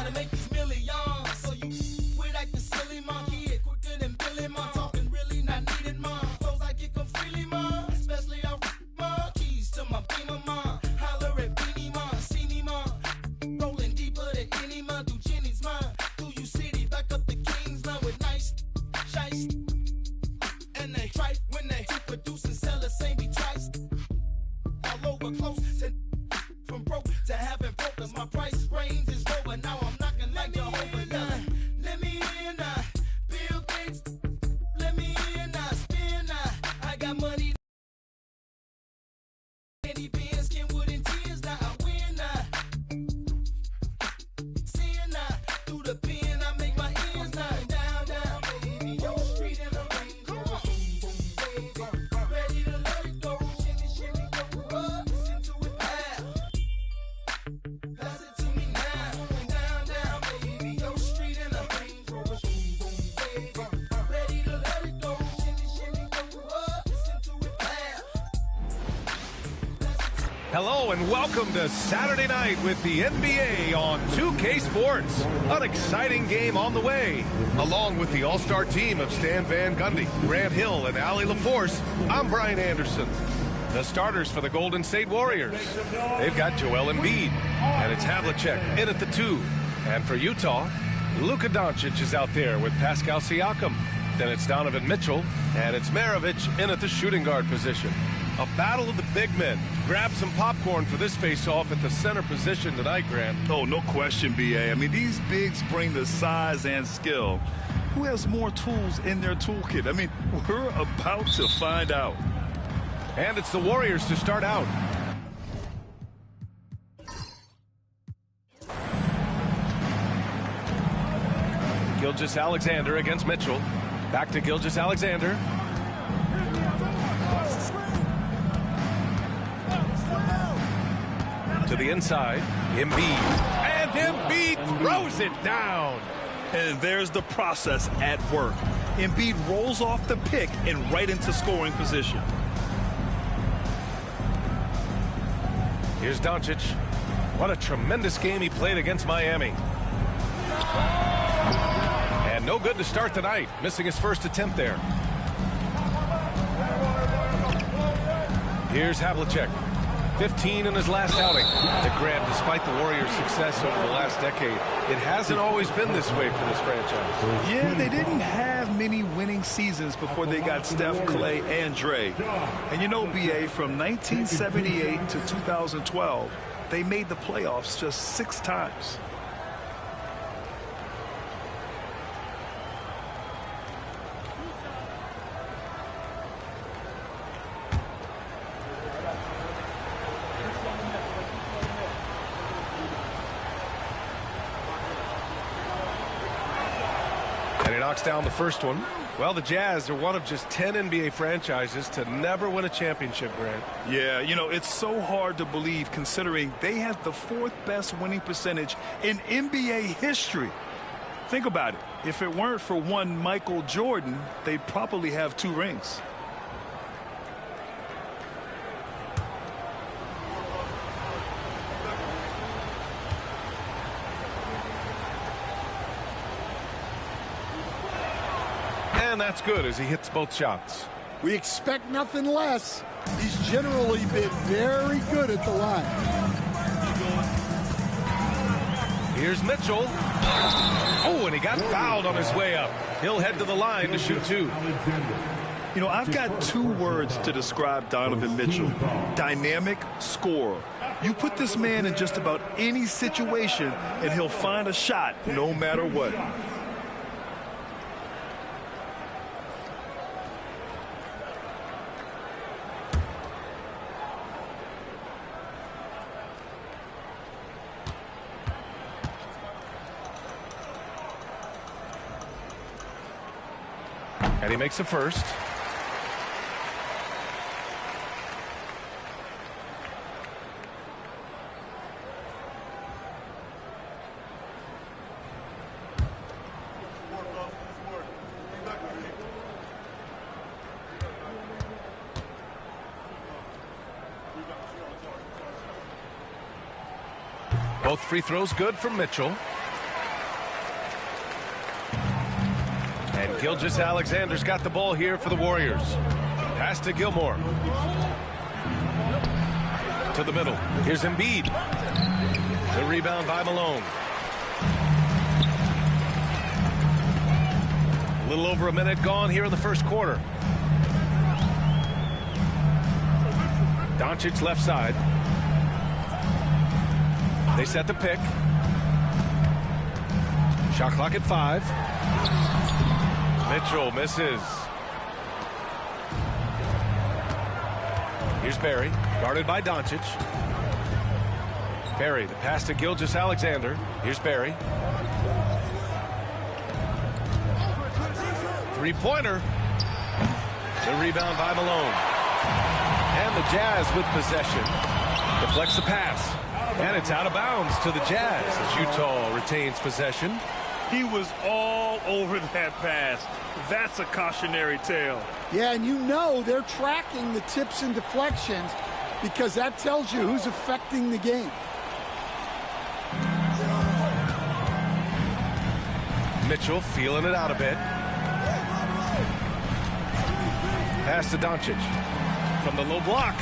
Gotta make these millions, so you with acting silly, man. Kid quicker than Billy, man. Talking really not needed, man. Flows I get them freely, man. Especially out, man. Keys to my beamer, man. Holler at Beanie, man. See me, man. Rolling deeper than any, man. Through Jenny's, man. Through you city, back up the Kings, man. With nice shice. And they try when they produce and sell the same be twice. All over close to from broke to having broke, 'cause my price range is lower. Now I'm knocking like Jehovah. Let me in, Bill Gates. Let me in, spin, I got money. Any bands, Kenwood and tears, now I win, seeing, through the pen, I make my ends, down, down, baby. Yo, street in the Range Rover, baby. Ready to let it go, shimmy, go up, listen to it now. Pass it to me now, down, down, baby. Yo, street in the Range Rover, baby. Ready to let it go, shimmy, go up, listen to it now. Hello and welcome to Saturday night with the NBA on 2K Sports. An exciting game on the way. Along with the all-star team of Stan Van Gundy, Grant Hill, and Allie LaForce, I'm Brian Anderson. The starters for the Golden State Warriors. They've got Joel Embiid, and it's Havlicek in at the 2. And for Utah, Luka Doncic is out there with Pascal Siakam. Then it's Donovan Mitchell, and it's Maravich in at the shooting guard position. A battle of the big men. Grab some popcorn for this face-off at the center position tonight, Grant. Oh, no question, B.A. I mean, these bigs bring the size and skill. Who has more tools in their toolkit? I mean, we're about to find out. And it's the Warriors to start out. Gilgeous-Alexander against Mitchell. Back to Gilgeous-Alexander. To the inside, Embiid. And Embiid throws it down. And there's the process at work. Embiid rolls off the pick and right into scoring position. Here's Doncic. What a tremendous game he played against Miami. And no good to start the night, missing his first attempt there. Here's Havlicek. 15 in his last outing. To Grant, despite the Warriors' success over the last decade, it hasn't always been this way for this franchise. Yeah, they didn't have many winning seasons before they got Steph, Clay, and Dre. And you know, B.A., from 1978 to 2012, they made the playoffs just 6 times. And he knocks down the first one. Well, the Jazz are one of just 10 NBA franchises to never win a championship, Grant. Yeah, you know, it's so hard to believe considering they had the 4th best winning percentage in NBA history. Think about it. If it weren't for one Michael Jordan, they'd probably have 2 rings. And that's good as he hits both shots. We expect nothing less. He's generally been very good at the line. Here's Mitchell. Oh, and he got fouled on his way up. He'll head to the line to shoot 2. You know, I've got 2 words to describe Donovan Mitchell. Dynamic scorer. You put this man in just about any situation, and he'll find a shot no matter what. And he makes a first. Both free throws good from Mitchell. Gilgeous-Alexander's got the ball here for the Warriors. Pass to Gilmore. To the middle. Here's Embiid. The rebound by Malone. A little over a minute gone here in the first quarter. Doncic left side. They set the pick. Shot clock at 5. Mitchell misses. Here's Barry, guarded by Doncic. Barry, the pass to Gilgeous-Alexander. Here's Barry. Three-pointer. The rebound by Malone. And the Jazz with possession. Deflects the pass. And it's out of bounds to the Jazz as Utah retains possession. He was all over that pass. That's a cautionary tale. Yeah, and you know they're tracking the tips and deflections because that tells you who's affecting the game. Mitchell feeling it out a bit. Pass to Doncic. From the low block.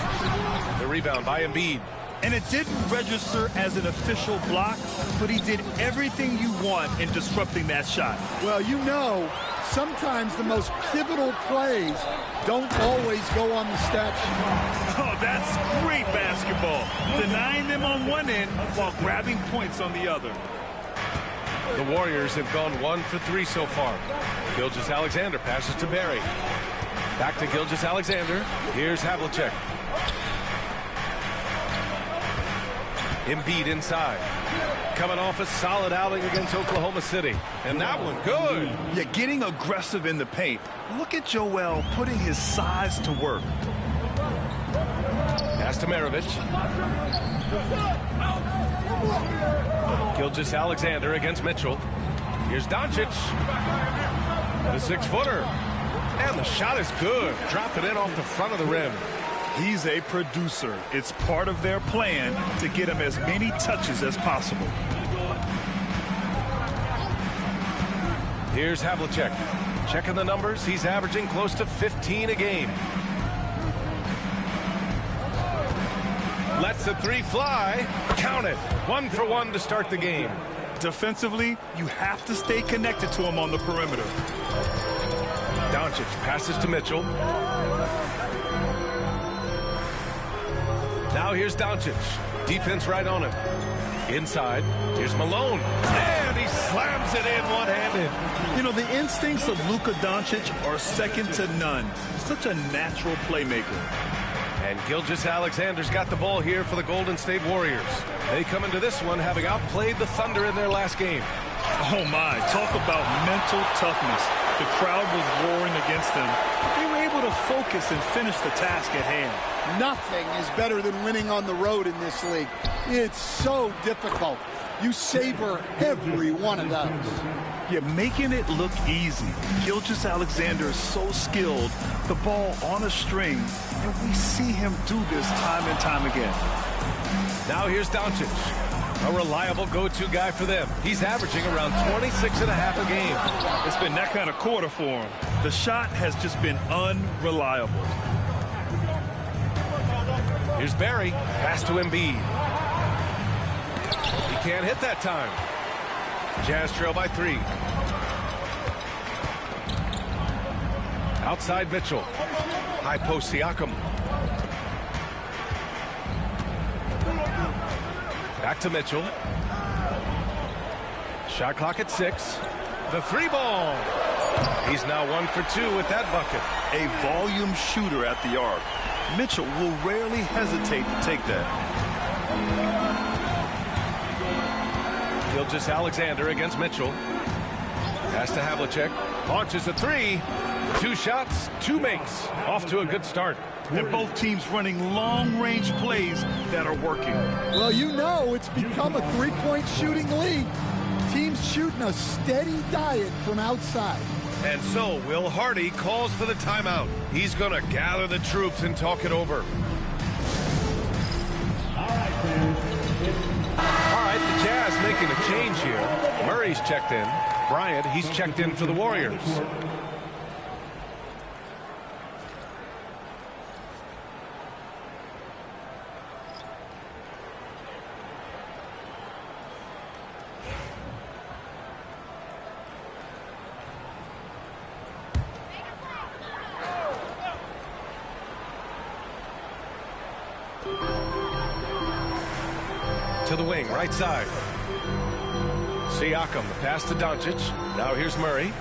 The rebound by Embiid. And it didn't register as an official block, but he did everything you want in disrupting that shot. Well, you know, sometimes the most pivotal plays don't always go on the stat sheet. Oh, that's great basketball. Denying them on one end while grabbing points on the other. The Warriors have gone 1 for 3 so far. Gilgeous-Alexander passes to Barry. Back to Gilgeous-Alexander. Here's Havlicek. Embiid inside. Coming off a solid outing against Oklahoma City. And that one good. Yeah, getting aggressive in the paint. Look at Joel putting his size to work. Pass to Maravich. Gilgeous-Alexander against Mitchell. Here's Doncic. The 6-footer. And the shot is good. Dropped it in off the front of the rim. He's a producer. It's part of their plan to get him as many touches as possible. Here's Havlicek. Checking the numbers. He's averaging close to 15 a game. Lets the 3 fly. Count it. 1 for 1 to start the game. Defensively, you have to stay connected to him on the perimeter. Doncic passes to Mitchell. Now here's Doncic. Defense right on him. Inside. Here's Malone. And he slams it in one-handed. You know, the instincts of Luka Doncic are second to none. Such a natural playmaker. And Gilgeous-Alexander's got the ball here for the Golden State Warriors. They come into this one having outplayed the Thunder in their last game. Oh, my. Talk about mental toughness. The crowd was roaring against them. They were able to focus and finish the task at hand. Nothing is better than winning on the road in this league. It's so difficult. You savor every one of those. Yeah, making it look easy. Gilgeous-Alexander is so skilled. The ball on a string, and we see him do this time and time again. Now here's Doncic, a reliable go-to guy for them. He's averaging around 26 and a half a game. It's been that kind of quarter for him. The shot has just been unreliable. Here's Barry. Pass to Embiid. He can't hit that time. Jazz trail by 3. Outside Mitchell. High post Siakam. Back to Mitchell. Shot clock at 6. The 3 ball. He's now 1 for 2 with that bucket. A volume shooter at the arc. Mitchell will rarely hesitate to take that. Gilgeous-Alexander against Mitchell. Pass to Havlicek. Launches a 3. 2 shots, 2 makes. Off to a good start. And both teams running long-range plays that are working. Well, you know it's become a three-point shooting league. Teams shooting a steady diet from outside. And so Will Hardy calls for the timeout. He's going to gather the troops and talk it over. All right, the Jazz making a change here. Murray's checked in. Bryant, he's checked in for the Warriors. wing, right side. Siakam, the pass to Doncic. Now here's Murray.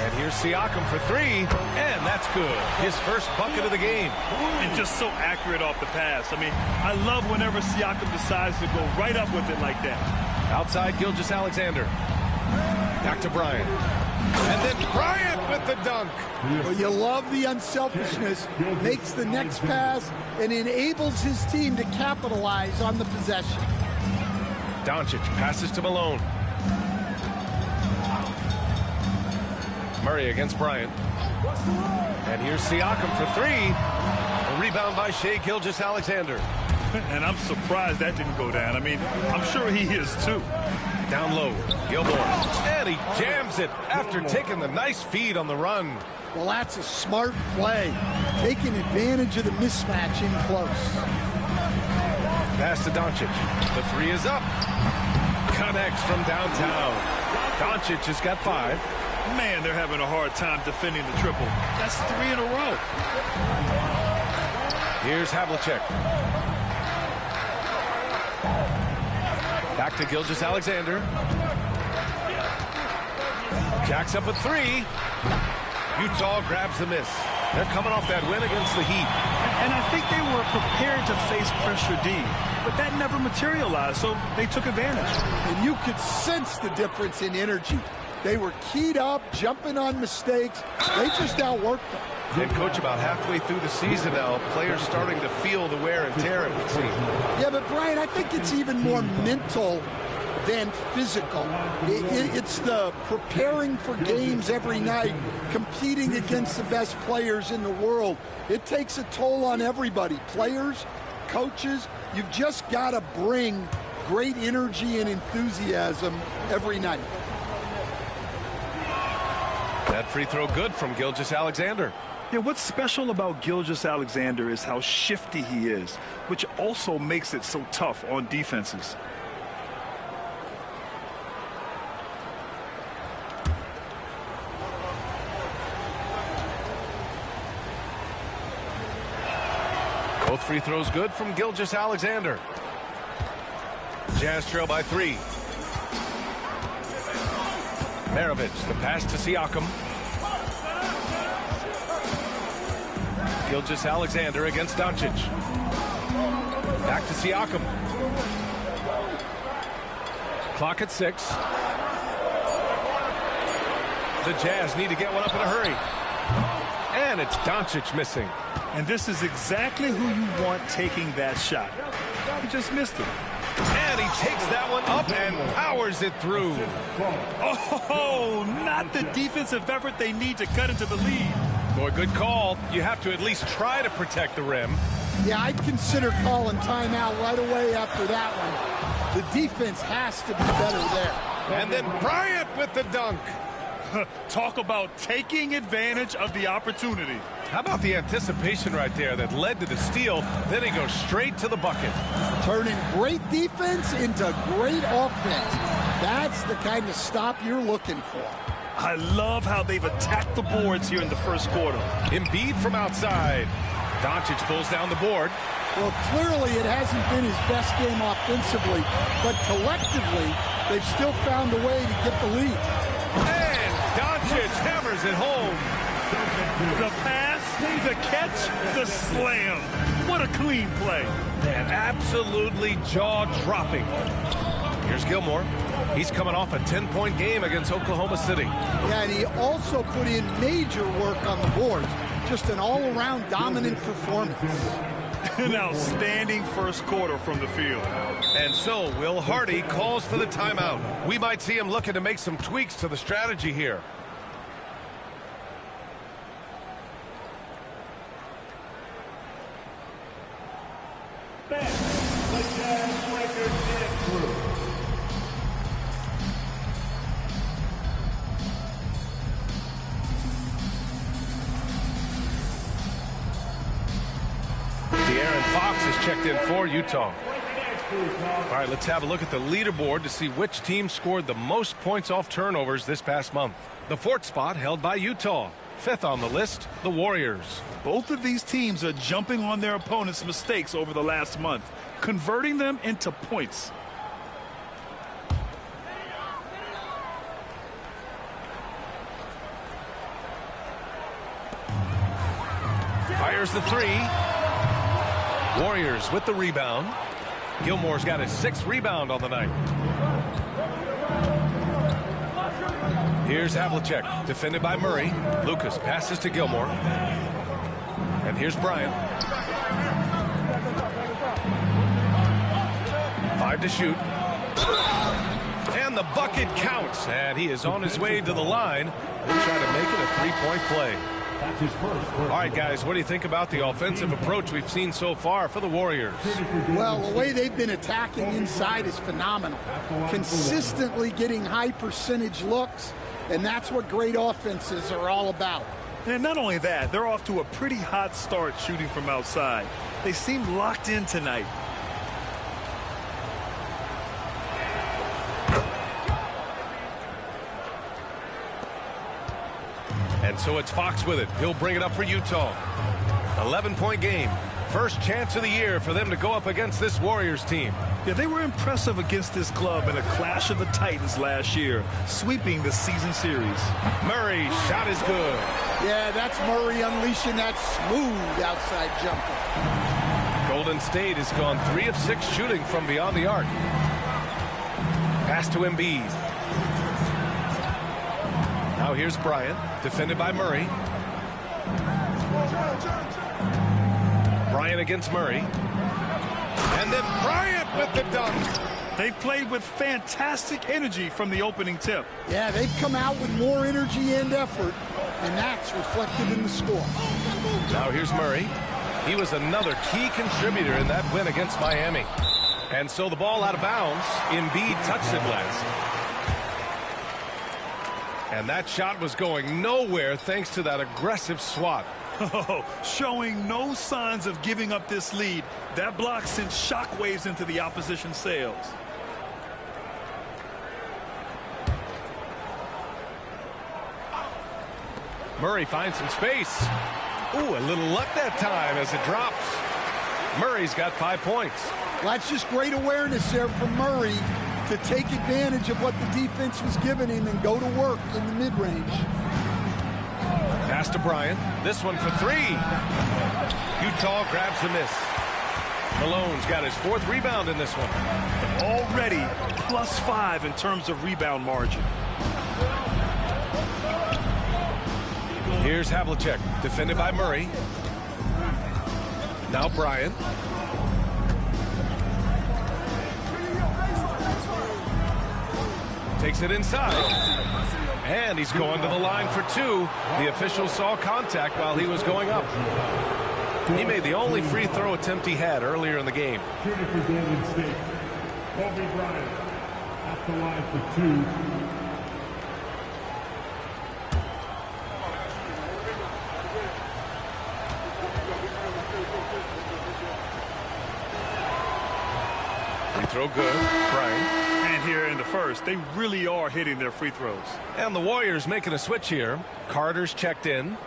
And here's Siakam for three, and that's good. His first bucket of the game. And just so accurate off the pass. I mean, I love whenever Siakam decides to go right up with it like that. Outside, Gilgeous-Alexander. Back to Bryant. And then Bryant with the dunk. Well, you love the unselfishness. Makes the next pass and enables his team to capitalize on the possession. Doncic passes to Malone. Murray against Bryant. And here's Siakam for three. A rebound by Shai Gilgeous-Alexander. And I'm surprised that didn't go down. I mean, I'm sure he is too. Down low, Gilmore. And he jams it after taking the nice feed on the run. Well, that's a smart play. Taking advantage of the mismatch in close. Pass to Doncic. The three is up. Connects from downtown. Doncic has got 5. Man, they're having a hard time defending the triple. That's 3 in a row. Here's Havlicek. Back to Gilgeous-Alexander. Jacks up a 3. Utah grabs the miss. They're coming off that win against the Heat. And I think they were prepared to face pressure D, but that never materialized, so they took advantage. And you could sense the difference in energy. They were keyed up, jumping on mistakes. They just outworked them. And, Coach, about halfway through the season now, players starting to feel the wear and tear, it would seem. Yeah, but, Brian, I think it's even more mental than physical. It's the preparing for games every night, competing against the best players in the world. It takes a toll on everybody, players, coaches. You've just got to bring great energy and enthusiasm every night. That free throw good from Gilgeous-Alexander. Yeah, what's special about Gilgeous-Alexander is how shifty he is, which also makes it so tough on defenses. Both free throws good from Gilgeous-Alexander. Jazz trail by 3. Maravich, the pass to Siakam. Gilgeous-Alexander against Doncic. Back to Siakam. Clock at 6. The Jazz need to get one up in a hurry. And it's Doncic missing. And this is exactly who you want taking that shot. He just missed it. And he takes that one up and powers it through. Oh, not the defensive effort they need to cut into the lead. Boy, good call. You have to at least try to protect the rim. Yeah, I'd consider calling timeout right away after that one. The defense has to be better there. And then Bryant with the dunk. Talk about taking advantage of the opportunity. How about the anticipation right there that led to the steal? Then he goes straight to the bucket. Turning great defense into great offense. That's the kind of stop you're looking for. I love how they've attacked the boards here in the first quarter. Embiid from outside. Doncic pulls down the board. Well, clearly it hasn't been his best game offensively, but collectively, they've still found a way to get the lead. And Doncic hammers it home. The pass, the catch, the slam. What a clean play. Man, absolutely jaw-dropping. Here's Gilmore. He's coming off a 10-point game against Oklahoma City. Yeah, and he also put in major work on the boards. Just an all-around dominant performance. An outstanding first quarter from the field. And so Will Hardy calls for the timeout. We might see him looking to make some tweaks to the strategy here. De'Aaron Fox has checked in for Utah. All right, let's have a look at the leaderboard to see which team scored the most points off turnovers this past month. The fourth spot held by Utah. Fifth on the list, the Warriors. Both of these teams are jumping on their opponents' mistakes over the last month, converting them into points. Fires the three. Warriors with the rebound. Gilmore's got his 6th rebound on the night. Here's Havlicek, defended by Murray. Lucas passes to Gilmore. And here's Bryant. 5 to shoot. And the bucket counts. And he is on his way to the line. He'll try to make it a 3-point play. All right, guys, what do you think about the offensive approach we've seen so far for the Warriors? Well, the way they've been attacking inside is phenomenal. Consistently getting high percentage looks, and that's what great offenses are all about. And not only that, they're off to a pretty hot start shooting from outside. They seem locked in tonight. And so it's Fox with it. He'll bring it up for Utah. 11-point game. First chance of the year for them to go up against this Warriors team. Yeah, they were impressive against this club in a clash of the Titans last year, sweeping the season series. Murray, shot is good. Yeah, that's Murray unleashing that smooth outside jumper. Golden State has gone 3 of 6 shooting from beyond the arc. Pass to Embiid. Now here's Bryant, defended by Murray. Bryant against Murray. And then Bryant with the dunk. They've played with fantastic energy from the opening tip. Yeah, they've come out with more energy and effort, and that's reflected in the score. Now here's Murray. He was another key contributor in that win against Miami. And so the ball out of bounds. Embiid touched it last. And that shot was going nowhere thanks to that aggressive swat. Oh, showing no signs of giving up this lead. That block sent shockwaves into the opposition sails. Murray finds some space. Ooh, a little luck that time as it drops. Murray's got 5 points. Well, that's just great awareness there from Murray to take advantage of what the defense was giving him and go to work in the mid-range. Pass to Bryant. This one for 3. Utah grabs the miss. Malone's got his 4th rebound in this one. Already +5 in terms of rebound margin. Here's Havlicek, defended by Murray. Now Bryant. Takes it inside. And he's going to the line for 2. The official saw contact while he was going up. He made the only free throw attempt he had earlier in the game. Shooting for Golden State, Kobe Bryant at the line for 2. Free throw good. Bryant. And here in the first, they really are hitting their free throws. And the Warriors making a switch here. Carter's checked in.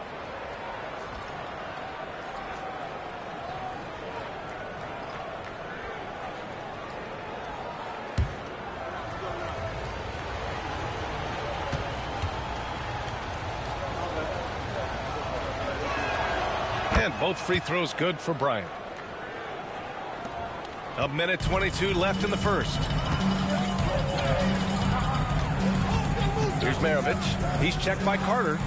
And both free throws good for Bryant. A minute 22 left in the first. Here's Maravich. He's checked by Carter.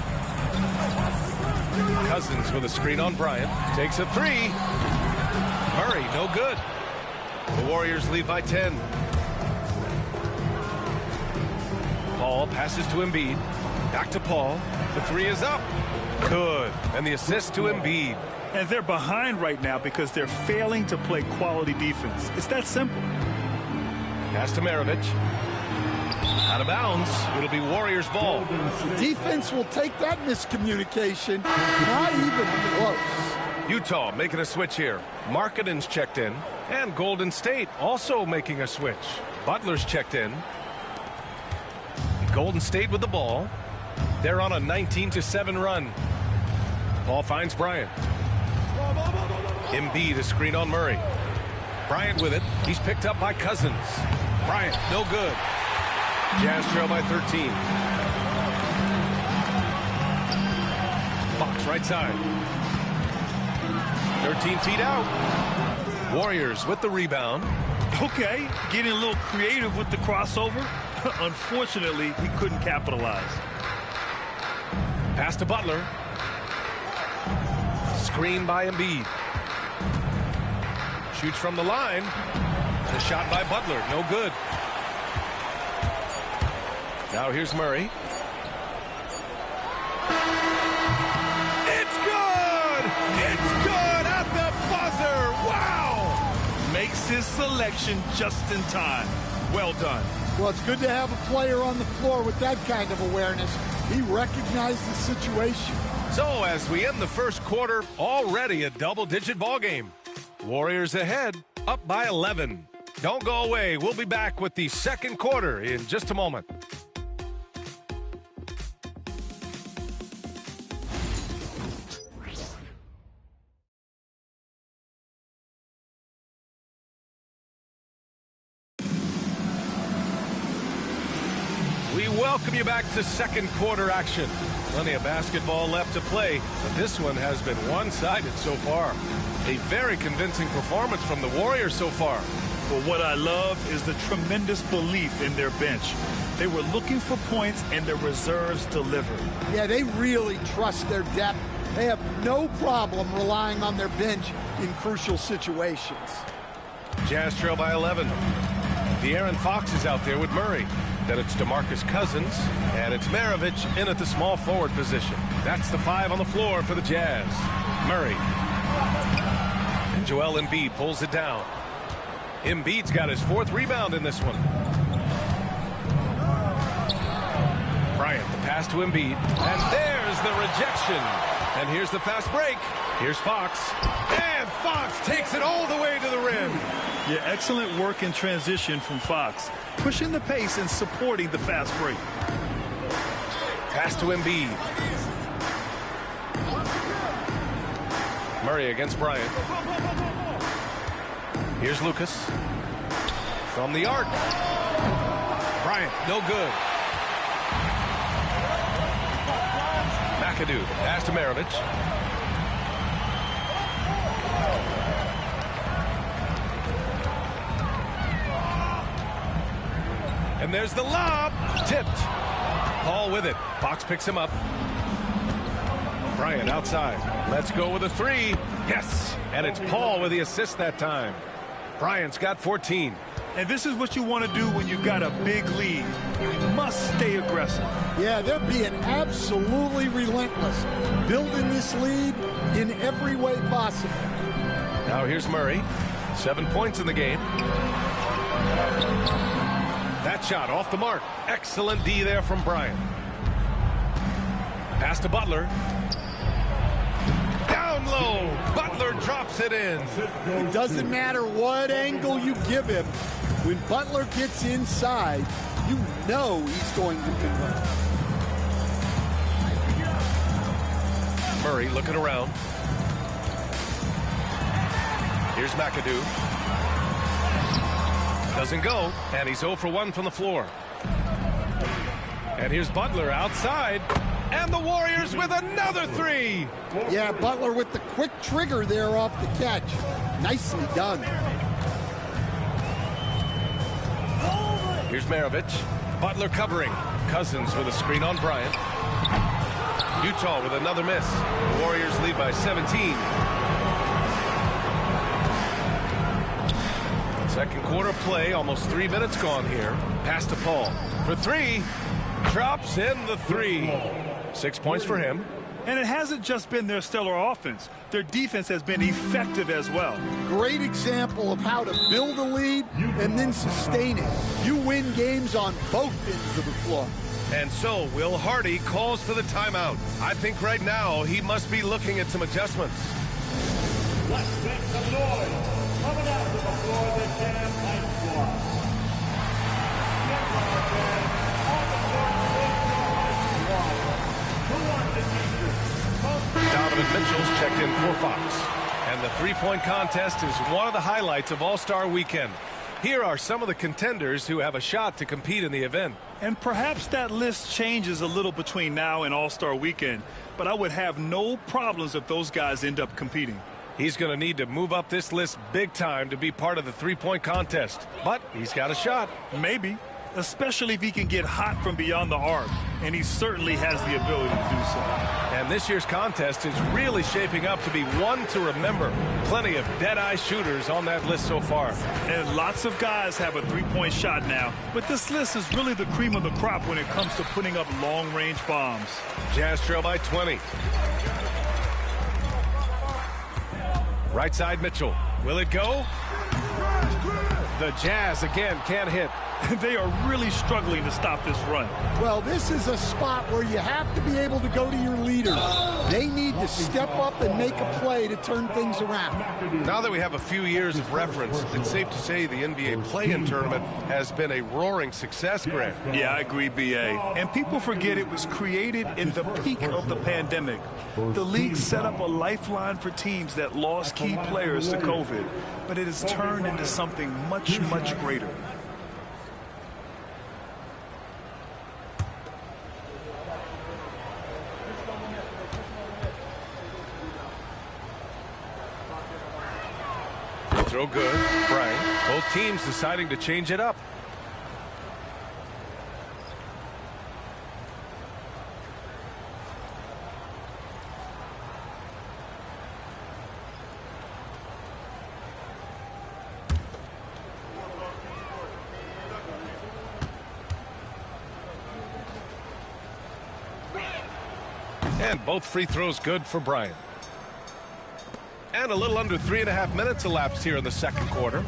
Cousins with a screen on Bryant. Takes a 3. Murray, no good. The Warriors lead by 10. Paul passes to Embiid. Back to Paul. The 3 is up. Good. And the assist to Embiid. And they're behind right now because they're failing to play quality defense. It's that simple. Pass to Maravich. Out of bounds. It'll be Warriors ball. Defense will take that miscommunication. Not even close. Utah making a switch here. Markkanen's checked in. And Golden State also making a switch. Butler's checked in. Golden State with the ball. They're on a 19-7 run. Ball finds Bryant. Embiid a screen on Murray. Bryant with it. He's picked up by Cousins. Bryant, no good. Jazz trail by 13. Fox right side. 13 feet out. Warriors with the rebound. Okay, getting a little creative with the crossover. Unfortunately, he couldn't capitalize. Pass to Butler. Screen by Embiid. Shoots from the line. The shot by Butler, no good. Now here's Murray. It's good! It's good at the buzzer! Wow! Makes his selection just in time. Well done. Well, it's good to have a player on the floor with that kind of awareness. He recognized the situation. So as we end the first quarter, already a double-digit ball game. Warriors ahead, up by 11. Don't go away. We'll be back with the second quarter in just a moment. We welcome you back to second quarter action. Plenty of basketball left to play, but this one has been one-sided so far. A very convincing performance from the Warriors so far. But what I love is the tremendous belief in their bench. They were looking for points, and their reserves delivered. Yeah, they really trust their depth. They have no problem relying on their bench in crucial situations. Jazz trail by 11. De'Aaron Fox is out there with Murray. Then it's DeMarcus Cousins, and it's Maravich in at the small forward position. That's the 5 on the floor for the Jazz. Murray. And Joel Embiid pulls it down. Embiid's got his 4th rebound in this one. Bryant, the pass to Embiid. And there's the rejection. And here's the fast break. Here's Fox. And Fox takes it all the way to the rim. Yeah, excellent work in transition from Fox. Pushing the pace and supporting the fast break. Pass to Embiid. Murray against Bryant. Here's Lucas. From the arc. Bryant, no good. McAdoo, pass to Maravich. And there's the lob. Tipped. Paul with it. Fox picks him up. Bryant outside. Let's go with a 3. Yes. And it's Paul with the assist that time. Bryant's got 14. And this is what you want to do when you've got a big lead. You must stay aggressive. Yeah, they're being absolutely relentless, building this lead in every way possible. Now here's Murray. 7 points in the game. That shot off the mark. Excellent D there from Bryant. Pass to Butler. Down low. Butler drops it in. It doesn't matter what angle you give him. When Butler gets inside, you know he's going to convert. Murray looking around. Here's McAdoo. Doesn't go, and he's 0 for 1 from the floor. And here's Butler outside, and the Warriors with another 3. Yeah, Butler with the quick trigger there off the catch. Nicely done. Here's Maravich. Butler covering. Cousins with a screen on Bryant. Utah with another miss. The Warriors lead by 17. Second quarter play, almost 3 minutes gone here. Pass to Paul for 3. Drops in the 3. 6 points for him. And it hasn't just been their stellar offense. Their defense has been effective as well. Great example of how to build a lead and then sustain it. You win games on both ends of the floor. And so Will Hardy calls for the timeout. I think right now he must be looking at some adjustments. Let's make some noise. Coming out to the floor, the Jam Night Squad. Donovan Mitchell's checked in for Fox. And the three-point contest is one of the highlights of All-Star Weekend. Here are some of the contenders who have a shot to compete in the event. And perhaps that list changes a little between now and All-Star Weekend, but I would have no problems if those guys end up competing. He's going to need to move up this list big time to be part of the three-point contest. But he's got a shot. Maybe, especially if he can get hot from beyond the arc, and he certainly has the ability to do so. And this year's contest is really shaping up to be one to remember. Plenty of dead-eye shooters on that list so far. And lots of guys have a three-point shot now, but this list is really the cream of the crop when it comes to putting up long-range bombs. Jazz trail by 20. Right side Mitchell. Will it go? The Jazz again can't hit. They are really struggling to stop this run. Well, this is a spot where you have to be able to go to your leaders. They need to step up and make a play to turn things around. Now that we have a few years of reference, it's safe to say the NBA play-in tournament has been a roaring success, Grant. Yeah, I agree, B.A. And people forget it was created in the peak of the pandemic. The league set up a lifeline for teams that lost key players to COVID, but it has turned into something much, much greater. Throw good. Bryant. Both teams deciding to change it up. And both free throws good for Bryant. And a little under 3.5 minutes elapsed here in the second quarter.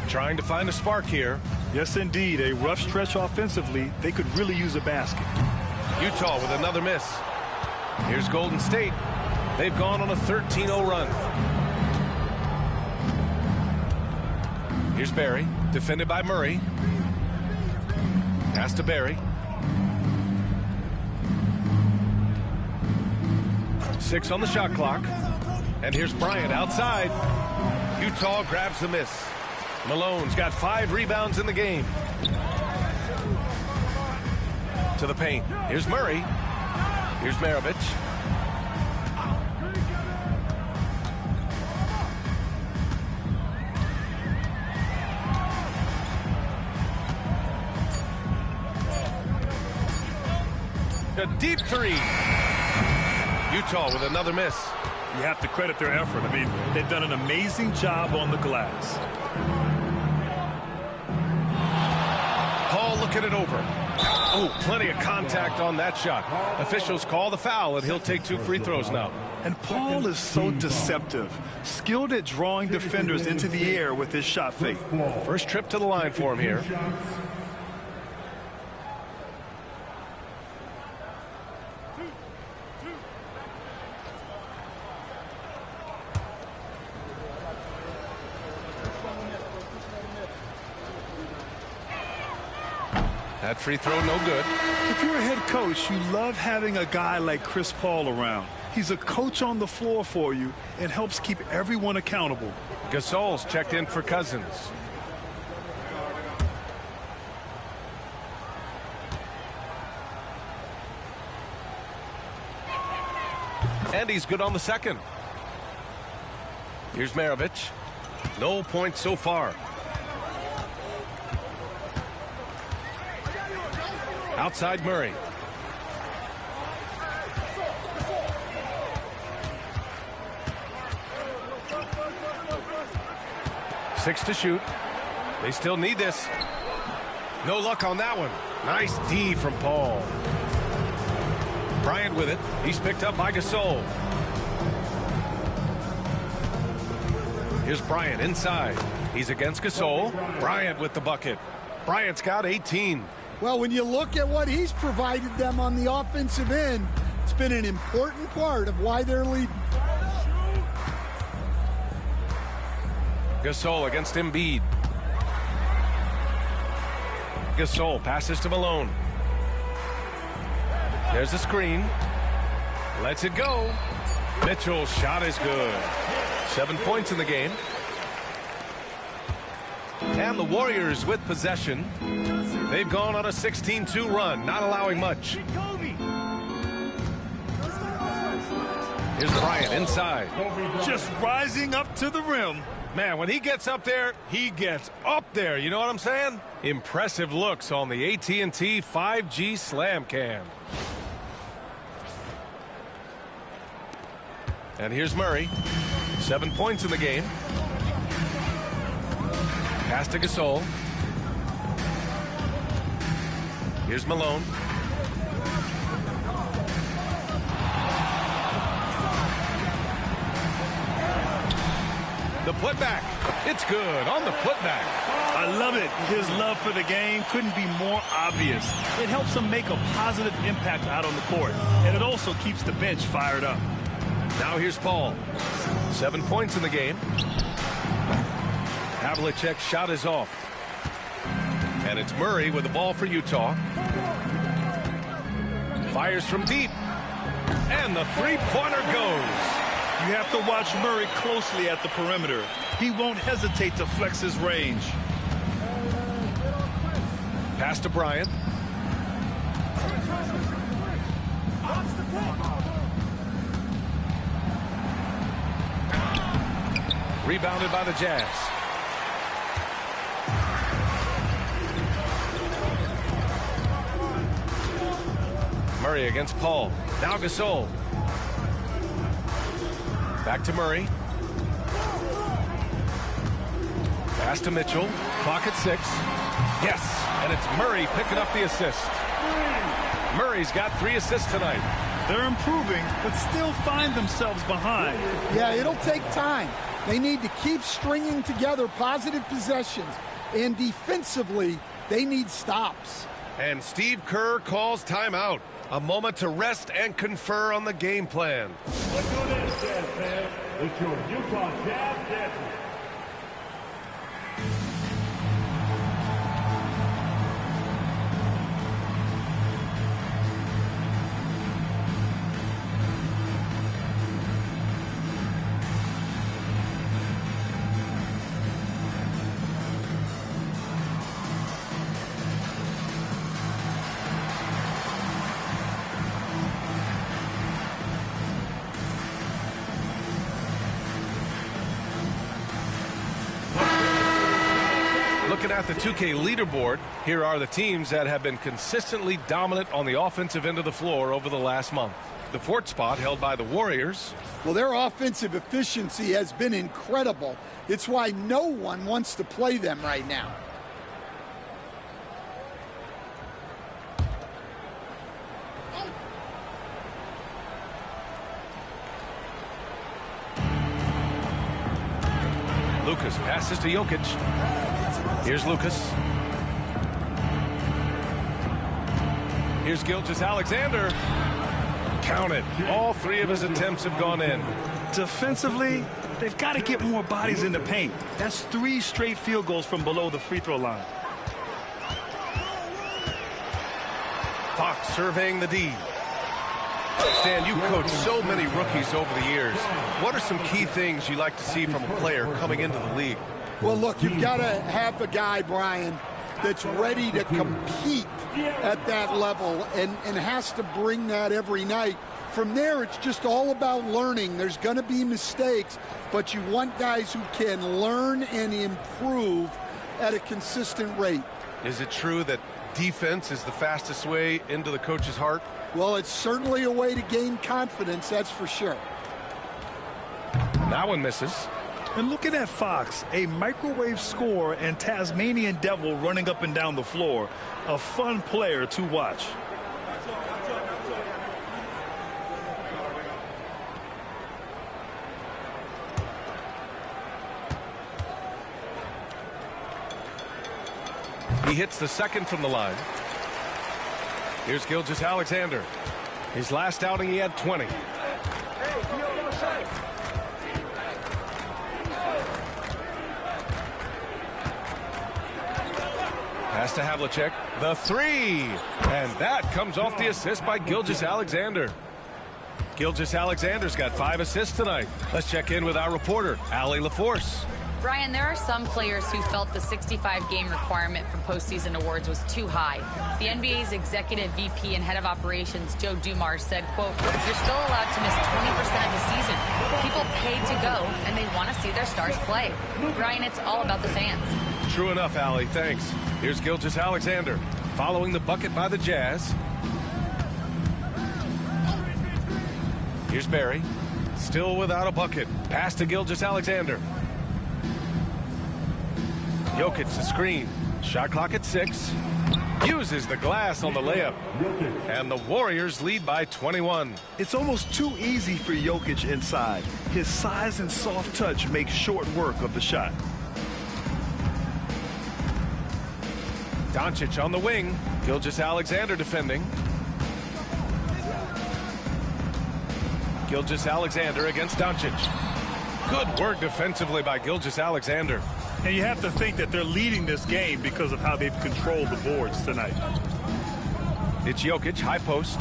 Trying to find a spark here. Yes, indeed. A rough stretch offensively. They could really use a basket. Utah with another miss. Here's Golden State. They've gone on a 13-0 run. Here's Barry, defended by Murray. Pass to Barry. 6 on the shot clock. And here's Bryant outside. Utah grabs the miss. Malone's got 5 rebounds in the game. To the paint. Here's Murray. Here's Maravich. A deep three. Utah with another miss. You have to credit their effort. I mean, they've done an amazing job on the glass. Paul looking it over. Oh, plenty of contact on that shot. Officials call the foul, and he'll take 2 free throws now. And Paul is so deceptive, skilled at drawing defenders into the air with his shot fake. First trip to the line for him here. That free throw no good. If you're a head coach, you love having a guy like Chris Paul around. He's a coach on the floor for you and helps keep everyone accountable. Gasol's checked in for Cousins. And he's good on the second. Here's Maravich. No points so far. Outside Murray. Six to shoot. They still need this. No luck on that one. Nice D from Paul. Bryant with it. He's picked up by Gasol. Here's Bryant inside. He's against Gasol. Bryant with the bucket. Bryant's got 18. Well, when you look at what he's provided them on the offensive end, it's been an important part of why they're leading. Gasol against Embiid. Gasol passes to Malone. There's the screen. Lets it go. Mitchell's shot is good. 7 points in the game. And the Warriors with possession. They've gone on a 16-2 run, not allowing much. Here's Bryant inside. Just rising up to the rim. Man, when he gets up there, he gets up there. You know what I'm saying? Impressive looks on the AT&T 5G Slam Cam. And here's Murray. 7 points in the game. Pass to Gasol. Here's Malone. The putback. It's good on the putback. I love it. His love for the game couldn't be more obvious. It helps him make a positive impact out on the court, and it also keeps the bench fired up. Now here's Paul. 7 points in the game. Havlicek's shot is off. And it's Murray with the ball for Utah. Fires from deep. And the three-pointer goes. You have to watch Murray closely at the perimeter. He won't hesitate to flex his range. Pass to Bryant. Rebounded by the Jazz. Murray against Paul. Now Gasol. Back to Murray. Pass to Mitchell. Clock at 6. Yes, and it's Murray picking up the assist. Murray's got 3 assists tonight. They're improving, but still find themselves behind. Yeah, it'll take time. They need to keep stringing together positive possessions. And defensively, they need stops. And Steve Kerr calls timeout. A moment to rest and confer on the game plan. Look who it is, Jazz fans. It's your Utah Jazz champions. Looking at the 2K leaderboard, here are the teams that have been consistently dominant on the offensive end of the floor over the last month. The 4th spot held by the Warriors. Well, their offensive efficiency has been incredible. It's why no one wants to play them right now. Lucas passes to Jokic. Here's Lucas. Here's Gilgeous-Alexander. Count it. All 3 of his attempts have gone in. Defensively, they've got to get more bodies in the paint. That's 3 straight field goals from below the free throw line. Fox surveying the D. Stan, you've coached so many rookies over the years. What are some key things you like to see from a player coming into the league? Well, look, you've got to have a guy, Brian, that's ready to compete at that level and has to bring that every night. From there, it's just all about learning. There's going to be mistakes, but you want guys who can learn and improve at a consistent rate. Is it true that defense is the fastest way into the coach's heart? Well, it's certainly a way to gain confidence, that's for sure. That one misses. And looking at Fox, a microwave scorer and Tasmanian devil running up and down the floor. A fun player to watch. He hits the second from the line. Here's Gilgeous-Alexander. His last outing, he had 20. Pass to Havlicek. The 3. And that comes off the assist by Gilgeous-Alexander. Gilgeous-Alexander's got 5 assists tonight. Let's check in with our reporter, Allie LaForce. Brian, there are some players who felt the 65-game requirement for postseason awards was too high. The NBA's executive VP and head of operations, Joe Dumars, said, quote, "You're still allowed to miss 20% of the season. People paid to go, and they want to see their stars play." Brian, it's all about the fans. True enough, Allie. Thanks. Here's Gilgeous-Alexander following the bucket by the Jazz. Here's Barry. Still without a bucket. Pass to Gilgeous-Alexander. Jokic the screen. Shot clock at 6. Uses the glass on the layup. And the Warriors lead by 21. It's almost too easy for Jokic inside. His size and soft touch make short work of the shot. Doncic on the wing. Gilgeous-Alexander defending. Gilgeous-Alexander against Doncic. Good work defensively by Gilgeous-Alexander. And you have to think that they're leading this game because of how they've controlled the boards tonight. It's Jokic, high post.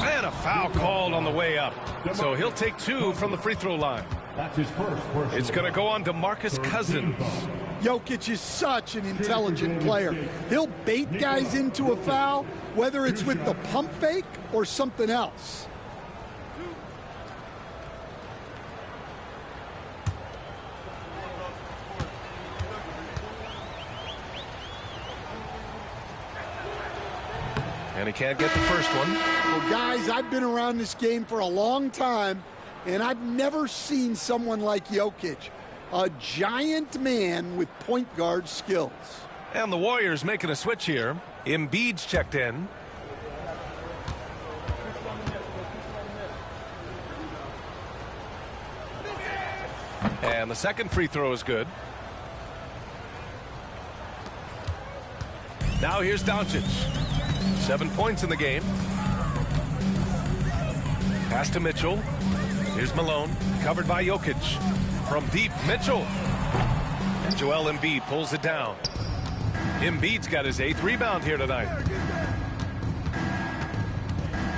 And a foul called on the way up. So he'll take 2 from the free throw line. That's his first personal. It's going to go on to DeMarcus Cousins. Jokic is such an intelligent player. He'll bait guys into a foul, whether it's with the pump fake or something else. And he can't get the first one. Well, guys, I've been around this game for a long time, and I've never seen someone like Jokic. A giant man with point guard skills. And the Warriors making a switch here. Embiid's checked in. And the second free throw is good. Now here's Doncic. 7 points in the game. Pass to Mitchell. Here's Malone, covered by Jokic. From deep, Mitchell. And Joel Embiid pulls it down. Embiid's got his 8th rebound here tonight.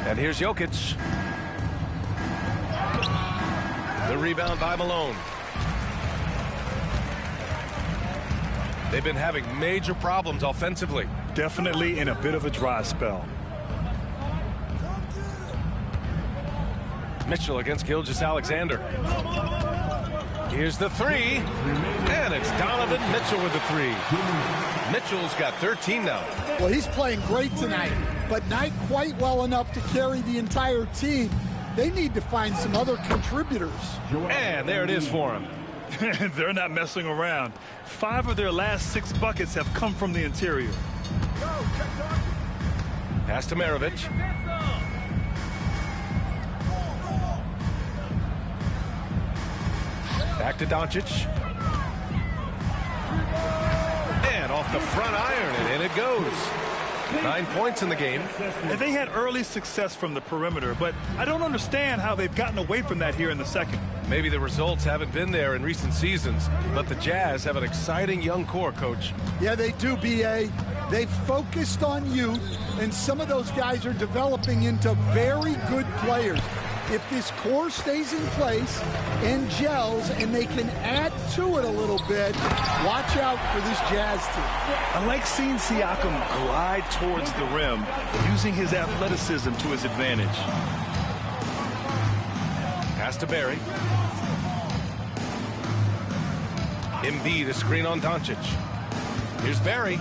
And here's Jokic. The rebound by Malone. They've been having major problems offensively. Definitely in a bit of a dry spell. Mitchell against Gilgeous-Alexander. Here's the 3. And it's Donovan Mitchell with the 3. Mitchell's got 13 now. Well, he's playing great tonight, but not quite well enough to carry the entire team. They need to find some other contributors. And there it is for him. They're not messing around. 5 of their last 6 buckets have come from the interior. Pass to Maravich. Back to Doncic. And off the front iron, and in it goes. 9 points in the game. And they had early success from the perimeter, but I don't understand how they've gotten away from that here in the second. Maybe the results haven't been there in recent seasons, but the Jazz have an exciting young core, Coach. Yeah, they do, B.A. They've focused on youth, and some of those guys are developing into very good players. If this core stays in place and gels and they can add to it a little bit, watch out for this Jazz team. I like seeing Siakam glide towards the rim, using his athleticism to his advantage. Pass to Barry. Embiid, a screen on Doncic. Here's Barry.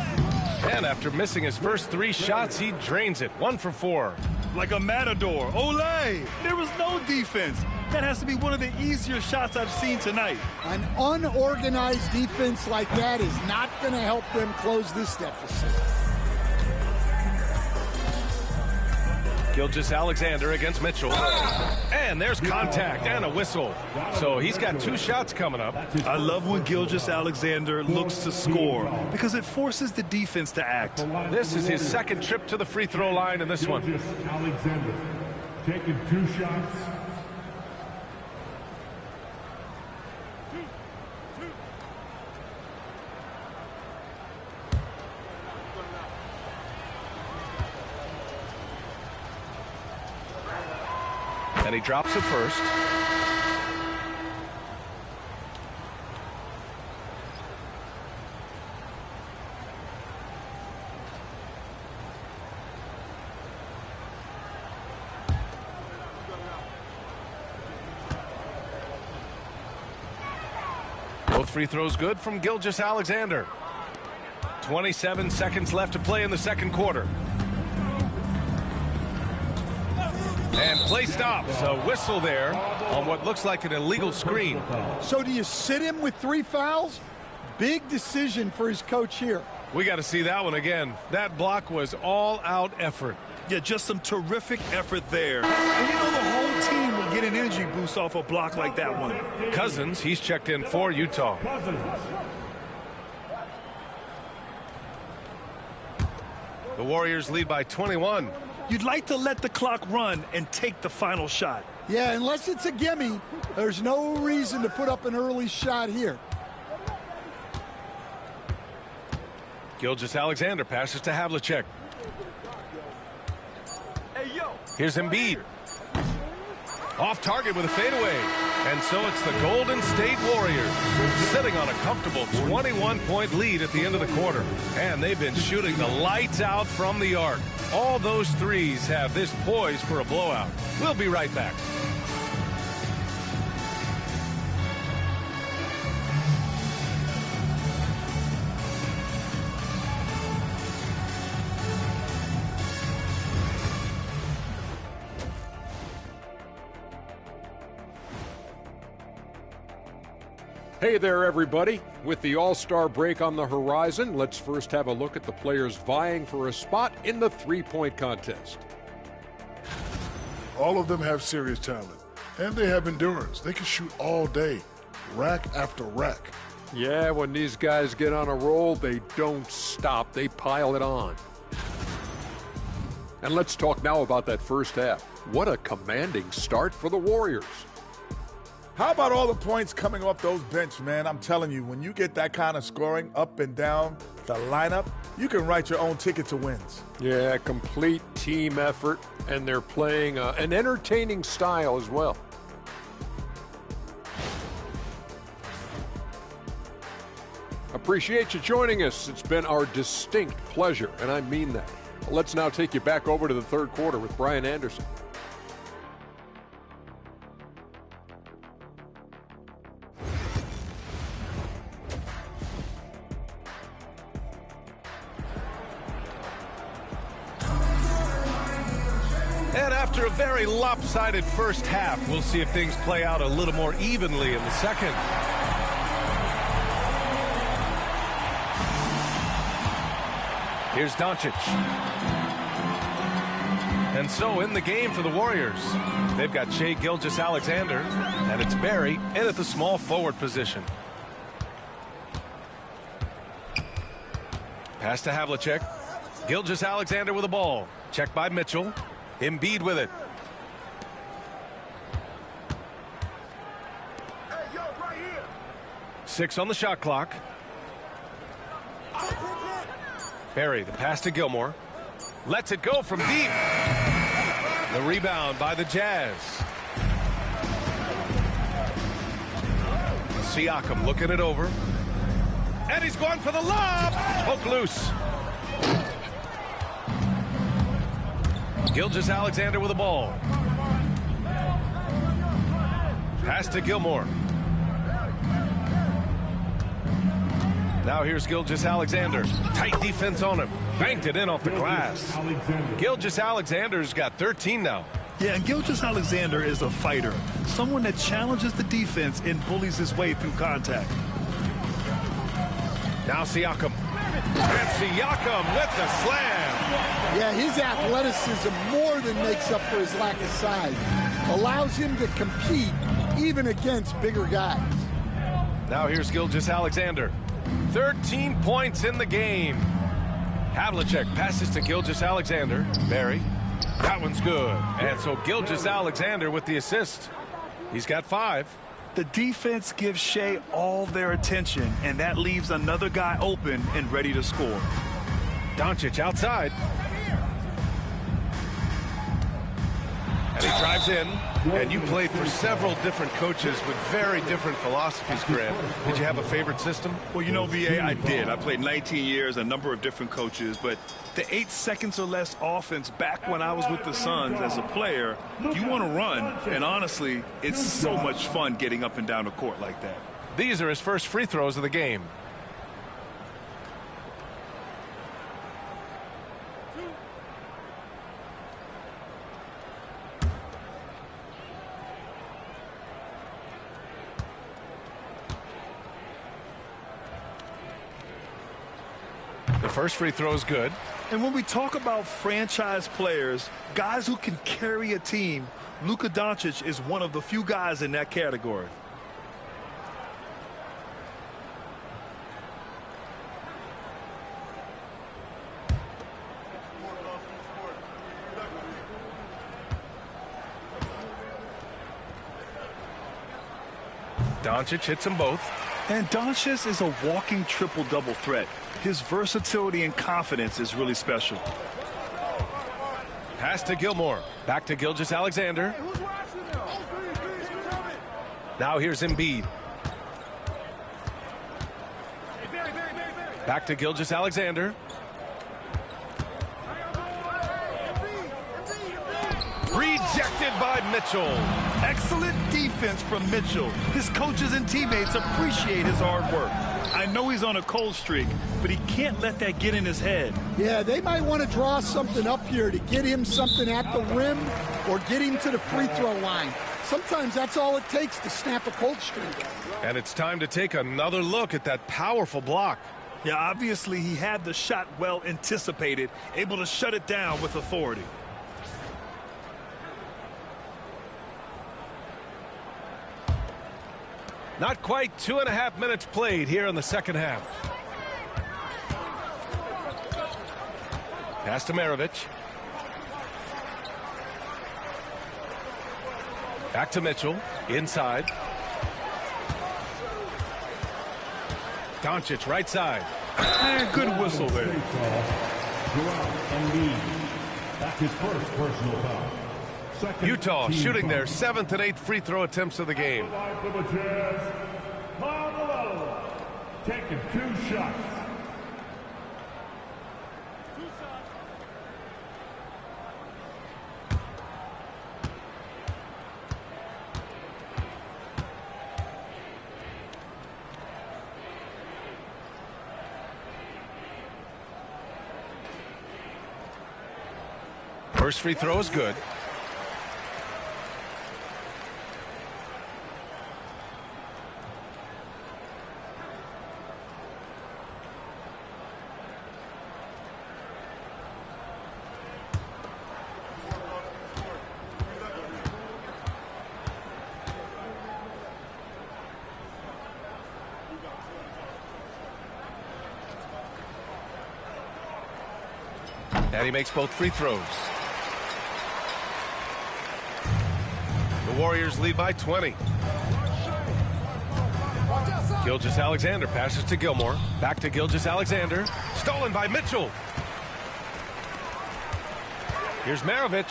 And after missing his first 3 shots, he drains it. 1 for 4. Like a matador. Olay! There was no defense. That has to be one of the easier shots I've seen tonight. An unorganized defense like that is not going to help them close this deficit. Gilgeous-Alexander against Mitchell. And there's contact and a whistle. So he's got 2 shots coming up. I love when Gilgeous-Alexander looks to score because it forces the defense to act. This is his 2nd trip to the free throw line in this one. Gilgeous-Alexander taking 2 shots. And he drops it first. Both free throws good from Gilgeous-Alexander. 27 seconds left to play in the second quarter. And play stops. A whistle there on what looks like an illegal screen. So do you sit him with 3 fouls? Big decision for his coach here. We got to see that one again. That block was all-out effort. Yeah, just some terrific effort there. And you know the whole team will get an energy boost off a block like that one. Cousins, he's checked in for Utah. The Warriors lead by 21. You'd like to let the clock run and take the final shot. Yeah, unless it's a gimme, there's no reason to put up an early shot here. Gilgeous-Alexander passes to Havlicek. Here's Embiid. Off target with a fadeaway. And so it's the Golden State Warriors sitting on a comfortable 21-point lead at the end of the quarter. And they've been shooting the lights out from the arc. All those threes have this poised for a blowout. We'll be right back. Hey there, everybody. With the All-Star break on the horizon, let's first have a look at the players vying for a spot in the three-point contest. All of them have serious talent, and they have endurance. They can shoot all day, rack after rack. Yeah, when these guys get on a roll, they don't stop. They pile it on. And let's talk now about that first half. What a commanding start for the Warriors. How about all the points coming off those bench, man? I'm telling you, when you get that kind of scoring up and down the lineup, you can write your own ticket to wins. Yeah, complete team effort, and they're playing an entertaining style as well. Appreciate you joining us. It's been our distinct pleasure, and I mean that. Let's now take you back over to the third quarter with Brian Anderson. And after a very lopsided first half, we'll see if things play out a little more evenly in the second. Here's Doncic. And so in the game for the Warriors, they've got Shai Gilgeous-Alexander, and it's Barry in at the small forward position. Pass to Havlicek. Gilgeous-Alexander with the ball. Checked by Mitchell. Embiid with it. Hey, yo, right here. 6 on the shot clock. Barry, the pass to Gilmore. Lets it go from deep. The rebound by the Jazz. Siakam looking it over. And he's going for the lob. Poke loose. Gilgeous-Alexander with the ball. Pass to Gilmore. Now here's Gilgeous-Alexander. Tight defense on him. Banked it in off the glass. Gilgeous-Alexander's got 13 now. Yeah, and Gilgeous-Alexander is a fighter. Someone that challenges the defense and bullies his way through contact. Now Siakam. And Siakam with the slam. Yeah, his athleticism more than makes up for his lack of size. Allows him to compete even against bigger guys. Now here's Gilgeous-Alexander. 13 points in the game. Havlicek passes to Gilgeous-Alexander. Barry. That one's good. And so Gilgeous-Alexander with the assist. He's got 5. The defense gives Shai all their attention, and that leaves another guy open and ready to score. Doncic outside. And he drives in. And you played for several different coaches with very different philosophies, Grant. Did you have a favorite system? Well, you know, B.A., I did. I played 19 years, a number of different coaches, but the 8 seconds or less offense back when I was with the Suns as a player, you want to run, and honestly, it's so much fun getting up and down the court like that. These are his first free throws of the game. The first free throw is good. And when we talk about franchise players, guys who can carry a team, Luka Doncic is one of the few guys in that category. Doncic hits them both. And Doncic is a walking triple-double threat. His versatility and confidence is really special. Pass to Gilmore. Back to Gilgeous-Alexander. Now here's Embiid. Back to Gilgeous-Alexander. Rejected by Mitchell. Excellent defense from Mitchell. His coaches and teammates appreciate his hard work. I know he's on a cold streak, but he can't let that get in his head. Yeah, they might want to draw something up here to get him something at the rim or get him to the free throw line. Sometimes that's all it takes to snap a cold streak. And it's time to take another look at that powerful block. Yeah, obviously he had the shot well anticipated, able to shut it down with authority. Not quite 2.5 minutes played here in the second half. Pass to Maravich. Back to Mitchell. Inside. Doncic right side. And good whistle there. That's his first personal foul. Utah shooting their 7th and 8th free throw attempts of the game. Taking 2 shots. First free throw is good. And he makes both free throws. The Warriors lead by 20. Gilgeous-Alexander passes to Gilmore. Back to Gilgeous-Alexander. Stolen by Mitchell. Here's Maravich.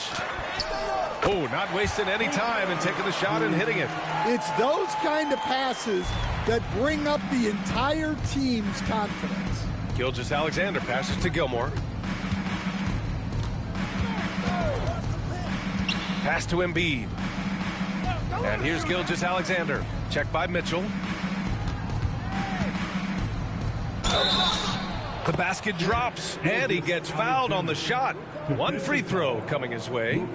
Oh, not wasting any time and taking the shot and hitting it. It's those kind of passes that bring up the entire team's confidence. Gilgeous-Alexander passes to Gilmore. Pass to Embiid. And here's Gilgeous-Alexander. Checked by Mitchell. The basket drops, and he gets fouled on the shot. One free throw coming his way.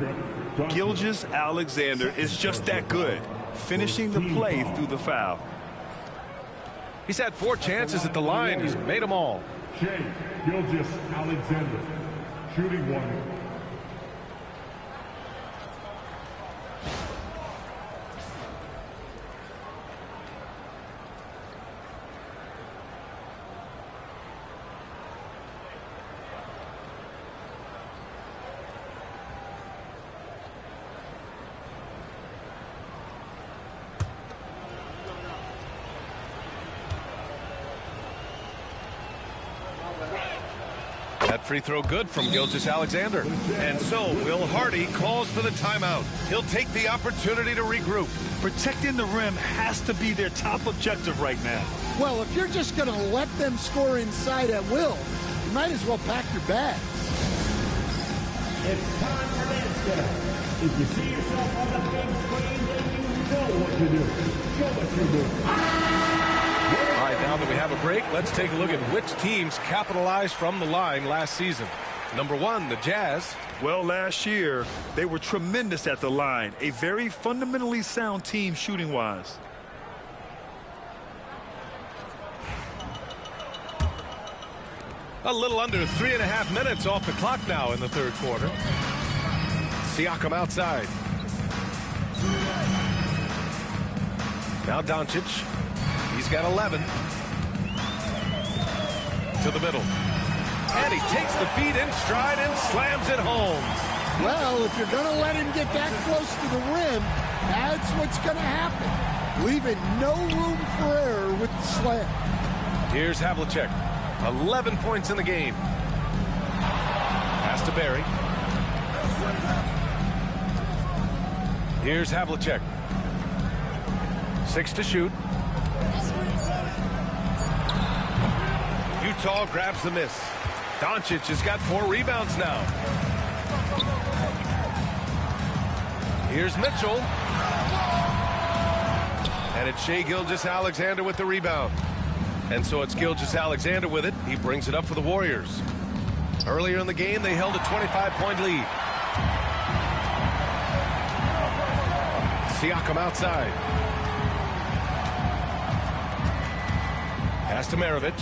Gilgeous-Alexander is just that good, finishing the play through the foul. He's had 4 chances at the line. He's made them all. Shai Gilgeous-Alexander, shooting 1. That free throw good from Gilgeous-Alexander. And so Will Hardy calls for the timeout. He'll take the opportunity to regroup. Protecting the rim has to be their top objective right now. Well, if you're just going to let them score inside at will, you might as well pack your bags. It's time for dance step. If you see yourself on the big screen, then you know what to do. Show what you do. All right, now that we have a break, let's take a look at which teams capitalized from the line last season. Number 1, the Jazz. Well, last year, they were tremendous at the line. A very fundamentally sound team shooting-wise. A little under 3.5 minutes off the clock now in the third quarter. Siakam outside. Now Doncic. He's got 11. To the middle. And he takes the feed in stride and slams it home. Well, if you're going to let him get that close to the rim, that's what's going to happen. Leaving no room for error with the slam. Here's Havlicek. 11 points in the game. Pass to Barry. Here's Havlicek. 6 to shoot. Utah grabs the miss. Doncic has got 4 rebounds now. Here's Mitchell. And it's Shai Gilgeous-Alexander with the rebound. And so it's Gilgeous-Alexander with it. He brings it up for the Warriors. Earlier in the game, they held a 25-point lead. Siakam outside. Pass to Maravich.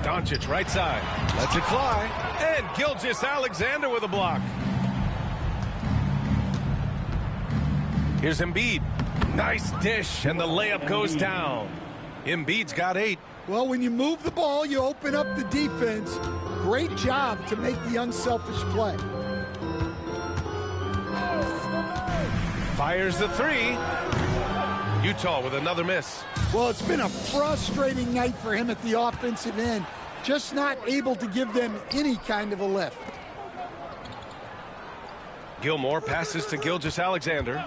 Doncic right side. Lets it fly. And Gilgeous-Alexander with a block. Here's Embiid. Nice dish, and the layup goes down. Embiid's got 8. Well, when you move the ball, you open up the defense. Great job to make the unselfish play. Fires the 3. Utah with another miss. Well, it's been a frustrating night for him at the offensive end. Just not able to give them any kind of a lift. Gilmore passes to Gilgeous-Alexander.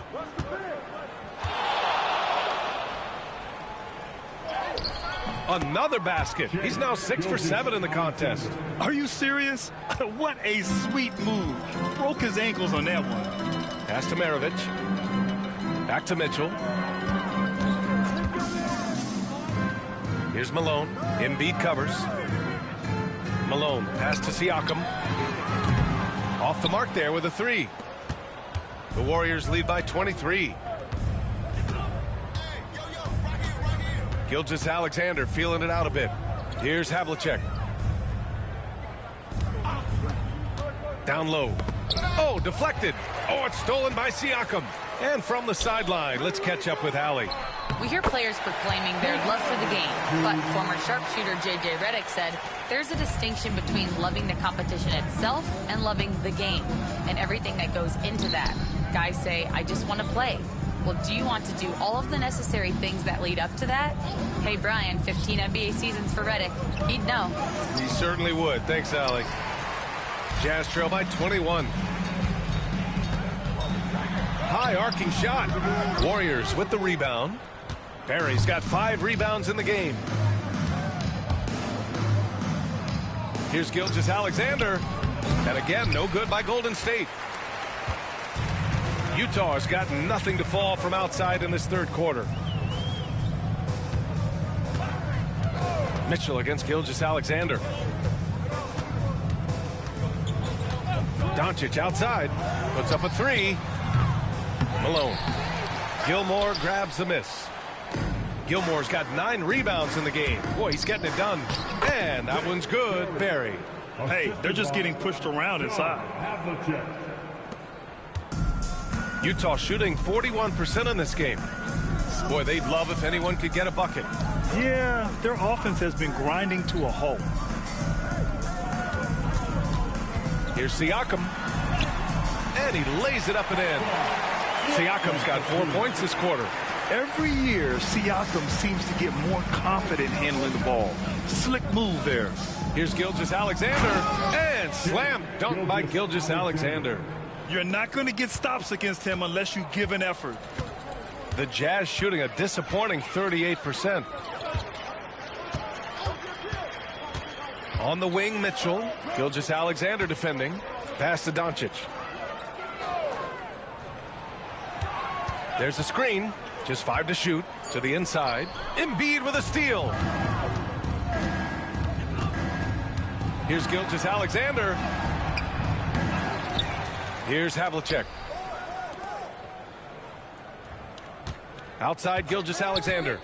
Another basket. He's now 6 for 7 in the contest. Are you serious? What a sweet move. Broke his ankles on that one. Pass to Maravich. Back to Mitchell. Here's Malone. Embiid covers. Malone. Pass to Siakam. Off the mark there with a 3. The Warriors lead by 23. Gilgeous-Alexander feeling it out a bit. Here's Havlicek. Down low. Oh, deflected. Oh, it's stolen by Siakam. And from the sideline, let's catch up with Allie. We hear players proclaiming their love for the game, but former sharpshooter J.J. Redick said there's a distinction between loving the competition itself and loving the game and everything that goes into that. Guys say, I just want to play. Well, do you want to do all of the necessary things that lead up to that? Hey, Brian, 15 NBA seasons for Redick. He'd know. He certainly would. Thanks, Allie. Jazz trail by 21. High arcing shot. Warriors with the rebound. Barry's got 5 rebounds in the game. Here's Gilgeous-Alexander. And again, no good by Golden State. Utah has got nothing to fall from outside in this third quarter. Mitchell against Gilgeous-Alexander. Doncic outside. Puts up a 3. Malone. Gilmore grabs the miss. Gilmore's got 9 rebounds in the game. Boy, he's getting it done. And that one's good. Barry. Hey, they're just getting pushed around inside. Utah shooting 41% in this game. Boy, they'd love if anyone could get a bucket. Yeah, their offense has been grinding to a halt. Here's Siakam. And he lays it up and in. Siakam's got 4 points this quarter. Every year, Siakam seems to get more confident handling the ball. Slick move there. Here's Gilgeous-Alexander, and slam dunk by Gilgeous-Alexander. You're not going to get stops against him unless you give an effort. The Jazz shooting a disappointing 38%. On the wing, Mitchell. Gilgeous-Alexander defending. Pass to Doncic. There's a screen. Just 5 to shoot. To the inside. Embiid with a steal. Here's Gilgeous-Alexander. Here's Havlicek. Outside Gilgeous-Alexander.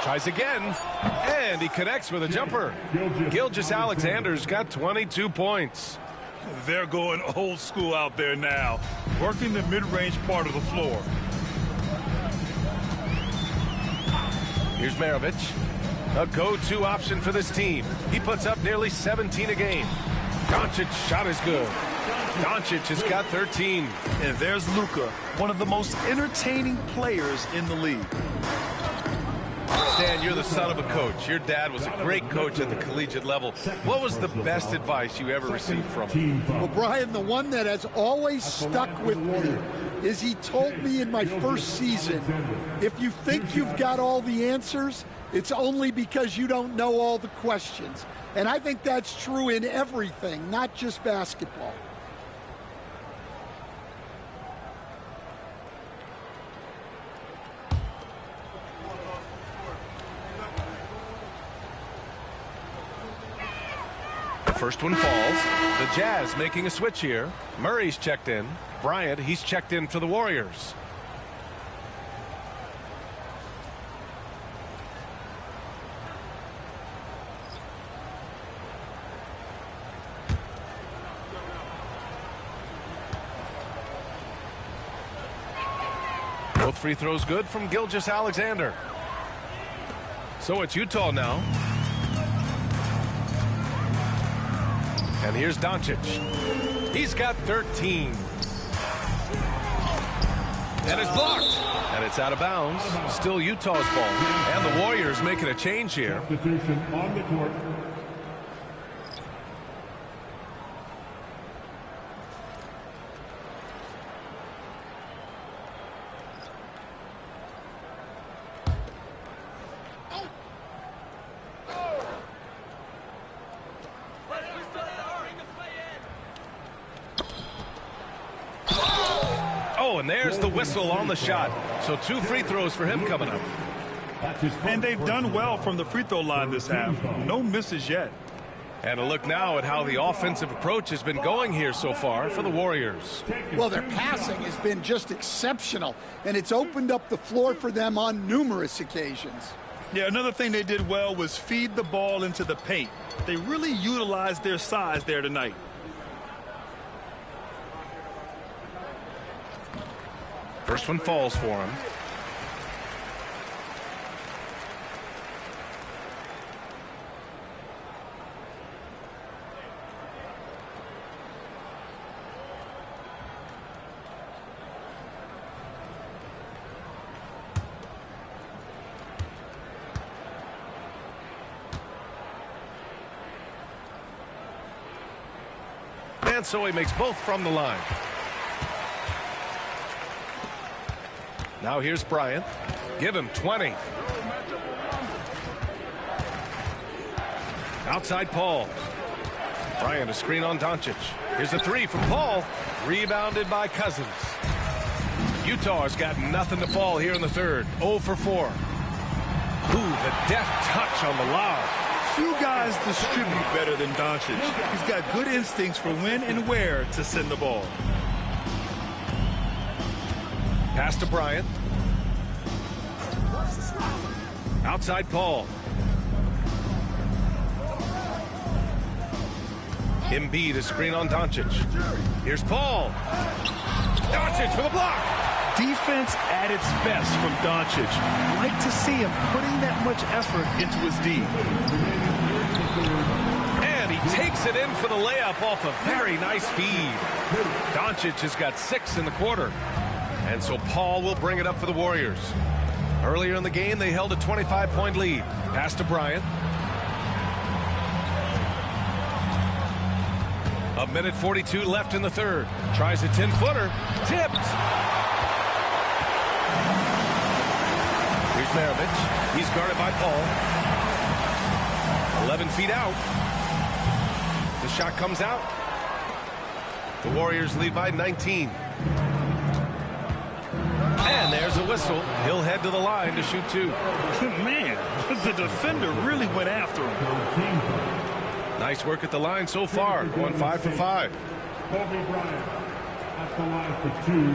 Tries again, and he connects with a jumper. Gilgeous-Alexander's got 22 points. They're going old school out there now, working the mid-range part of the floor. Here's Maravich, a go-to option for this team. He puts up nearly 17 a game. Doncic's shot is good. Doncic has got 13. And there's Luka, one of the most entertaining players in the league. Stan, you're the son of a coach. Your dad was a great coach at the collegiate level. What was the best advice you ever received from him? Well, Brian, the one that has always stuck with me is he told me in my first season, if you think you've got all the answers, it's only because you don't know all the questions. And I think that's true in everything, not just basketball. First one falls. The Jazz making a switch here. Murray's checked in. Bryant, he's checked in for the Warriors. Both free throws good from Gilgeous-Alexander. So it's Utah now. And here's Doncic. He's got 13. And it's blocked. And it's out of bounds. Still Utah's ball. And the Warriors making a change here. Substitution on the court. And there's the whistle on the shot. So 2 free throws for him coming up. And they've done well from the free throw line this half. No misses yet. And a look now at how the offensive approach has been going here so far for the Warriors. Well, their passing has been just exceptional, and it's opened up the floor for them on numerous occasions. Yeah, another thing they did well was feed the ball into the paint. They really utilized their size there tonight. First one falls for him. And so he makes both from the line. Now here's Bryant. Give him 20. Outside Paul. Bryant, a screen on Doncic. Here's a 3 from Paul. Rebounded by Cousins. Utah's got nothing to fall here in the third. 0 for 4. Ooh, the deft touch on the lob. Few guys distribute better than Doncic. He's got good instincts for when and where to send the ball. Pass to Bryant. Outside Paul. Embiid, a screen on Doncic. Here's Paul. Doncic for the block. Defense at its best from Doncic. Like to see him putting that much effort into his D. And he takes it in for the layup off a very nice feed. Doncic has got 6 in the quarter. And so Paul will bring it up for the Warriors. Earlier in the game, they held a 25-point lead. Pass to Bryant. A minute 42 left in the third. Tries a 10-footer. Tipped. Here's Maravich. He's guarded by Paul. 11 feet out. The shot comes out. The Warriors lead by 19. And there's a whistle. He'll head to the line to shoot 2. Man, the defender really went after him. Nice work at the line so far. Going 5 for 5. Kobe Bryant at the line for 2.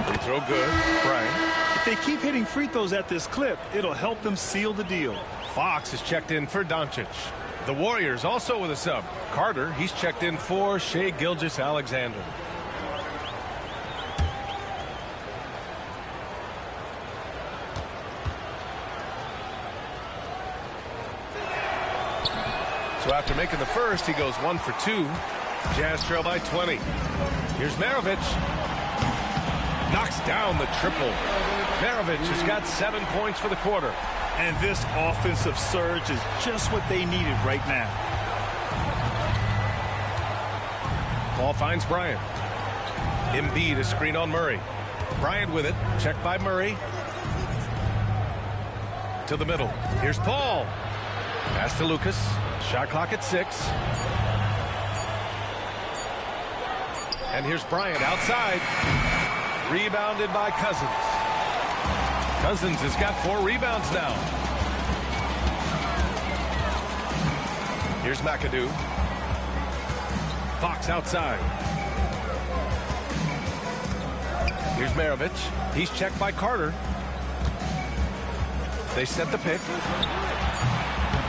Free throw good. Bryant. If they keep hitting free throws at this clip, it'll help them seal the deal. Fox is checked in for Doncic. The Warriors also with a sub. Carter, he's checked in for Shai Gilgeous-Alexander. So after making the first, he goes 1 for 2. Jazz trail by 20. Here's Maravich. Knocks down the triple. Maravich has got 7 points for the quarter. And this offensive surge is just what they needed right now. Ball finds Bryant. Embiid is screen on Murray. Bryant with it. Checked by Murray. To the middle. Here's Paul. Pass to Lucas. Shot clock at 6. And here's Bryant outside. Rebounded by Cousins. Cousins has got 4 rebounds now. Here's McAdoo. Fox outside. Here's Maravich. He's checked by Carter. They set the pick.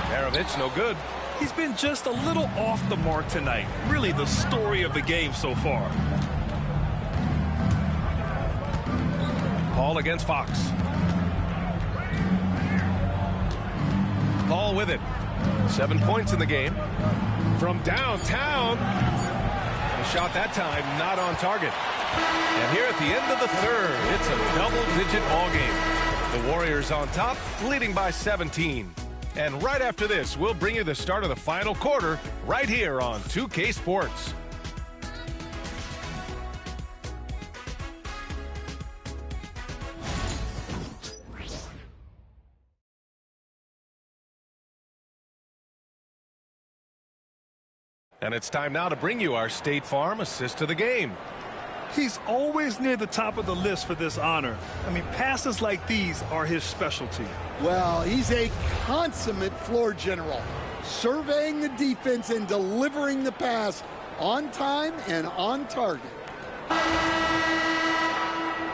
Maravich, no good. He's been just a little off the mark tonight. Really the story of the game so far. Paul against Fox. Paul with it. 7 points in the game. From downtown. The shot that time not on target. And here at the end of the third, it's a double-digit ball game. The Warriors on top, leading by 17. And right after this, we'll bring you the start of the final quarter right here on 2K Sports. And it's time now to bring you our State Farm assist to the game. He's always near the top of the list for this honor. I mean, passes like these are his specialty. Well, he's a consummate floor general, surveying the defense and delivering the pass on time and on target.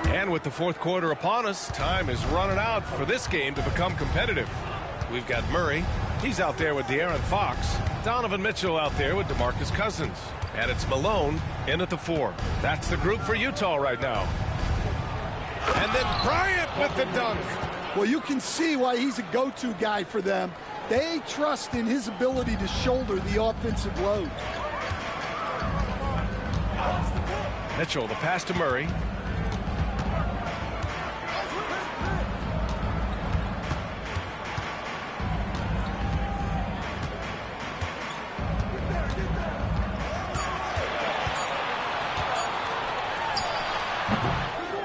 And with the fourth quarter upon us, time is running out for this game to become competitive. We've got Murray. He's out there with De'Aaron Fox. Donovan Mitchell out there with DeMarcus Cousins. And it's Malone in at the 4. That's the group for Utah right now. And then Bryant with the dunk. Well, you can see why he's a go-to guy for them. They trust in his ability to shoulder the offensive load. Mitchell, the pass to Murray.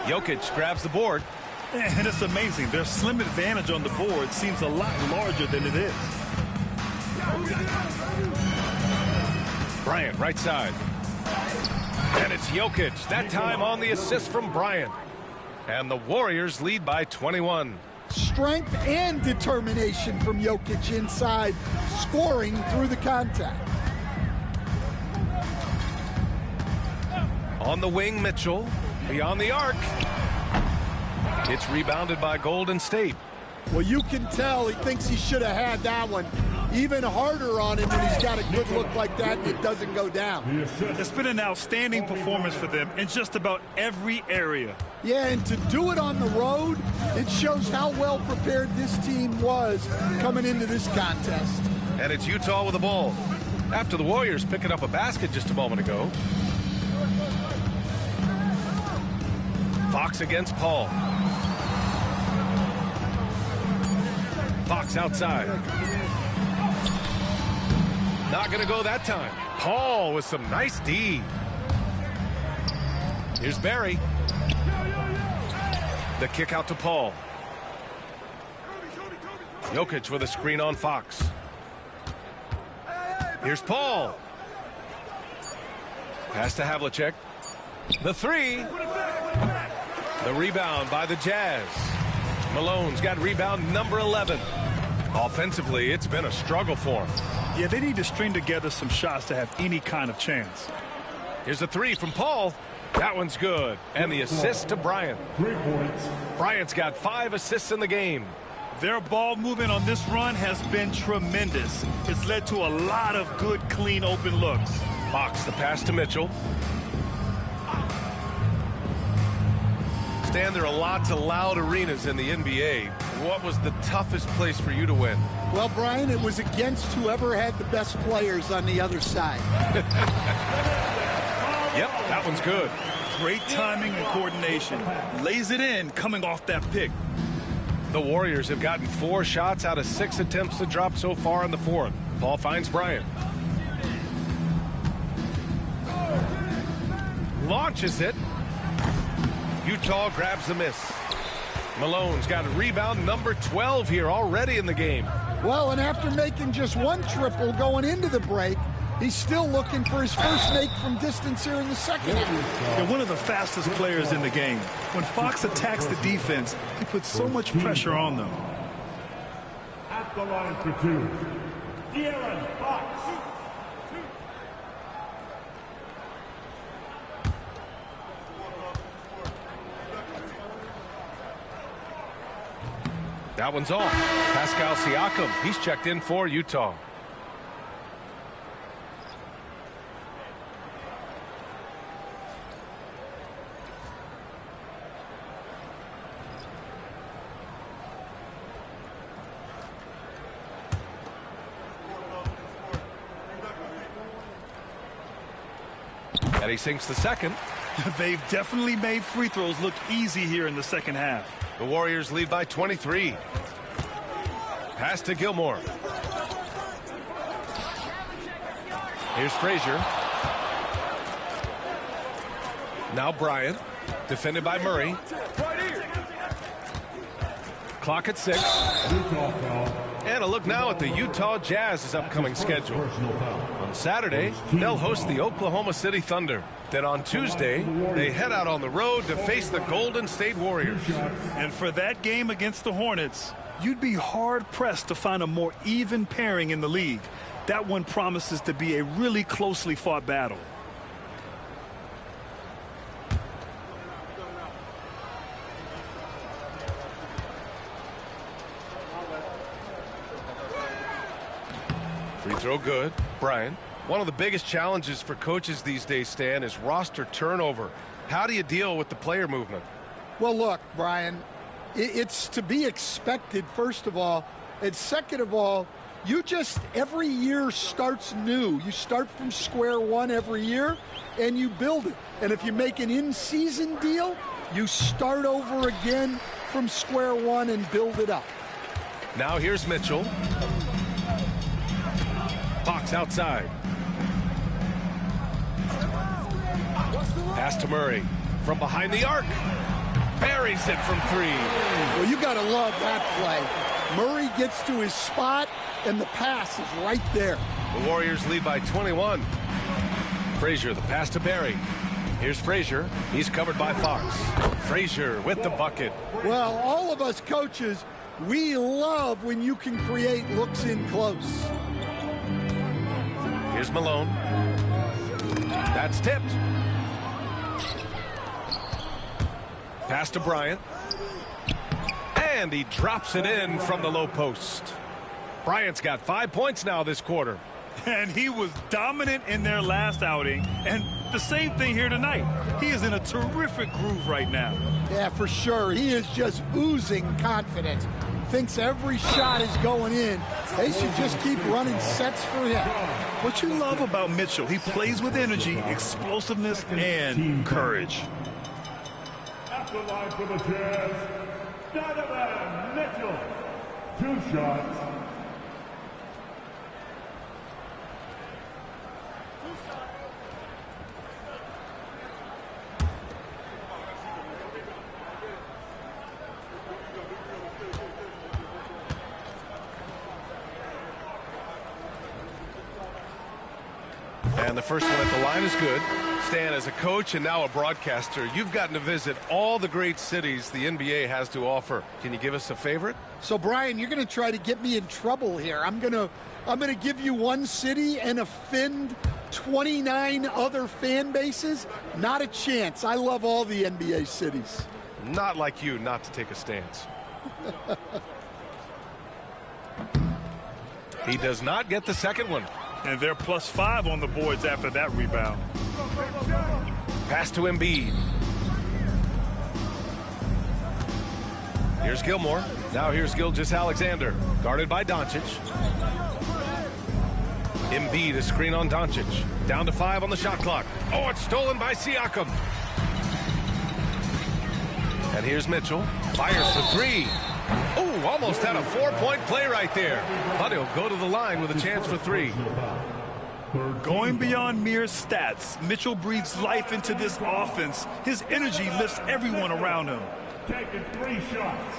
Jokic grabs the board. And it's amazing. Their slim advantage on the board seems a lot larger than it is. Bryant, right side. And it's Jokic, that time on the assist from Bryant. And the Warriors lead by 21. Strength and determination from Jokic inside, scoring through the contact. On the wing, Mitchell. Beyond the arc. It's rebounded by Golden State. Well, you can tell he thinks he should have had that one. Even harder on him when he's got a good look like that and it doesn't go down. It's been an outstanding performance for them in just about every area. Yeah, and to do it on the road, it shows how well prepared this team was coming into this contest. And it's Utah with the ball. After the Warriors picking up a basket just a moment ago. Fox against Paul. Fox outside. Not going to go that time. Paul with some nice D. Here's Barry. The kick out to Paul. Jokic with a screen on Fox. Here's Paul. Pass to Havlicek. The three. The rebound by the Jazz. Malone's got rebound number 11. Offensively, it's been a struggle for him. Yeah, they need to string together some shots to have any kind of chance. Here's a three from Paul. That one's good. And the assist to Bryant. 3 points. Bryant's got 5 assists in the game. Their ball movement on this run has been tremendous. It's led to a lot of good, clean, open looks. Fox, the pass to Mitchell. Stan, there are lots of loud arenas in the NBA. What was the toughest place for you to win? Well, Brian, it was against whoever had the best players on the other side. Yep, that one's good. Great timing and coordination. Lays it in coming off that pick. The Warriors have gotten 4 shots out of 6 attempts to drop so far in the fourth. Paul finds Bryant. Launches it. Utah grabs the miss. Malone's got a rebound number 12 here already in the game. Well, and after making just 1 triple going into the break, he's still looking for his first make from distance here in the second half. They're one of the fastest players in the game. When Fox attacks the defense, he puts so much pressure on them. At the line for 2, De'Aaron Fox. That one's off. Pascal Siakam, he's checked in for Utah. And he sinks the second. They've definitely made free throws look easy here in the second half. The Warriors lead by 23. Pass to Gilmore. Here's Frazier. Now Bryant. Defended by Murray. Clock at 6. And a look now at the Utah Jazz's upcoming schedule. On Saturday, they'll host the Oklahoma City Thunder. Then on Tuesday, they head out on the road to face the Golden State Warriors. And for that game against the Hornets, you'd be hard-pressed to find a more even pairing in the league. That one promises to be a really closely fought battle. Free throw good. Bryant. One of the biggest challenges for coaches these days, Stan, is roster turnover. How do you deal with the player movement? Well, look, Brian, it's to be expected, first of all. And second of all, you just, every year starts new. You start from square one every year, and you build it. And if you make an in-season deal, you start over again from square one and build it up. Now here's Mitchell. Fox outside. Pass to Murray. From behind the arc. Buries it from 3. Well, you got to love that play. Murray gets to his spot, and the pass is right there. The Warriors lead by 21. Frazier, the pass to Barry. Here's Frazier. He's covered by Fox. Frazier with the bucket. Well, all of us coaches, we love when you can create looks in close. Here's Malone. That's tipped. Pass to Bryant. And he drops it in from the low post. Bryant's got 5 points now this quarter. And he was dominant in their last outing. And the same thing here tonight. He is in a terrific groove right now. Yeah, for sure. He is just oozing confidence. Thinks every shot is going in. They should just keep running sets for him. What you love about Mitchell, he plays with energy, explosiveness, and courage. At the line for the Jazz, Donovan Mitchell. 2 shots. And the first one at the line is good. Stan, as a coach and now a broadcaster, you've gotten to visit all the great cities the NBA has to offer. Can you give us a favorite? So, Brian, you're going to try to get me in trouble here. I'm going to give you one city and offend 29 other fan bases. Not a chance. I love all the NBA cities. Not like you not to take a stance. He does not get the second one. And they're +5 on the boards after that rebound. Pass to Embiid. Here's Gilmore. Now here's Gilgeous-Alexander. Guarded by Doncic. Embiid, a screen on Doncic. Down to 5 on the shot clock. Oh, it's stolen by Siakam. And here's Mitchell. Fires the 3. Oh, almost had a 4-point play right there. But he'll go to the line with a chance for 3. Going beyond mere stats, Mitchell breathes life into this offense. His energy lifts everyone around him. Taking 3 shots.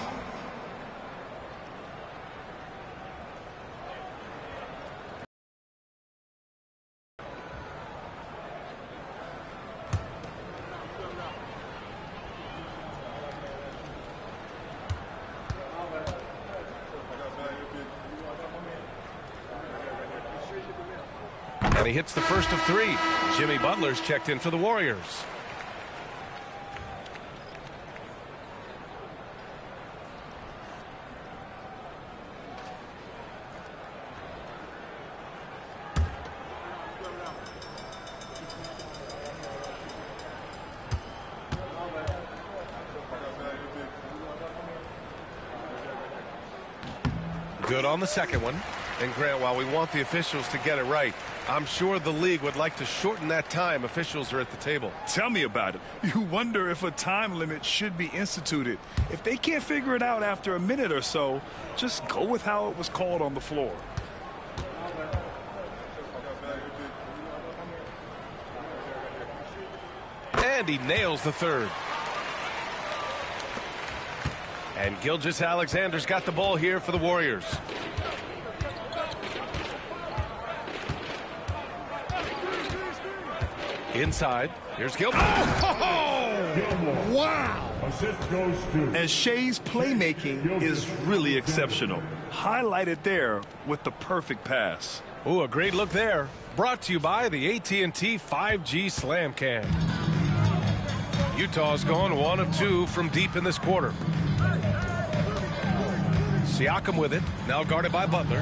And he hits the first of 3. Jimmy Butler's checked in for the Warriors. Good on the second one. And Grant, while we want the officials to get it right, I'm sure the league would like to shorten that time officials are at the table. Tell me about it. You wonder if a time limit should be instituted. If they can't figure it out after a minute or so, just go with how it was called on the floor. And he nails the third. And Gilgeous-Alexander's got the ball here for the Warriors. Inside. Here's Gilmore. Oh! Wow. Assist goes to. And Shea's playmaking is really exceptional. Highlighted there with the perfect pass. Ooh, a great look there. Brought to you by the AT&T 5G Slam Cam. Utah's gone 1 of 2 from deep in this quarter. Siakam with it. Now guarded by Butler.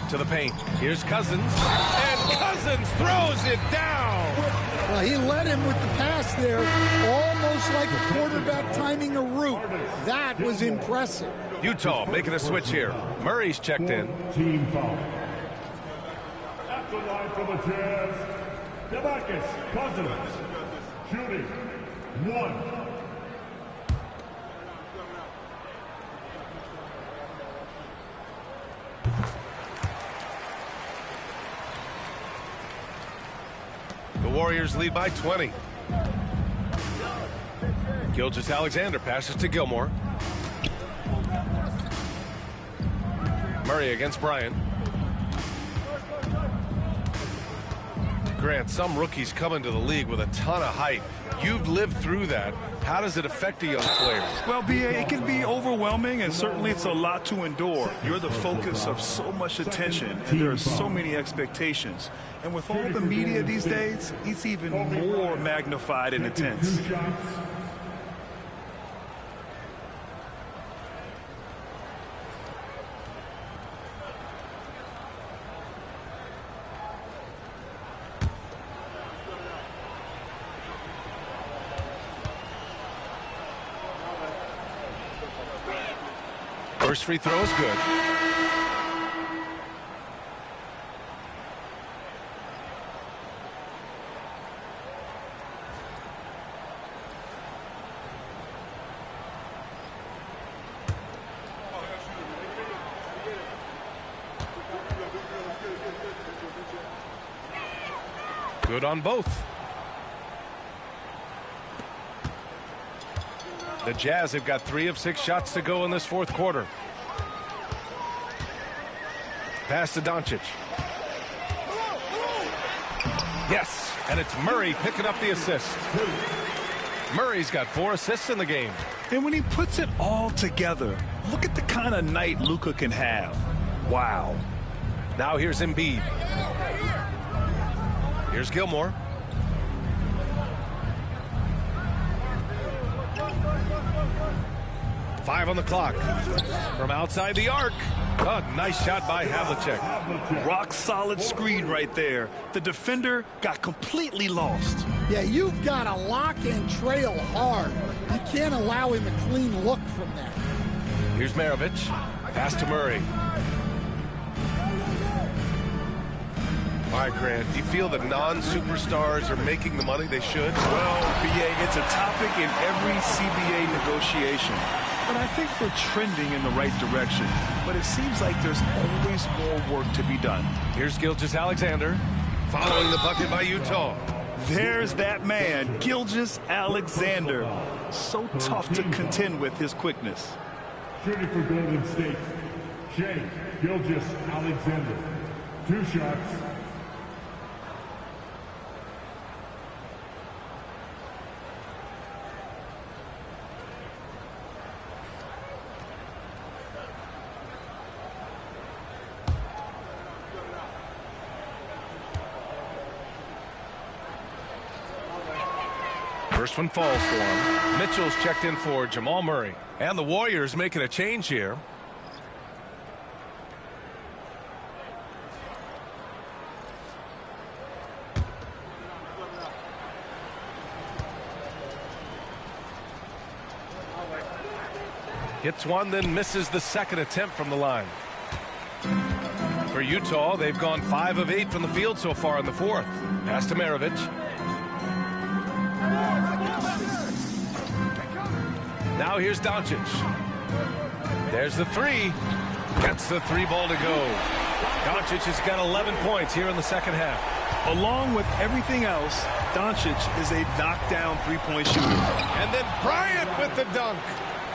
To the paint. Here's Cousins. And Cousins throws it down. Well, he led him with the pass there, almost like a quarterback timing a route. That was impressive. Utah making a switch here. Murray's checked in. Team foul. At the line for the Jazz, DeMarcus Cousins. Shooting 1. The Warriors lead by 20. Gilgeous-Alexander passes to Gilmore. Murray against Bryant. Grant, some rookies come into the league with a ton of height. You've lived through that. How does it affect a young player? Well, B.A., it can be overwhelming, and certainly it's a lot to endure. You're the focus of so much attention, and there are so many expectations. And with all the media these days, it's even more magnified and intense. First free throw is good. Good on both. The Jazz have got 3 of 6 shots to go in this fourth quarter. Pass to Doncic. Yes, and it's Murray picking up the assist. Murray's got 4 assists in the game. And when he puts it all together, look at the kind of night Luka can have. Wow. Now here's Embiid. Here's Gilmore. Five on the clock. From outside the arc. Oh, nice shot by Havlicek. Rock solid screen right there. The defender got completely lost. Yeah, you've got to lock and trail hard. You can't allow him a clean look from that. Here's Maravich. Pass to Murray. All right, Grant, do you feel that non-superstars are making the money they should? Well, B.A., it's a topic in every CBA negotiation. But I think we're trending in the right direction. But it seems like there's always more work to be done. Here's Gilgeous-Alexander following the bucket by Utah. There's that man, Gilgeous-Alexander. So tough to contend with his quickness. Shooting for Golden State, Shai Gilgeous-Alexander. 2 shots. First one falls for him. Mitchell's checked in for Jamal Murray. And the Warriors making a change here. Hits one, then misses the second attempt from the line. For Utah, they've gone 5 of 8 from the field so far in the fourth. Pass to Maravich. Now here's Doncic. There's the 3. Gets the 3 ball to go. Doncic has got 11 points here in the second half. Along with everything else, Doncic is a knockdown three-point shooter. And then Bryant with the dunk.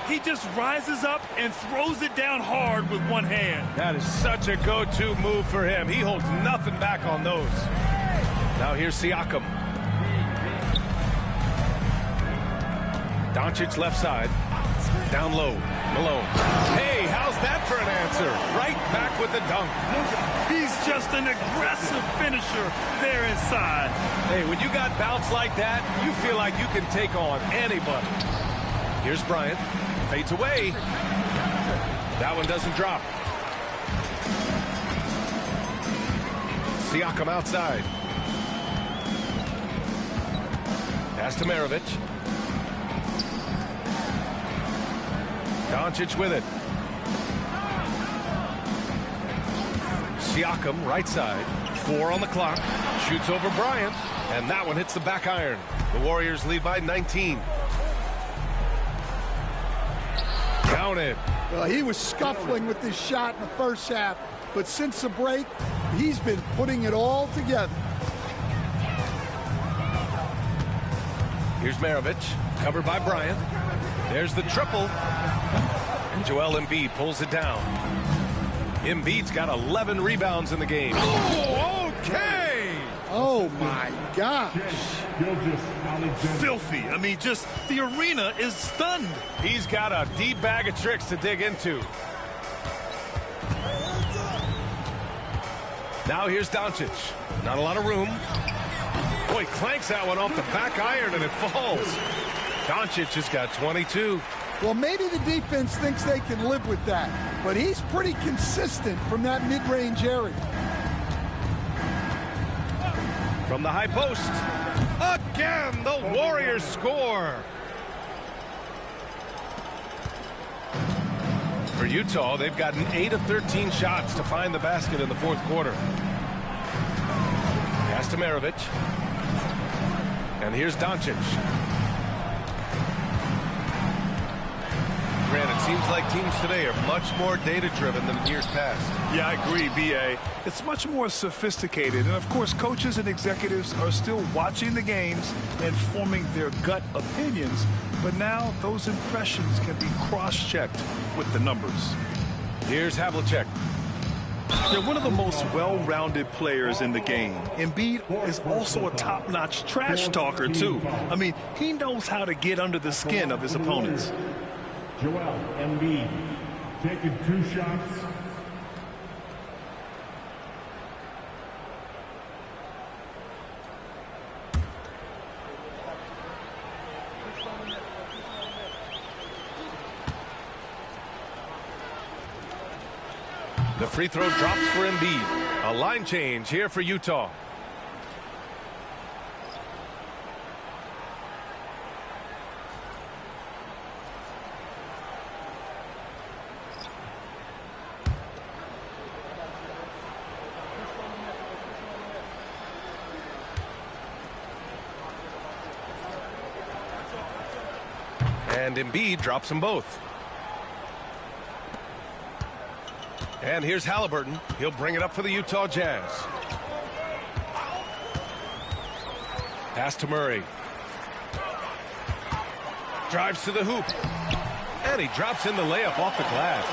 He just rises up and throws it down hard with one hand. That is such a go-to move for him. He holds nothing back on those. Now here's Siakam. Doncic left side. Down low. Malone. Hey, how's that for an answer? Right back with the dunk. He's just an aggressive finisher there inside. Hey, when you got bounce like that, you feel like you can take on anybody. Here's Bryant. Fades away. That one doesn't drop. Siakam outside. Pass to Maravich. Doncic with it. Siakam right side. 4 on the clock. Shoots over Bryant. And that one hits the back iron. The Warriors lead by 19. Counted. Well, he was scuffling with this shot in the first half, but since the break, he's been putting it all together. Here's Maravich, covered by Bryant. There's the triple. And Joel Embiid pulls it down. Embiid's got 11 rebounds in the game. Oh, okay! Oh, my gosh. Filthy. I mean, just the arena is stunned. He's got a deep bag of tricks to dig into. Now here's Doncic. Not a lot of room. Boy, clanks that one off the back iron and it falls. Doncic has got 22. Well, maybe the defense thinks they can live with that, but he's pretty consistent from that mid-range area. From the high post. Again, the Warriors score. For Utah, they've gotten 8 of 13 shots to find the basket in the fourth quarter. Pass to Maravich. And here's Doncic. Grant, it seems like teams today are much more data-driven than in years past. Yeah, I agree, B.A. It's much more sophisticated. And, of course, coaches and executives are still watching the games and forming their gut opinions. But now those impressions can be cross-checked with the numbers. Here's Havlicek. They're one of the most well-rounded players in the game. Embiid is also a top-notch trash talker, too. I mean, he knows how to get under the skin of his opponents. Joel Embiid taking 2 shots. The free throw drops for Embiid. A line change here for Utah. And Embiid drops them both. And here's Halliburton. He'll bring it up for the Utah Jazz. Pass to Murray. Drives to the hoop. And he drops in the layup off the glass.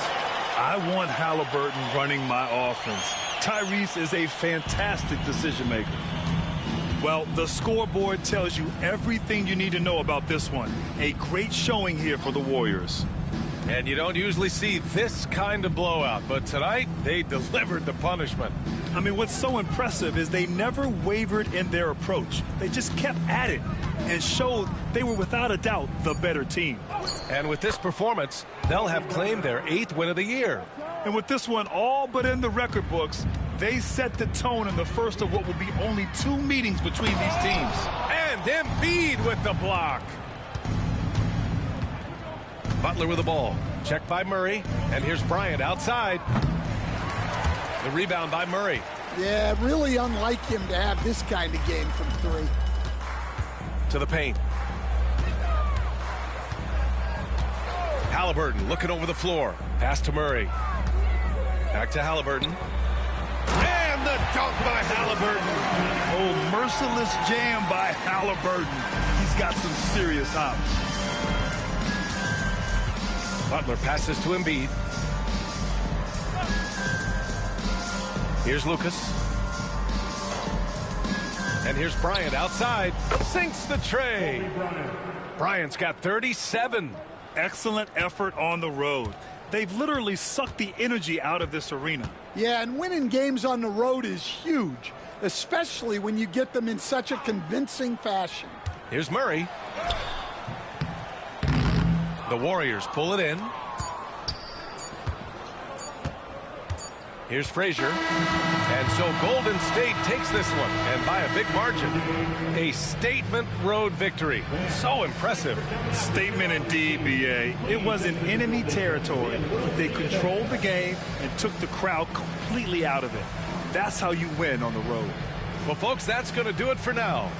I want Halliburton running my offense. Tyrese is a fantastic decision maker. Well, the scoreboard tells you everything you need to know about this one. A great showing here for the Warriors. And you don't usually see this kind of blowout, but tonight they delivered the punishment. I mean, what's so impressive is they never wavered in their approach. They just kept at it and showed they were without a doubt the better team. And with this performance, they'll have claimed their 8th win of the year. And with this one all but in the record books, they set the tone in the first of what will be only 2 meetings between these teams. And Embiid with the block. Butler with the ball. Checked by Murray. And here's Bryant outside. The rebound by Murray. Yeah, really unlike him to have this kind of game from 3. To the paint. Halliburton looking over the floor. Pass to Murray. Back to Halliburton. And the dunk by Halliburton. Oh, merciless jam by Halliburton. He's got some serious hops. Butler passes to Embiid. Here's Lucas. And here's Bryant outside. Sinks the tray. Bryant's got 37. Excellent effort on the road. They've literally sucked the energy out of this arena. Yeah, and winning games on the road is huge, especially when you get them in such a convincing fashion. Here's Murray. The Warriors pull it in. Here's Frazier. And so Golden State takes this one, and by a big margin. A statement road victory. So impressive. Statement indeed, B.A. It was in enemy territory. They controlled the game and took the crowd completely out of it. That's how you win on the road. Well, folks, that's going to do it for now.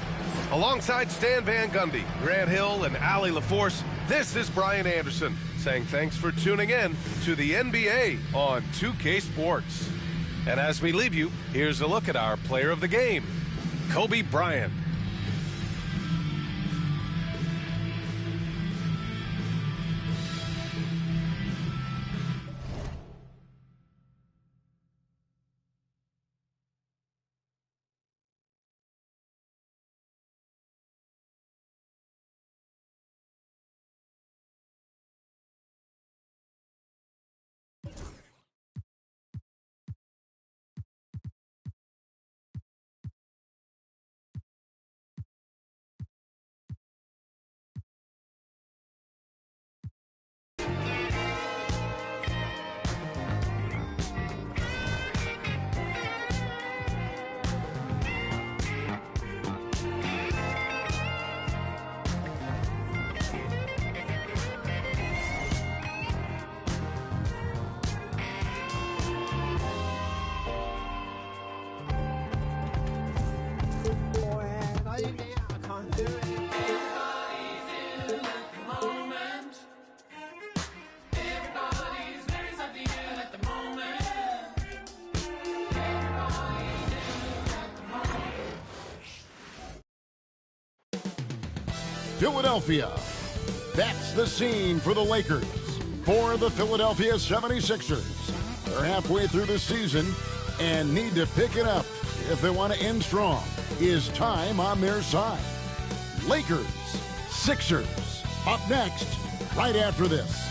Alongside Stan Van Gundy, Grant Hill, and Allie LaForce, this is Brian Anderson saying thanks for tuning in to the NBA on 2K Sports. And as we leave you, here's a look at our player of the game, Kobe Bryant. Philadelphia. That's the scene for the Lakers. For the Philadelphia 76ers, they're halfway through the season and need to pick it up if they want to end strong. Is time on their side. Lakers, Sixers, up next, right after this.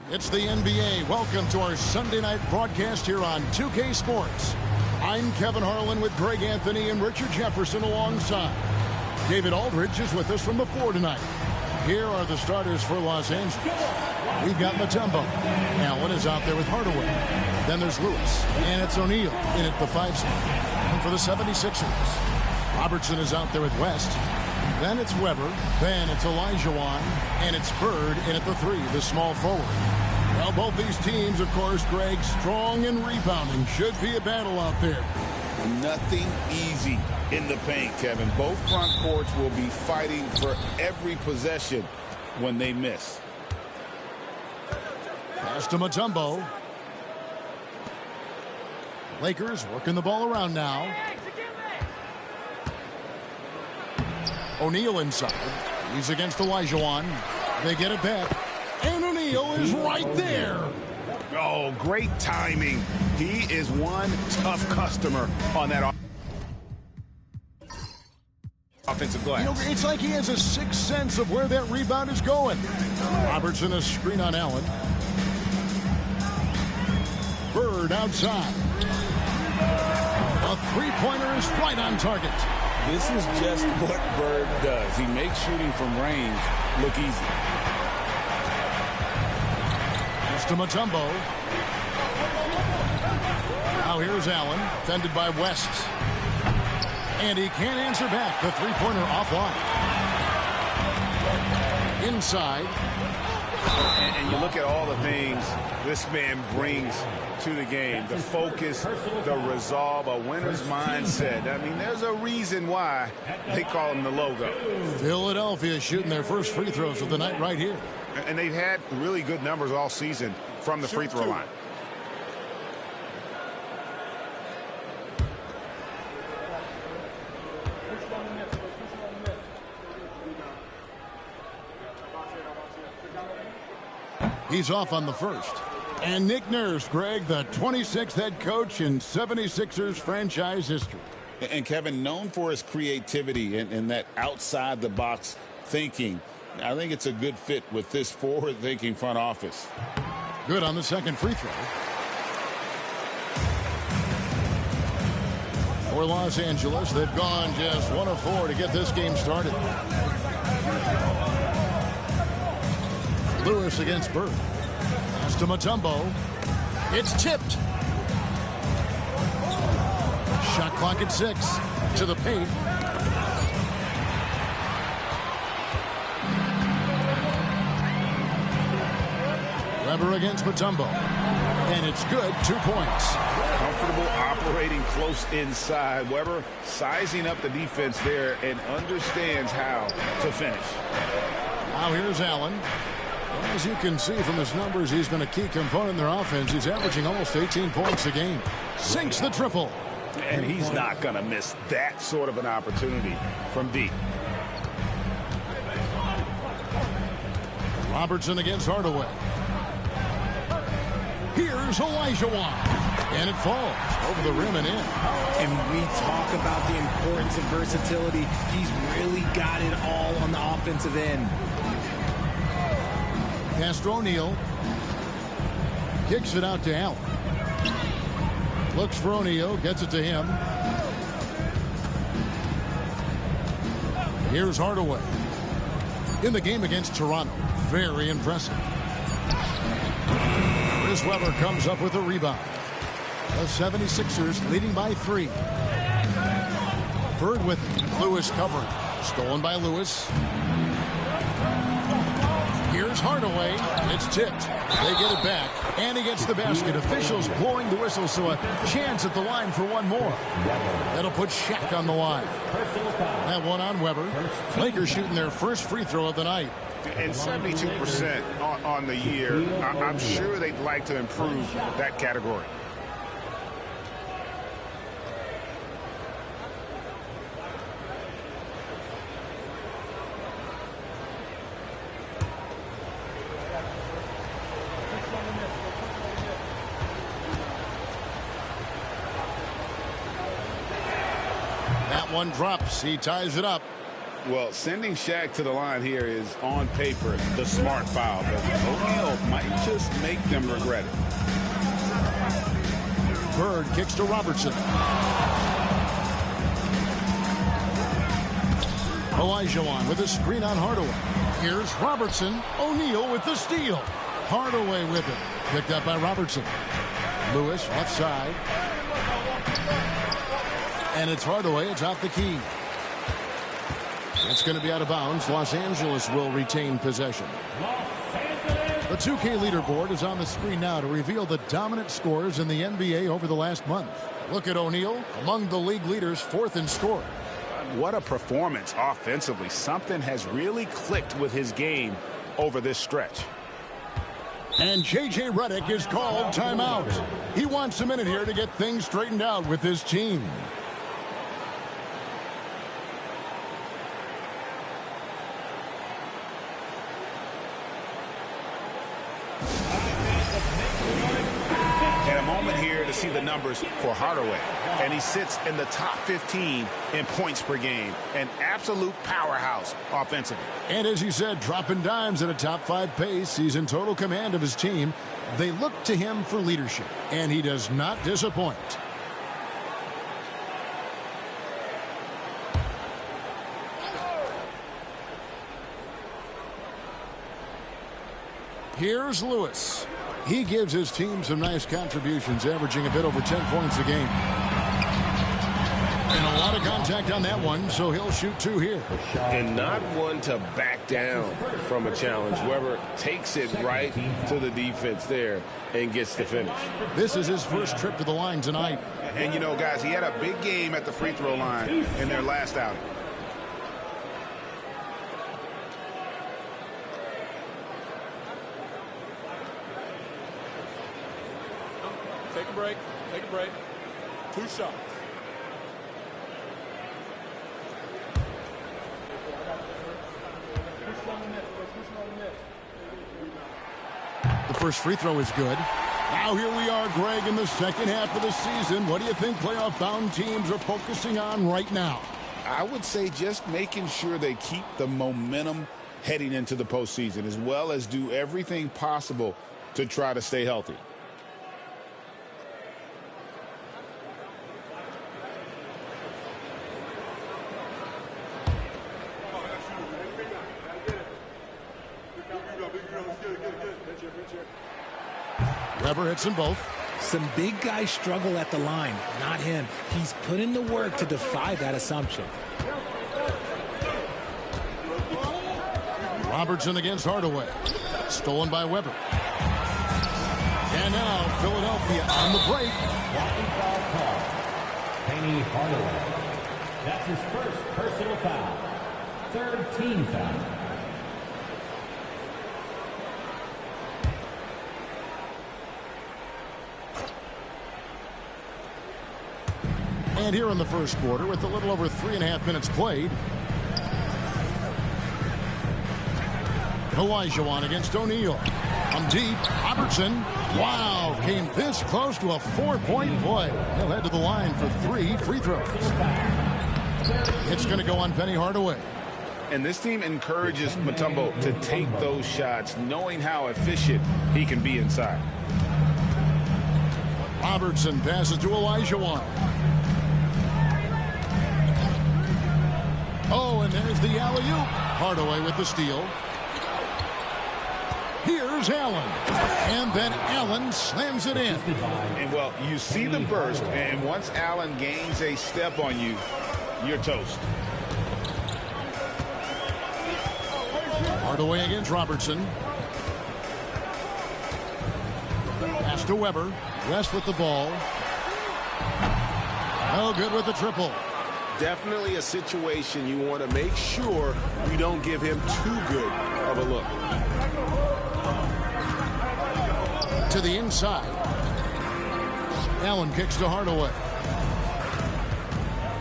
It's the NBA. Welcome to our Sunday night broadcast here on 2K Sports. I'm Kevin Harlan with Greg Anthony and Richard Jefferson alongside. David Aldridge is with us from the floor tonight. Here are the starters for Los Angeles. We've got Mutombo. Allen is out there with Hardaway. Then there's Lewis. And it's O'Neal in at the 5 spot. And for the 76ers, Robertson is out there with West. Then it's Weber. Then it's Olajuwon. And it's Bird in at the 3, the small forward. Well, both these teams, of course, Greg, strong and rebounding. Should be a battle out there. Nothing easy in the paint, Kevin. Both front courts will be fighting for every possession when they miss. Pass to Mutombo. Lakers working the ball around now. O'Neal inside. He's against Olajuwon. They get it back. And O'Neal is right there. Oh, great timing. He is one tough customer on that offensive glass. You know, it's like he has a sixth sense of where that rebound is going. Robertson, a screen on Allen. Bird outside. A three-pointer is right on target. This is just what Bird does. He makes shooting from range look easy. To Mutombo. Now here's Allen, fended by West. And he can't answer back. The three-pointer offline. Inside. And you look at all the things this man brings to the game. The focus, the resolve, a winner's mindset. I mean, there's a reason why they call him the logo. Philadelphia shooting their first free throws of the night right here. And they've had really good numbers all season from the free throw line. He's off on the first. And Nick Nurse, Greg, the 26th head coach in 76ers franchise history. And Kevin, known for his creativity and that outside-the-box thinking. I think it's a good fit with this forward-thinking front office. Good on the second free throw. For Los Angeles, they've gone just 1 of 4 to get this game started. Lewis against Bird. Pass to Mutombo. It's tipped. Shot clock at 6. To the paint. Weber against Mutombo. And it's good. 2 points. Comfortable operating close inside. Weber sizing up the defense there and understands how to finish. Now here's Allen. As you can see from his numbers, he's been a key component in their offense. He's averaging almost 18 points a game. Sinks the triple. And he's not going to miss that sort of an opportunity from deep. Robertson against Hardaway. Here's Olajuwon. And it falls over the rim and in. And we talk about the importance of versatility. He's really got it all on the offensive end. Pass to O'Neal. Kicks it out to Allen. Looks for O'Neal. Gets it to him. Here's Hardaway. In the game against Toronto, very impressive. Chris Webber comes up with a rebound. The 76ers leading by 3. Bird with it. Lewis covering. Stolen by Lewis. Here's Hardaway. It's tipped. They get it back. And he gets the basket. Officials blowing the whistle, so a chance at the line for one more. That'll put Shaq on the line. That one on Webber. Lakers shooting their first free throw of the night. And 72% on the year. I'm sure they'd like to improve that category. One drops. He ties it up. Well, sending Shaq to the line here is on paper the smart foul, but O'Neal might just make them regret it. Bird kicks to Robertson. Olajuwon with a screen on Hardaway. Here's Robertson. O'Neal with the steal. Hardaway with it. Picked up by Robertson. Lewis left side. And it's Hardaway. It's off the key. It's going to be out of bounds. Los Angeles will retain possession. The 2K leaderboard is on the screen now to reveal the dominant scores in the NBA over the last month. Look at O'Neal, among the league leaders, 4th in score. What a performance offensively. Something has really clicked with his game over this stretch. And J.J. Redick is called timeout. He wants a minute here to get things straightened out with his team. To see the numbers for Hardaway, and he sits in the top 15 in points per game. An absolute powerhouse offensively. And as you said, dropping dimes at a top 5 pace. He's in total command of his team. They look to him for leadership, and he does not disappoint. Here's Lewis. He gives his team some nice contributions, averaging a bit over 10 points a game. And a lot of contact on that one, so he'll shoot 2 here. And not one to back down from a challenge. Webber takes it right to the defense there and gets the finish. This is his first trip to the line tonight. And, you know, guys, he had a big game at the free throw line in their last outing. Take a break. Take a break. 2 shots. The first free throw is good. Now here we are, Greg, in the second half of the season. What do you think playoff-bound teams are focusing on right now? I would say just making sure they keep the momentum heading into the postseason, as well as do everything possible to try to stay healthy. Webber hits them both. Some big guys struggle at the line, not him. He's put in the work to defy that assumption. Robertson against Hardaway. Stolen by Webber. And now Philadelphia on the break. Walking foul call. Penny Hardaway. That's his first personal foul. 3rd team foul. And here in the first quarter, with a little over 3.5 minutes played, Olajuwon against O'Neal. From deep, Robertson. Wow, came this close to a 4-point play. He'll head to the line for 3 free throws. It's going to go on Penny Hardaway. And this team encourages Mutombo to take those shots, knowing how efficient he can be inside. Robertson passes to Olajuwon. Oh, and there's There's the alley-oop. Hardaway with the steal. Here's Allen. And then Allen slams it in. And, well, you see the burst, and once Allen gains a step on you, you're toast. Hardaway against Robertson. Pass to Weber. West with the ball. No good with the triple. Definitely a situation you want to make sure you don't give him too good of a look. To the inside. Allen kicks to Hardaway.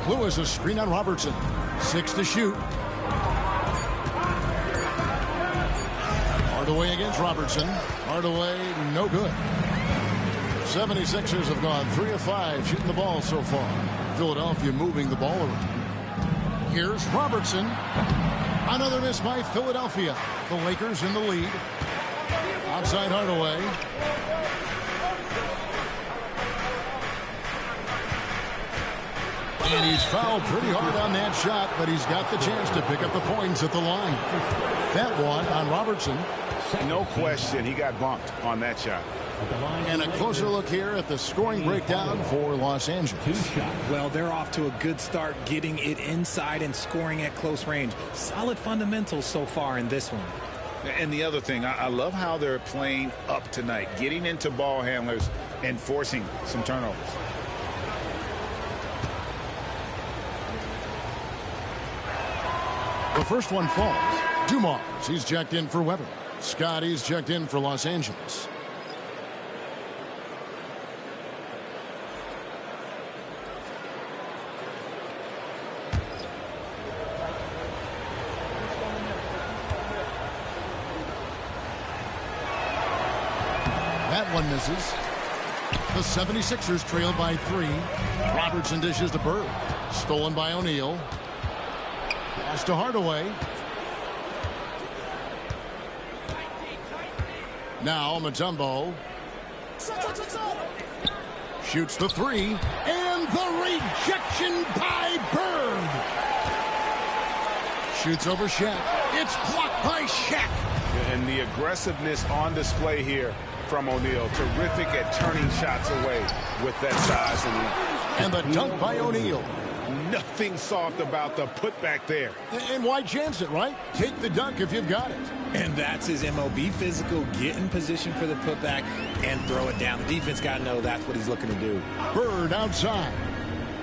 Lewis a screen on Robertson. 6 to shoot. Hardaway against Robertson. Hardaway no good. 76ers have gone 3 of 5 shooting the ball so far. Philadelphia moving the ball around. Here's Robertson. Another miss by Philadelphia. The Lakers in the lead. Outside Hardaway. And he's fouled pretty hard on that shot, but he's got the chance to pick up the points at the line. That one on Robertson. No question, he got bumped on that shot. And a closer look here at the scoring breakdown for Los Angeles. Well, they're off to a good start getting it inside and scoring at close range. Solid fundamentals so far in this one. And the other thing, I love how they're playing up tonight, getting into ball handlers and forcing some turnovers. The first one falls. Dumars, he's checked in for Weber. Scotty's checked in for Los Angeles. That one misses. The 76ers trail by 3. Robertson dishes to Bird. Stolen by O'Neal. Pass to Hardaway. Now Mutombo. Shoots the 3. And the rejection by Bird. Shoots over Shaq. It's blocked by Shaq. And the aggressiveness on display here from O'Neal. Terrific at turning shots away with that size and length. And the dunk by O'Neal. Nothing soft about the putback there. And why chance it, right? Take the dunk if you've got it. And that's his MO. Be physical, get in position for the putback, and throw it down. The defense got to know that's what he's looking to do. Bird outside.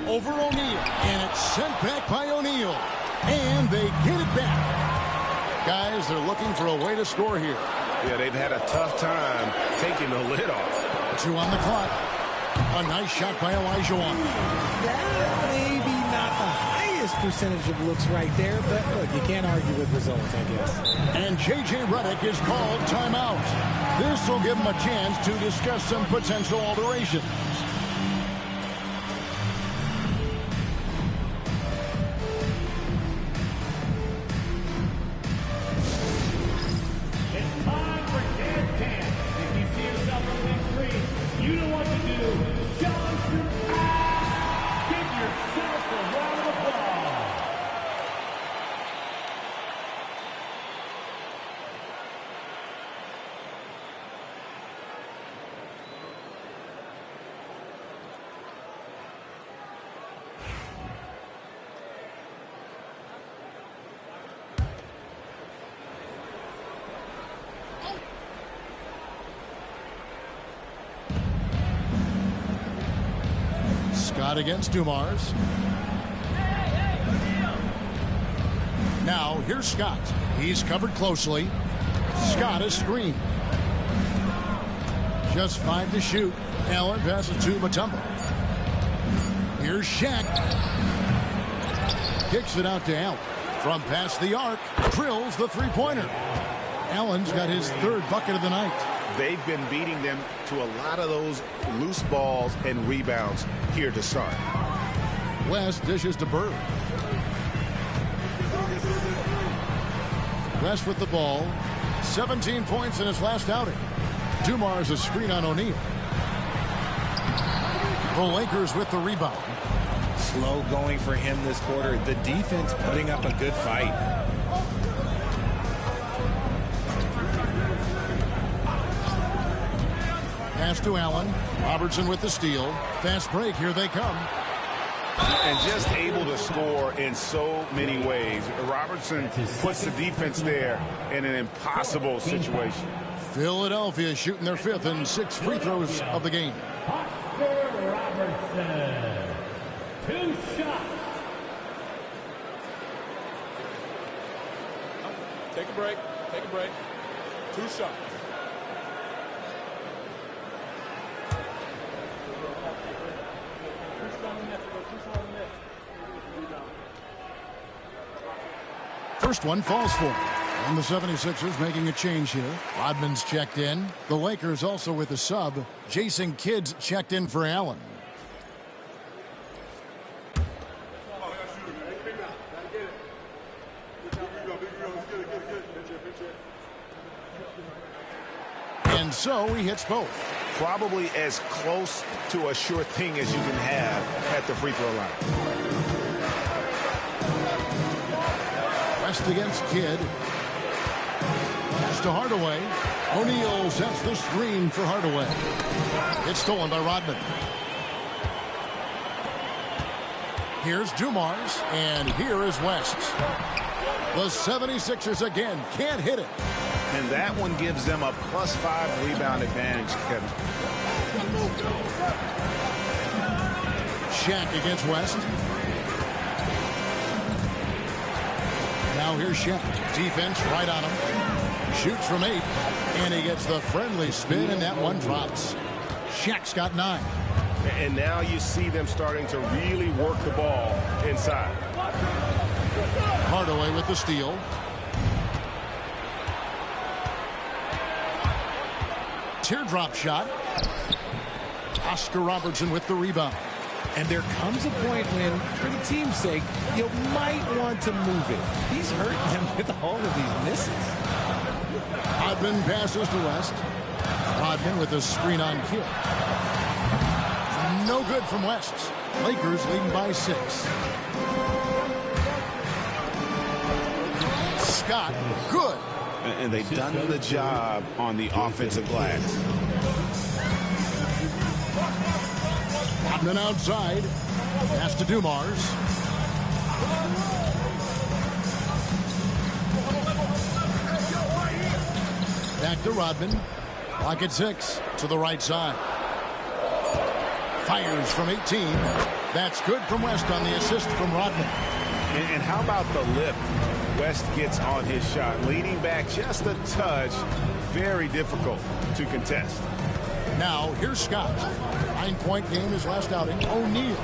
Over O'Neal. And it's sent back by O'Neal. And they get it back. Guys, they're looking for a way to score here. Yeah, they've had a tough time taking the lid off. 2 on the clock. A nice shot by Olajuwon. Maybe not the highest percentage of looks right there, but look, you can't argue with results, I guess. And J.J. Redick is called timeout. This will give him a chance to discuss some potential alterations. Scott against Dumars. Now here's Scott. He's covered closely. Scott is screened. Just 5 to shoot. Allen passes to Mutombo. Here's Shaq. Kicks it out to Allen. From past the arc, drills the three-pointer. Allen's got his 3rd bucket of the night. They've been beating them to a lot of those loose balls and rebounds here to start. West dishes to Bird. West with the ball. 17 points in his last outing. Dumars a screen on O'Neal. The Lakers with the rebound. slow going for him this quarter. The defense putting up a good fight. Pass to Allen. Robertson with the steal. Fast break. Here they come. And just able to score in so many ways. Robertson puts the defense there in an impossible situation. Philadelphia shooting their 5th and 6th free throws of the game. Oscar Robertson. 2 shots. Take a break. Take a break. 2 shots. First one falls for him. And the 76ers making a change here. Rodman's checked in. The Lakers also with a sub. Jason Kidd's checked in for Allen. And so he hits both. Probably as close to a sure thing as you can have at the free throw line. West against Kidd. Pass to Hardaway. O'Neal sets the screen for Hardaway. It's stolen by Rodman. Here's Dumars, and here is West. The 76ers again can't hit it. And that one gives them a +5 rebound advantage, Kevin. Shaq against West. Now here's Shaq. Defense right on him. Shoots from 8. And he gets the friendly spin, and that one drops. Shaq's got 9. And now you see them starting to really work the ball inside. Hardaway with the steal. Teardrop shot. Oscar Robertson with the rebound. And there comes a point when, for the team's sake, you might want to move it. He's hurting them with all of these misses. Rodman passes to West. Rodman with a screen on Kidd. No good from West. Lakers leading by 6. Scott, good. And they've done the job on the offensive glass. Rodman outside. Pass to Dumars. Back to Rodman. Pocket 6 to the right side. Fires from 18. That's good from West on the assist from Rodman. And how about the lift West gets on his shot? Leaning back just a touch. Very difficult to contest. Now, here's Scott. 9-point game his last outing. O'Neal.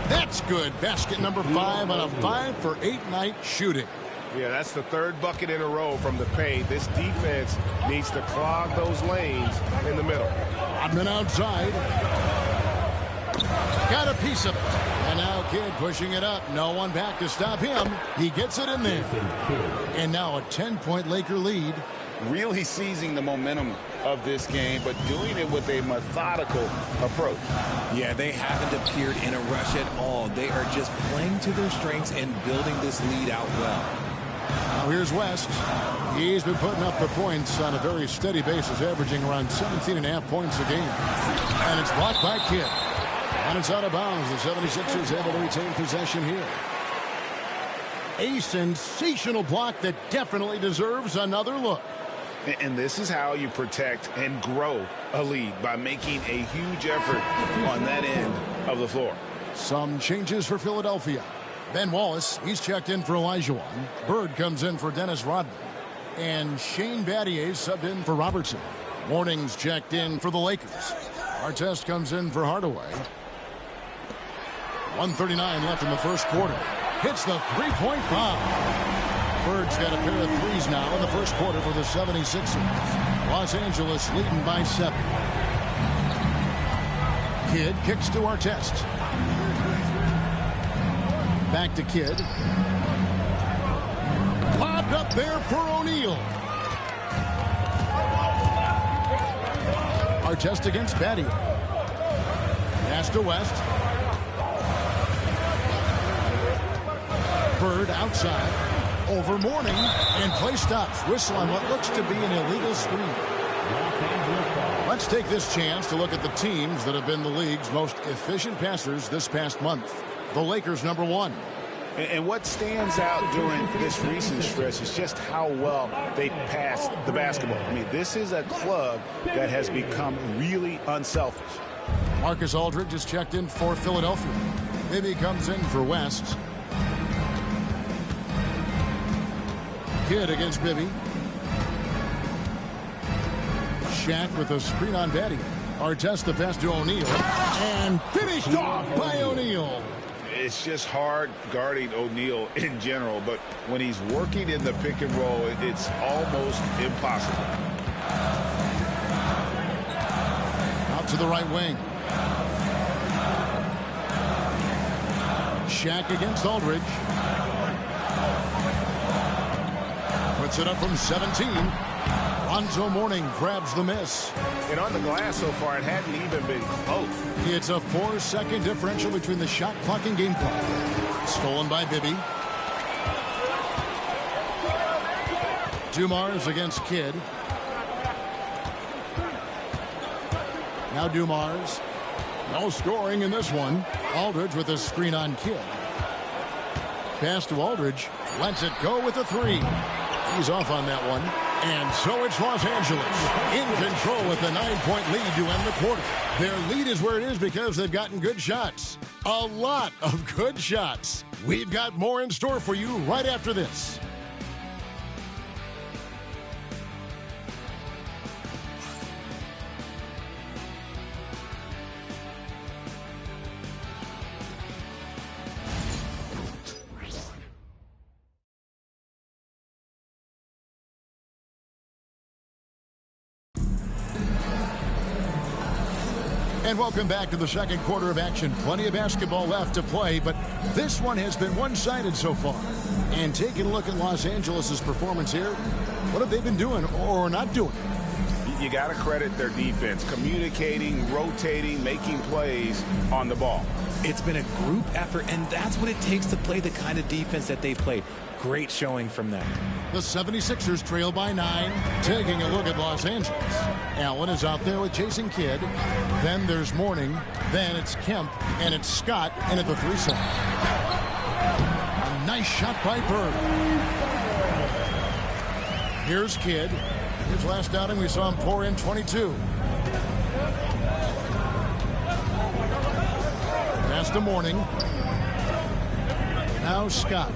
That's good. Basket number 5 on a 5-for-8 night shooting. Yeah, that's the 3rd bucket in a row from the paint. This defense needs to clog those lanes in the middle. Rodman outside. Got a piece of it. And now Kidd pushing it up. No one back to stop him. He gets it in there. And now a 10-point Laker lead. Really seizing the momentum of this game, but doing it with a methodical approach. Yeah, they haven't appeared in a rush at all. They are just playing to their strengths and building this lead out well. Now here's West. He's been putting up the points on a very steady basis, averaging around 17.5 points a game. And it's blocked by Kidd. And it's out of bounds. The 76ers able to retain possession here. A sensational block that definitely deserves another look. And this is how you protect and grow a lead, by making a huge effort on that end of the floor. Some changes for Philadelphia. Ben Wallace, he's checked in for Olajuwon. Bird comes in for Dennis Rodman. And Shane Battier subbed in for Robertson. Morning's checked in for the Lakers. Artest comes in for Hardaway. 1:39 left in the first quarter. Hits the three-point bomb. Bird's got a pair of threes now in the first quarter for the 76ers. Los Angeles leading by 7. Kidd kicks to Artest. Back to Kidd. Lobbed up there for O'Neal. Artest against Battier. Pass to West. Bird outside. Over Mourning. And play stops. Whistle on what looks to be an illegal screen. Let's take this chance to look at the teams that have been the league's most efficient passers this past month. The Lakers, number 1. And what stands out during this recent stretch is just how well they pass the basketball. I mean, this is a club that has become really unselfish. Marcus Aldridge is checked in for Philadelphia. Bibby comes in for West. Kidd against Bibby. Shaq with a screen on Betty. Artest the pass to O'Neal. And finished off by O'Neal. It's just hard guarding O'Neal in general, but when he's working in the pick and roll, it's almost impossible. Out to the right wing. Shaq against Aldridge. Puts it up from 17. Lonzo Mourning grabs the miss. And on the glass so far, it hadn't even been close. It's a 4-second differential between the shot clock and game clock. Stolen by Bibby. Dumars against Kidd. Now Dumars. No scoring in this one. Aldridge with a screen on Kidd. Pass to Aldridge. Lets it go with a 3. He's off on that one. And so it's Los Angeles in control with a 9-point lead to end the quarter. Their lead is where it is because they've gotten good shots. A lot of good shots. We've got more in store for you right after this. And welcome back to the second quarter of action. Plenty of basketball left to play, but this one has been one-sided so far. And taking a look at Los Angeles' performance here, what have they been doing or not doing? You got to credit their defense, communicating, rotating, making plays on the ball. It's been a group effort, and that's what it takes to play the kind of defense that they've played. Great showing from them. The 76ers trail by 9. Taking a look at Los Angeles. Allen is out there with Jason Kidd. Then there's Mourning. Then it's Kemp. And it's Scott in at the 3 slot. A nice shot by Bird. Here's Kidd. His last outing, we saw him pour in 22. Pass to Mourning. Now Scott.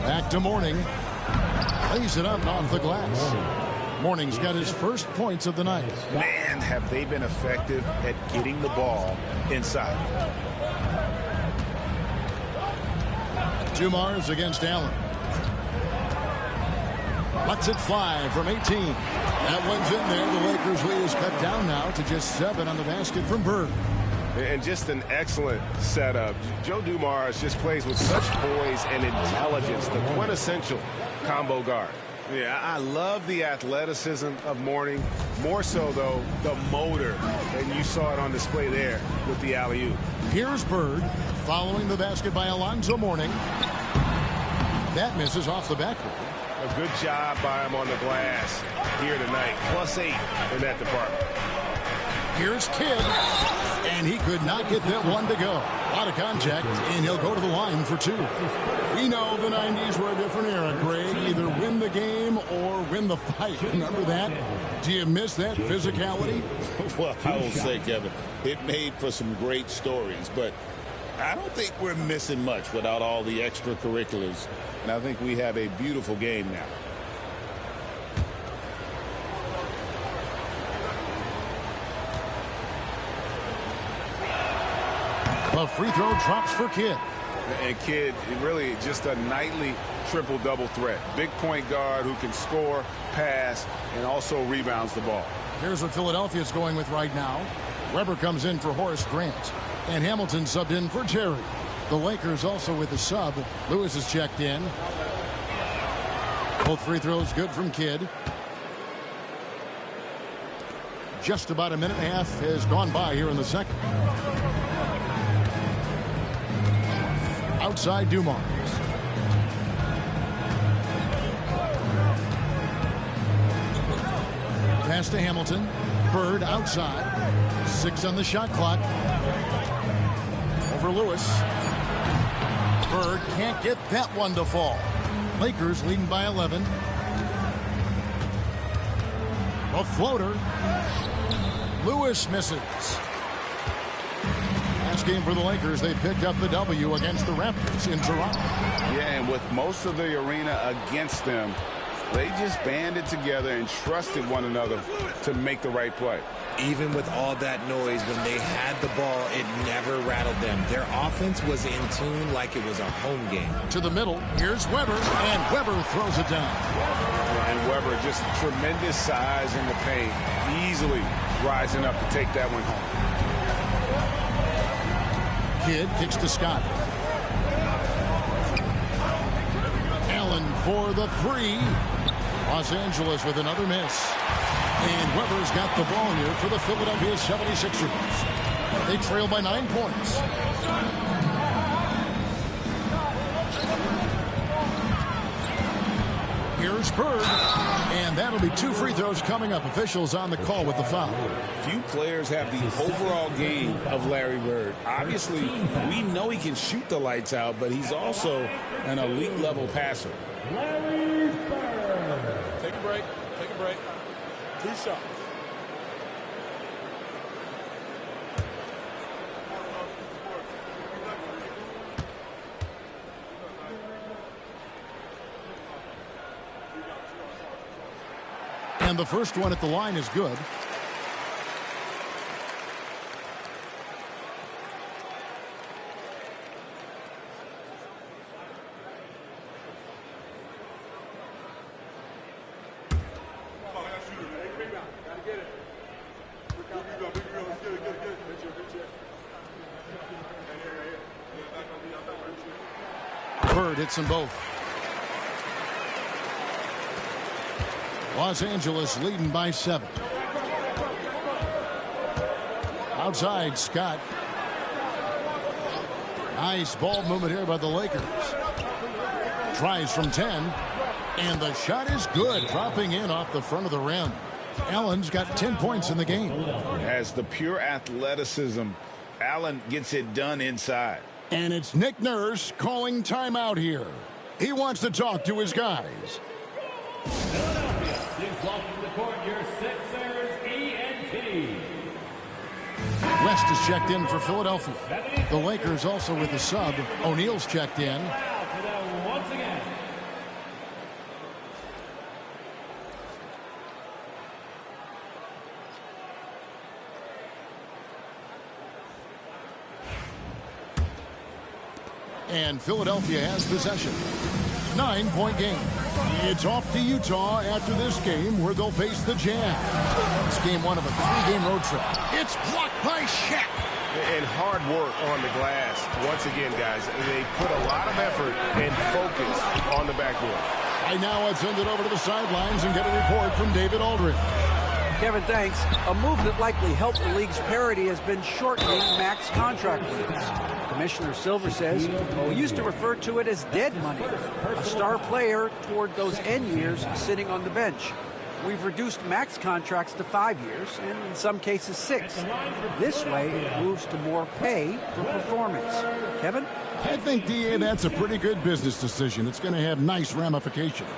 Back to Mourning. Lays it up and off the glass. Mourning's got his first points of the night. Man, have they been effective at getting the ball inside. Dumars against Allen. Lets it fly from 18. That one's in there. The Lakers lead is cut down now to just 7 on the basket from Bird. And just an excellent setup. Joe Dumars just plays with such poise and intelligence, the quintessential combo guard. Yeah, I love the athleticism of Mourning. More so, though, the motor. And you saw it on display there with the alley-oop. Here's Bird following the basket by Alonzo Mourning. That misses off the backboard. A good job by him on the glass here tonight. +8 in that department. Here's Kidd. And he could not get that one to go. Out of contact, and he'll go to the line for 2. We know the 90s were a different era, Greg. Either win the game or win the fight. Remember that? Do you miss that physicality? Well, I will say, Kevin, it made for some great stories, but I don't think we're missing much without all the extracurriculars. And I think we have a beautiful game now. The free throw drops for Kidd. And Kidd, really just a nightly triple-double threat. Big point guard who can score, pass, and also rebounds the ball. Here's what Philadelphia's going with right now. Weber comes in for Horace Grant. And Hamilton subbed in for Terry. The Lakers also with the sub. Lewis is checked in. Both free throws good from Kidd. Just about a minute and a half has gone by here in the second. Outside Dumars. Pass to Hamilton. Bird outside. 6 on the shot clock. Over Lewis. Bird can't get that one to fall. Lakers leading by 11. A floater. Lewis misses. Last game for the Lakers, they picked up the W against the Raptors in Toronto. Yeah, and with most of the arena against them, they just banded together and trusted one another to make the right play. Even with all that noise, when they had the ball, it never rattled them. Their offense was in tune like it was a home game. To the middle, here's Weber, and Weber throws it down. And Weber, just tremendous size in the paint, easily rising up to take that one home. Kidd kicks to Scott. Allen for the 3. Los Angeles with another miss. And Weber's got the ball here for the Philadelphia 76ers. They trail by 9 points. Here's Bird. And that'll be 2 free throws coming up. Officials on the call with the foul. Few players have the overall game of Larry Bird. Obviously, we know he can shoot the lights out, but he's also an elite level passer. Larry Bird. Take a break. Take a break. 2 shots. And the first one at the line is good. Bird hits them both. Los Angeles leading by 7. Outside, Scott. Nice ball movement here by the Lakers. Tries from 10. And the shot is good, dropping in off the front of the rim. Allen's got 10 points in the game. Has the pure athleticism. Allen gets it done inside. And it's Nick Nurse calling timeout here. He wants to talk to his guys. Please welcome to the court your Sixers ENT. West is checked in for Philadelphia. The Lakers also with a sub. O'Neal's checked in. Once again. And Philadelphia has possession. 9-point game. It's off to Utah after this game where they'll face the Jazz. It's game 1 of a 3-game road trip. It's blocked by Shaq. And hard work on the glass. Once again, guys, they put a lot of effort and focus on the backboard. I now let's send it over to the sidelines and get a report from David Aldridge. Kevin, thanks. A move that likely helped the league's parity has been shortening max contract limits. Commissioner Silver says we used to refer to it as dead money, a star player toward those end years sitting on the bench. We've reduced max contracts to 5 years, and in some cases 6. This way, it moves to more pay for performance. Kevin? I think, D.A., that's a pretty good business decision. It's going to have nice ramifications.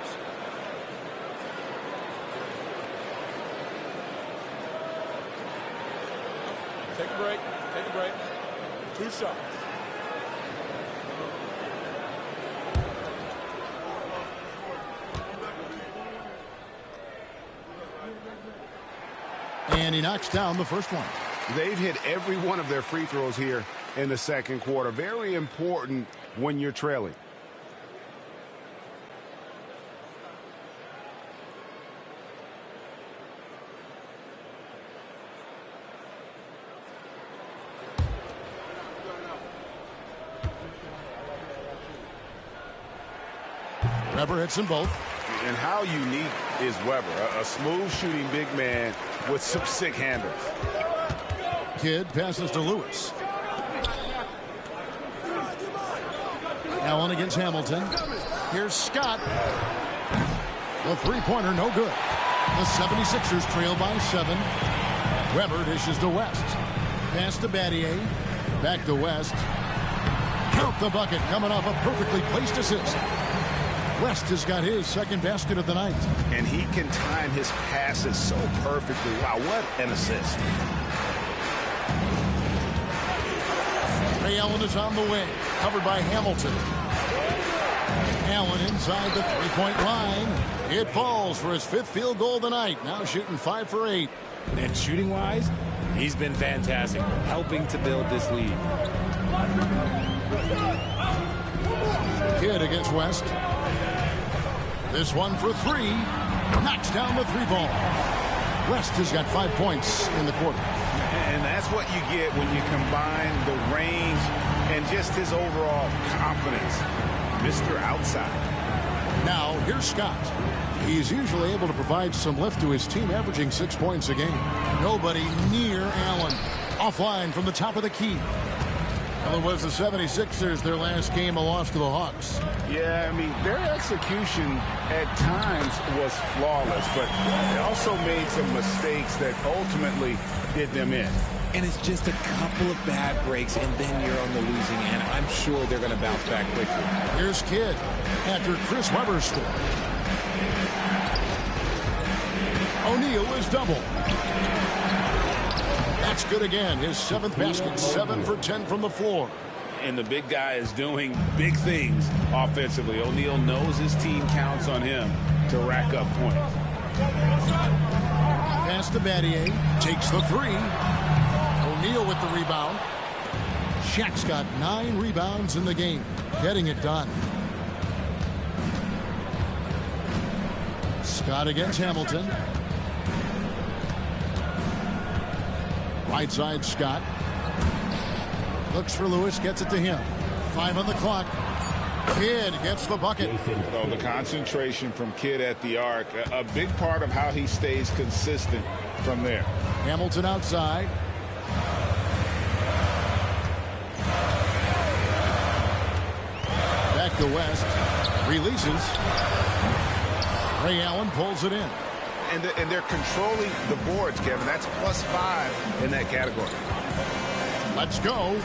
Take a break. Take a break. 2 shots. And he knocks down the first one. They've hit every one of their free throws here in the second quarter. Very important when you're trailing. Weber hits them both. And how unique is Weber, a smooth shooting big man with some sick handles. Kidd passes to Lewis. Allen against Hamilton. Here's Scott. The three-pointer, no good. The 76ers trail by 7. Weber dishes to West. Pass to Battier. Back to West. Count the bucket, coming off a perfectly placed assist. West has got his second basket of the night. And he can time his passes so perfectly. Wow, what an assist. Ray Allen is on the wing, covered by Hamilton. Allen inside the three-point line. It falls for his 5th field goal of the night. Now shooting 5 for 8. And shooting-wise, he's been fantastic, helping to build this lead. Kidd against West. This one for 3. Knocks down the 3-ball. West has got 5 points in the quarter. And that's what you get when you combine the range and just his overall confidence. Mr. Outside. Now, here's Scott. He's usually able to provide some lift to his team, averaging 6 points a game. Nobody near Allen. Offline from the top of the key. Well, it was the 76ers, their last game, a loss to the Hawks. Yeah, I mean, their execution at times was flawless, but they also made some mistakes that ultimately did them in. And it's just a couple of bad breaks, and then you're on the losing end. I'm sure they're going to bounce back quickly. Here's Kidd after Chris Webber scored. O'Neal is double. That's good again. His 7th basket, 7 for 10 from the floor. And the big guy is doing big things offensively. O'Neal knows his team counts on him to rack up points. Pass to Battier. Takes the 3. O'Neal with the rebound. Shaq's got 9 rebounds in the game. Getting it done. Scott against Hamilton. Right side, Scott. Looks for Lewis, gets it to him. 5 on the clock. Kidd gets the bucket. So the concentration from Kidd at the arc, a big part of how he stays consistent from there. Hamilton outside. Back to West. Releases. Ray Allen pulls it in. And they're controlling the boards, Kevin. That's +5 in that category. Let's go.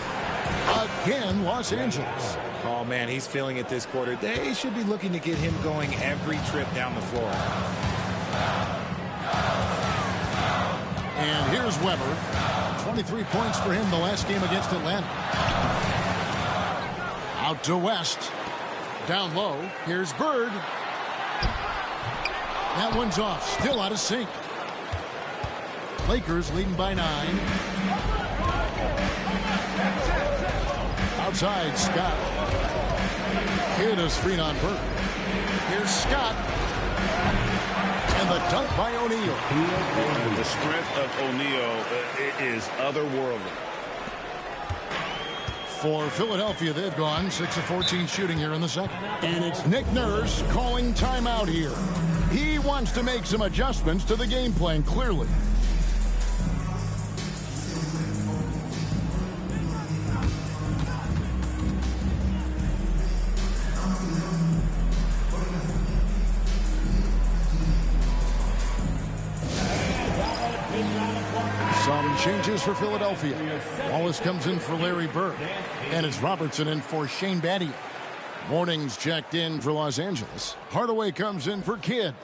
Again, Los Angeles. Oh, man, he's feeling it this quarter. They should be looking to get him going every trip down the floor. And here's Weber. 23 points for him the last game against Atlanta. Out to West. Down low. Here's Bird. That one's off. Still out of sync. Lakers leading by 9. Outside, Scott. Kidd is screen on Bird. Here's Scott. And the dunk by O'Neal. And the strength of O'Neal is otherworldly. For Philadelphia, they've gone 6 of 14 shooting here in the second. And it's Nick Nurse calling timeout here. He wants to make some adjustments to the game plan, clearly. Some changes for Philadelphia. Wallace comes in for Larry Bird. And it's Robertson in for Shane Battier. Mornings checked in for Los Angeles. Hardaway comes in for Kidd.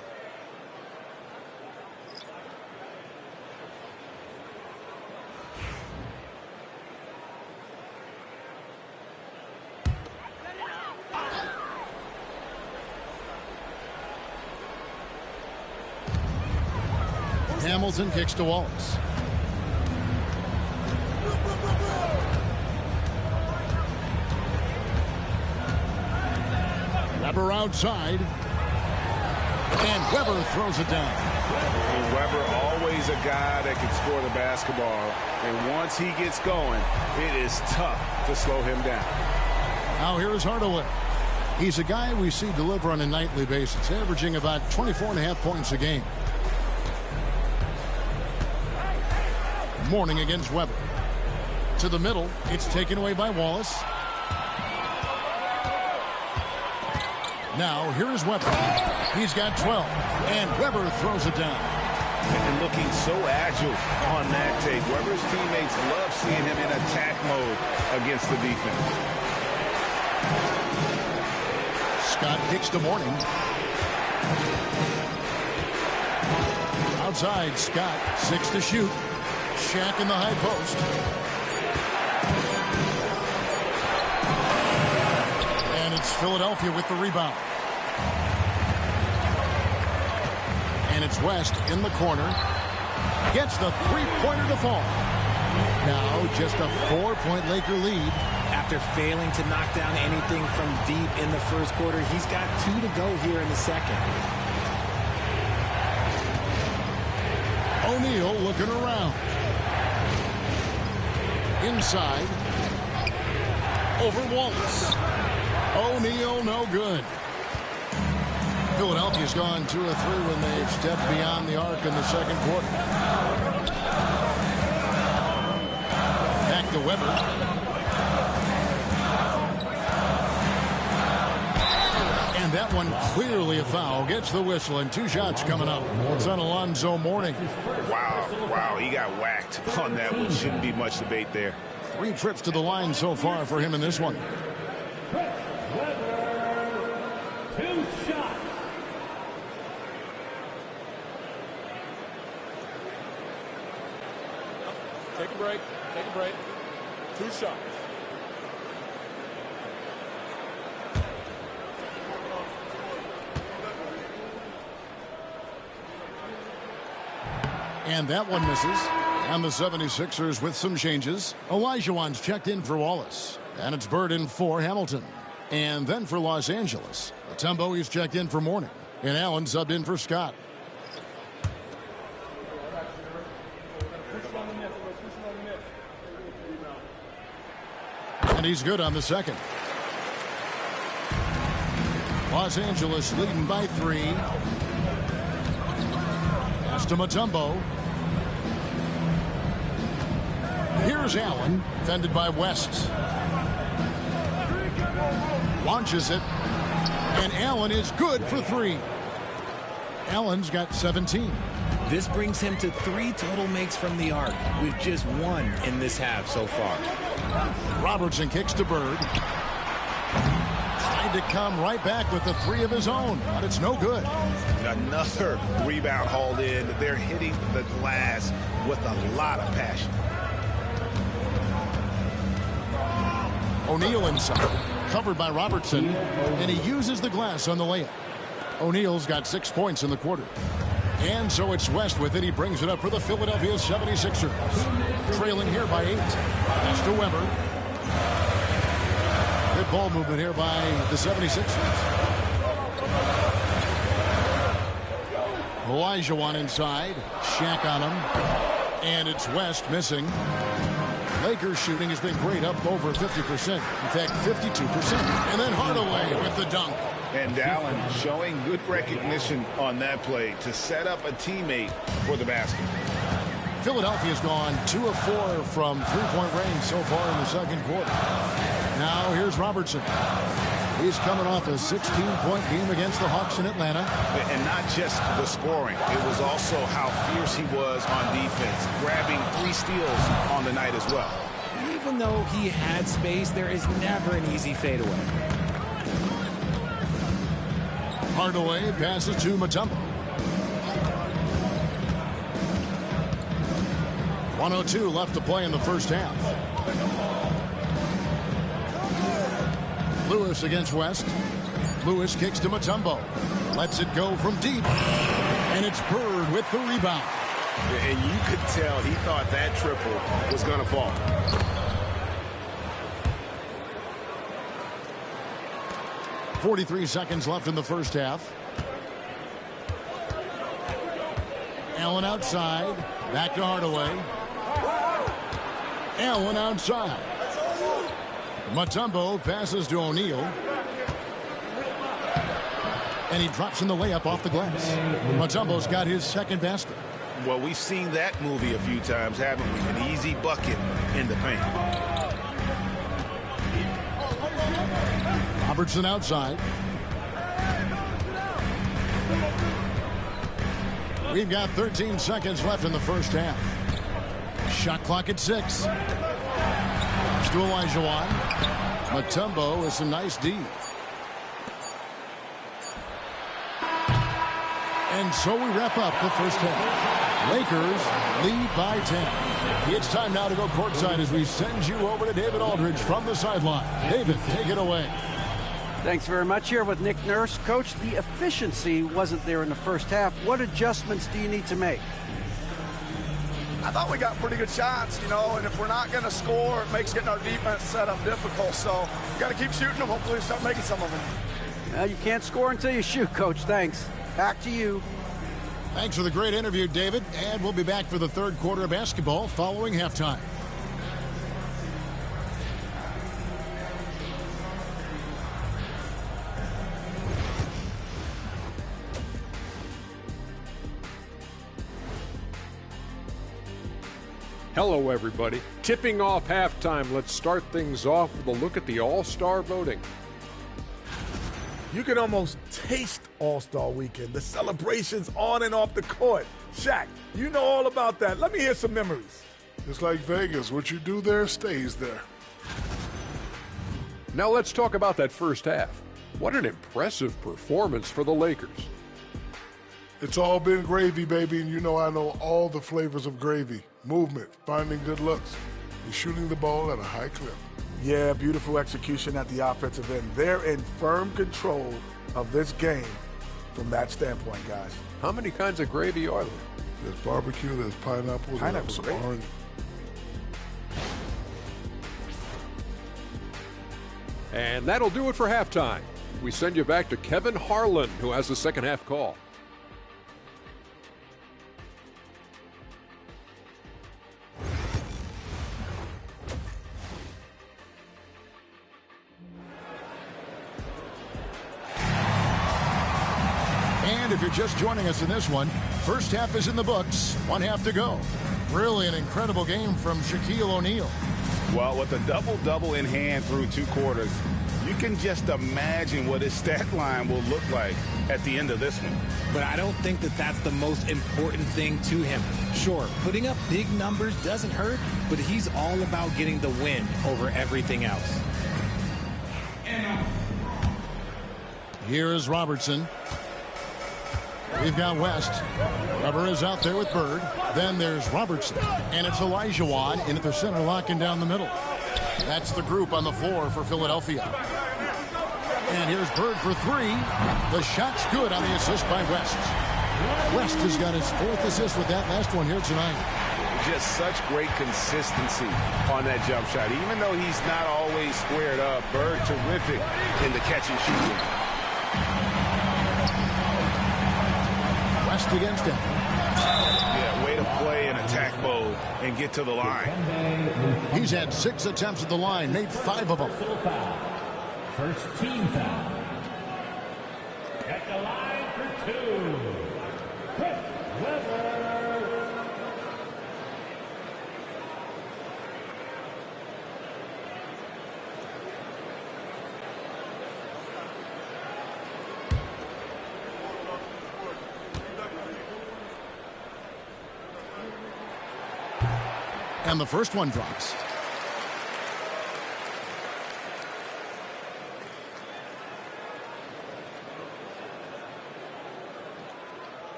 Hamilton kicks to Wallace. Weber outside. And Weber throws it down. And Weber always a guy that can score the basketball. And once he gets going, it is tough to slow him down. Now here is Hardaway. He's a guy we see deliver on a nightly basis, averaging about 24.5 points a game. Mourning against Weber. To the middle. It's taken away by Wallace. Now, here is Weber. He's got 12. And Weber throws it down. And looking so agile on that take. Weber's teammates love seeing him in attack mode against the defense. Scott kicks to Mourning. Outside, Scott, 6 to shoot. Shaq in the high post. And it's Philadelphia with the rebound. And it's West in the corner. Gets the three-pointer to fall. Now just a 4-point Laker lead. After failing to knock down anything from deep in the first quarter, he's got 2 to go here in the second. O'Neal looking around. Inside. Over Wallace. O'Neal no good. Philadelphia's gone 2 of 3 when they've stepped beyond the arc in the second quarter. Back to Weber. And that one clearly a foul. Gets the whistle and 2 shots coming up. It's on Alonzo Mourning. Wow, he got whacked on that one. Shouldn't be much debate there. 3 trips to the line so far for him in this one. Take a break. Take a break. 2 shots. And that one misses. And the 76ers with some changes. Olajuwon's checked in for Wallace. And it's Bird in for Hamilton. And then for Los Angeles, Mutombo, he's checked in for Mourning. And Allen subbed in for Scott. And he's good on the second. Los Angeles leading by 3. Pass to Mutombo. Here's Allen, defended by West. Launches it. And Allen is good for 3. Allen's got 17. This brings him to 3 total makes from the arc, with just 1 in this half so far. Robertson kicks to Bird. Tried to come right back with the 3 of his own, but it's no good. Another rebound hauled in. They're hitting the glass with a lot of passion. O'Neal inside, covered by Robertson, and he uses the glass on the layup. O'Neal's got 6 points in the quarter. And so it's West with it. He brings it up for the Philadelphia 76ers. Trailing here by 8. Pass to Weber. Good ball movement here by the 76ers. Olajuwon inside. Shaq on him. And it's West missing. Lakers shooting has been great, up over 50%. In fact, 52%. And then Hardaway with the dunk. And Allen showing good recognition on that play to set up a teammate for the basket. Philadelphia's gone 2 of 4 from 3-point range so far in the second quarter. Now here's Robertson. He's coming off a 16-point game against the Hawks in Atlanta. And not just the scoring. It was also how fierce he was on defense, grabbing 3 steals on the night as well. Even though he had space, there is never an easy fadeaway. Hardaway passes to Mutombo. 1:02 left to play in the first half. Lewis against West. Lewis kicks to Mutombo. Lets it go from deep. And it's Bird with the rebound. And you could tell he thought that triple was going to fall. .43 seconds left in the first half. Allen outside. Back to Hardaway. Allen outside. Mutombo passes to O'Neal. And he drops in the layup off the glass. Mutombo's got his second basket. Well, we've seen that movie a few times, haven't we? An easy bucket in the paint. Robertson outside. We've got 13 seconds left in the first half. Shot clock at 6. Pass to Olajuwon. Mutombo with some nice D. And so we wrap up the first half. Lakers lead by 10. It's time now to go courtside as we send you over to David Aldridge from the sideline. David, take it away. Thanks very much. Here with Nick Nurse. Coach, the efficiency wasn't there in the first half. What adjustments do you need to make? I thought we got pretty good shots, you know, and if we're not going to score, it makes getting our defense set up difficult. So we got to keep shooting them. Hopefully we start making some of them. Well, you can't score until you shoot, Coach. Thanks. Back to you. Thanks for the great interview, David. And we'll be back for the third quarter of basketball following halftime. Hello, everybody. Tipping off halftime, let's start things off with a look at the All-Star voting. You can almost taste All-Star Weekend, the celebrations on and off the court. Shaq, you know all about that. Let me hear some memories. It's like Vegas. What you do there stays there. Now let's talk about that first half. What an impressive performance for the Lakers. It's all been gravy, baby, and you know I know all the flavors of gravy. Movement, finding good looks, and shooting the ball at a high clip. Yeah, beautiful execution at the offensive end. They're in firm control of this game from that standpoint, guys. How many kinds of gravy are there? There's barbecue, there's pineapple, there's some orange. And that'll do it for halftime. We send you back to Kevin Harlan, who has the second half call. And if you're just joining us in this one, first half is in the books, one half to go. Really an incredible game from Shaquille O'Neal. Well, with a double-double in hand through 2 quarters, you can just imagine what his stat line will look like at the end of this one. But I don't think that that's the most important thing to him. Sure, putting up big numbers doesn't hurt, but he's all about getting the win over everything else. Here is Robertson. We've got West. Weber is out there with Bird. Then there's Robertson. And it's Olajuwon in at the center, locking down the middle. That's the group on the floor for Philadelphia. And here's Bird for 3. The shot's good on the assist by West. West has got his 4th assist with that last one here tonight. Just such great consistency on that jump shot. Even though he's not always squared up, Bird terrific in the catch and shoot game. West against him. Yeah, way to play in attack mode and get to the line. He's had 6 attempts at the line, made 5 of them. First team foul. At the line for 2. Chris Webber. And the first one drops.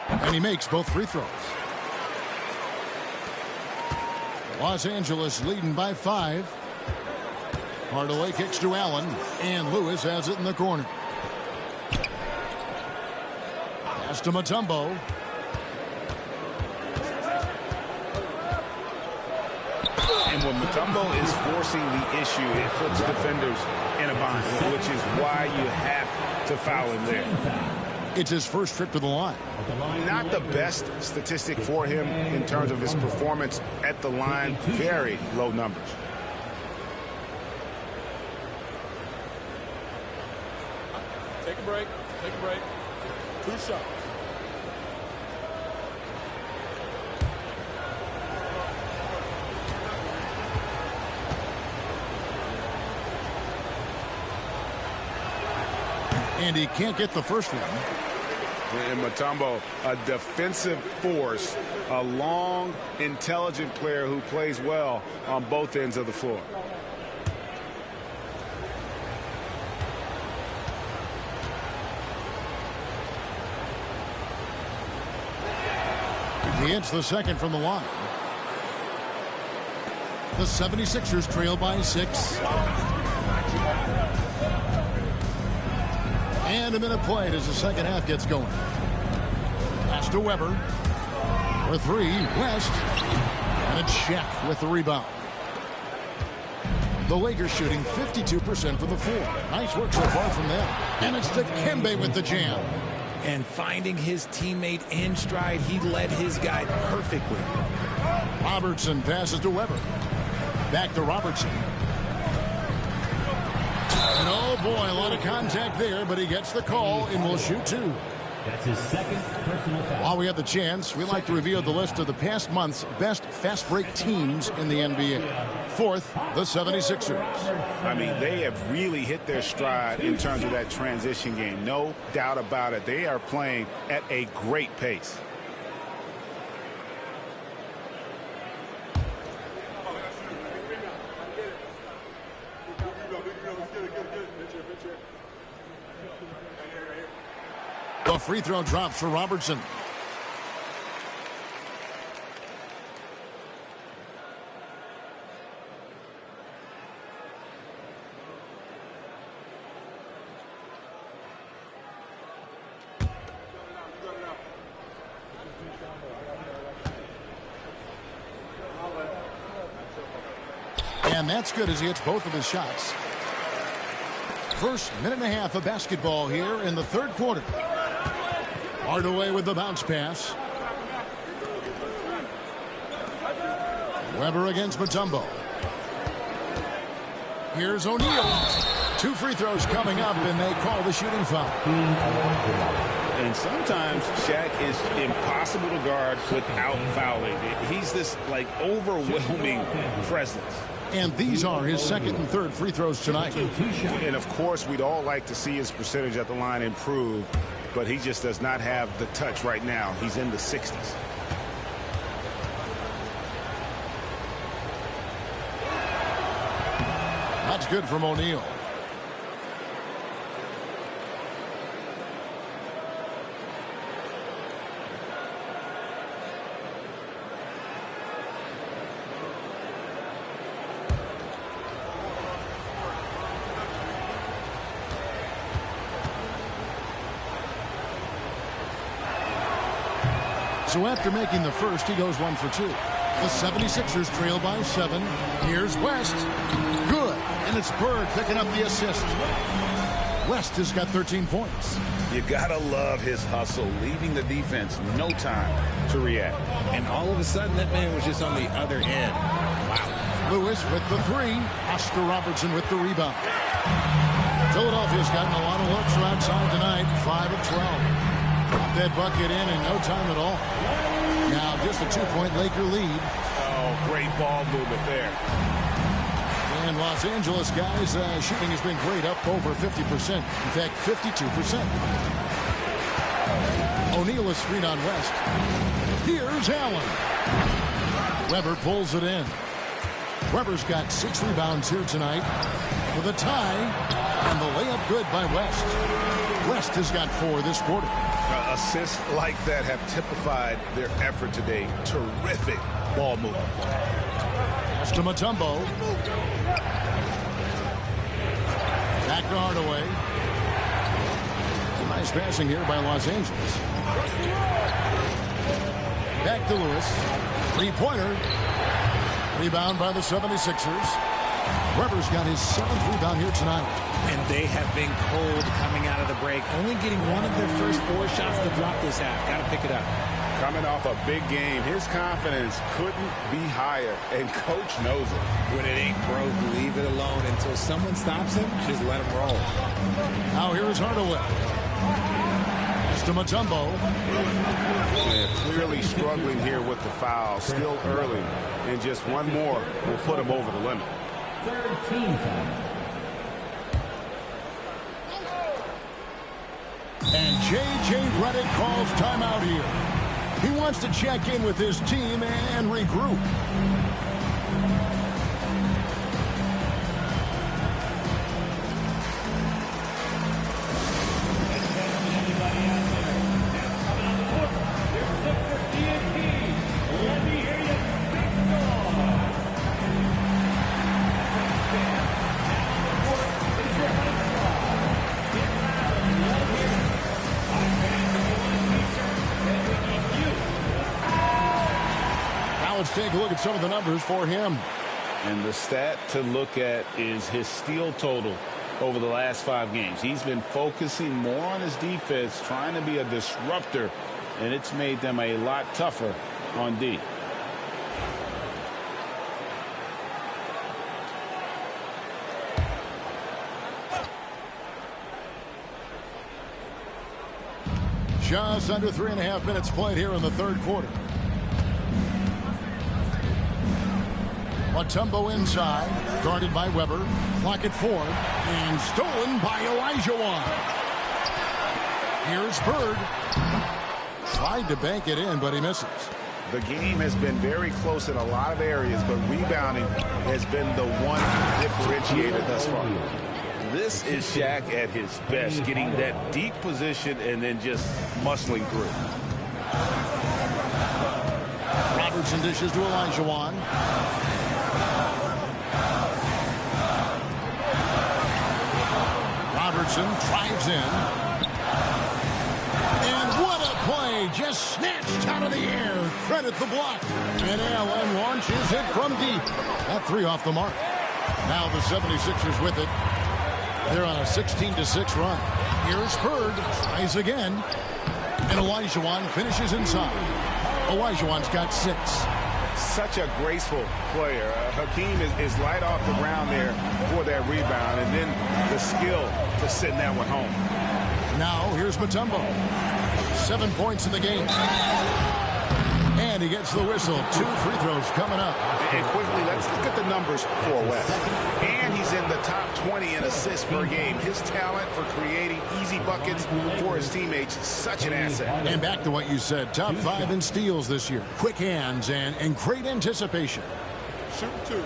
And he makes both free throws. Los Angeles leading by 5. Hardaway kicks to Allen, and Lewis has it in the corner. Pass to Mutombo. And when Mutombo is forcing the issue, it puts defenders in a bind, which is why you have to foul him there. It's his first trip to the line. Not the best statistic for him in terms of his performance at the line. Very low numbers. Take a break. Take a break. 2 shots. And he can't get the first one. And Mutombo, a defensive force, a long, intelligent player who plays well on both ends of the floor. He hits the second from the line. The 76ers trail by 6. And a minute played as the second half gets going. Pass to Weber. For 3, West. And it's Shaq with the rebound. The Lakers shooting 52% from the floor. Nice work so far from them. And it's Dikembe with the jam. And finding his teammate in stride, he led his guy perfectly. Robertson passes to Weber. Back to Robertson. And oh boy, a lot of contact there, but he gets the call and will shoot 2. That's his second personal foul. While we have the chance, we like to reveal the list of the past month's best fast break teams in the NBA. 4th, the 76ers. I mean, they have really hit their stride in terms of that transition game. No doubt about it. They are playing at a great pace. The free throw drops for Robertson. And that's good as he hits both of his shots. First minute and a half of basketball here in the third quarter. Hardaway with the bounce pass. Weber against Mutombo. Here's O'Neal. 2 free throws coming up, and they call the shooting foul. And sometimes Shaq is impossible to guard without fouling. He's this, like, overwhelming presence. And these are his second and third free throws tonight. And, of course, we'd all like to see his percentage at the line improve, but he just does not have the touch right now. He's in the 60s. That's good from O'Neal. So after making the first, he goes 1 for 2. The 76ers trail by 7. Here's West. Good. And it's Bird picking up the assist. West has got 13 points. You gotta love his hustle, leaving the defense no time to react. And all of a sudden, that man was just on the other end. Wow. Lewis with the 3. Oscar Robertson with the rebound. Philadelphia's gotten a lot of looks from outside tonight. 5 of 12. Got that bucket in no time at all. Now just a 2-point Laker lead. Oh, great ball movement there. And Los Angeles guys, shooting has been great, up over 50%. In fact, 52%. O'Neal is screen on West. Here's Allen. Weber pulls it in. Weber's got 6 rebounds here tonight with a tie, and the layup good by West. West has got 4 this quarter. Assists like that have typified their effort today. Terrific ball movement. Pass to Mutombo. Back to Hardaway. Nice passing here by Los Angeles. Back to Lewis. 3-pointer. Rebound by the 76ers. Weber's got his 7th rebound here tonight. And they have been cold coming out of the break. Only getting one of their first 4 shots to drop this half. Got to pick it up. Coming off a big game, his confidence couldn't be higher, and Coach knows it. When it ain't broke, leave it alone until someone stops him. Just let him roll. Now here is Hardaway. Pass to Mutombo. Yeah, clearly struggling here with the foul. Still early, and just one more will put him over the limit. 13 foul. And J.J. Redick calls timeout here. He wants to check in with his team and regroup. Let's take a look at some of the numbers for him. And the stat to look at is his steal total over the last 5 games. He's been focusing more on his defense, trying to be a disruptor, and it's made them a lot tougher on D. Just under 3.5 minutes played here in the 3rd quarter. Mutombo inside, guarded by Weber. Clock at 4, and stolen by Olajuwon. Here's Bird. Tried to bank it in, but he misses. The game has been very close in a lot of areas, but rebounding has been the one differentiator thus far. This is Shaq at his best, getting that deep position and then just muscling through. Robertson dishes to Olajuwon. Robertson drives in. And what a play! Just snatched out of the air. Credit the block. And Allen launches it from deep. That 3 off the mark. Now the 76ers with it. They're on a 16-6 run. Here's Bird. Tries again. And Olajuwon finishes inside. Olajuwon's got 6. Such a graceful player. Hakeem is light off the ground there for that rebound, and then the skill to send that one home. Now here's Mutombo. 7 points in the game. And he gets the whistle. 2 free throws coming up. And quickly, let's look at the numbers for West. And he's in the top 20 in assists per game. His talent for creating easy buckets for his teammates, such an asset. And back to what you said, top 5 in steals this year. Quick hands and great anticipation. Shoot 2.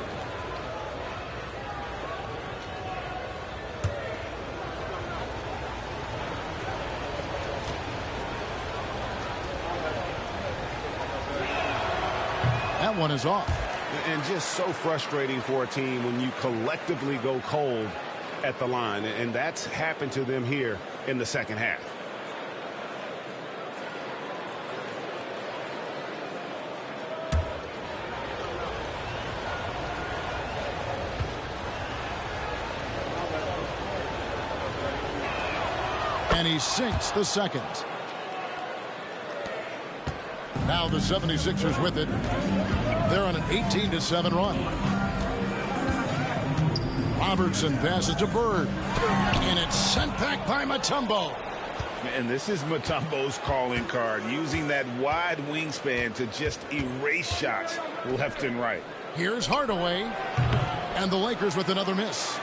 That one is off. And just so frustrating for a team when you collectively go cold at the line. And that's happened to them here in the second half. And he sinks the second. Now the 76ers with it. They're on an 18-7 run. Robertson passes to Bird. And it's sent back by Mutombo. And this is Mutombo's calling card, using that wide wingspan to just erase shots left and right. Here's Hardaway. And the Lakers with another miss.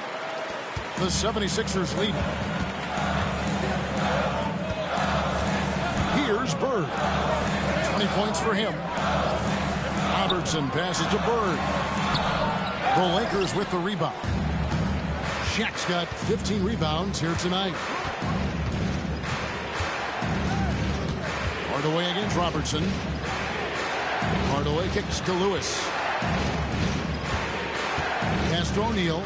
The 76ers lead. Here's Bird. 20 points for him. Robertson passes to Bird. The Lakers with the rebound. Shaq's got 15 rebounds here tonight. Hardaway against Robertson. Hardaway kicks to Lewis. Pass to O'Neal.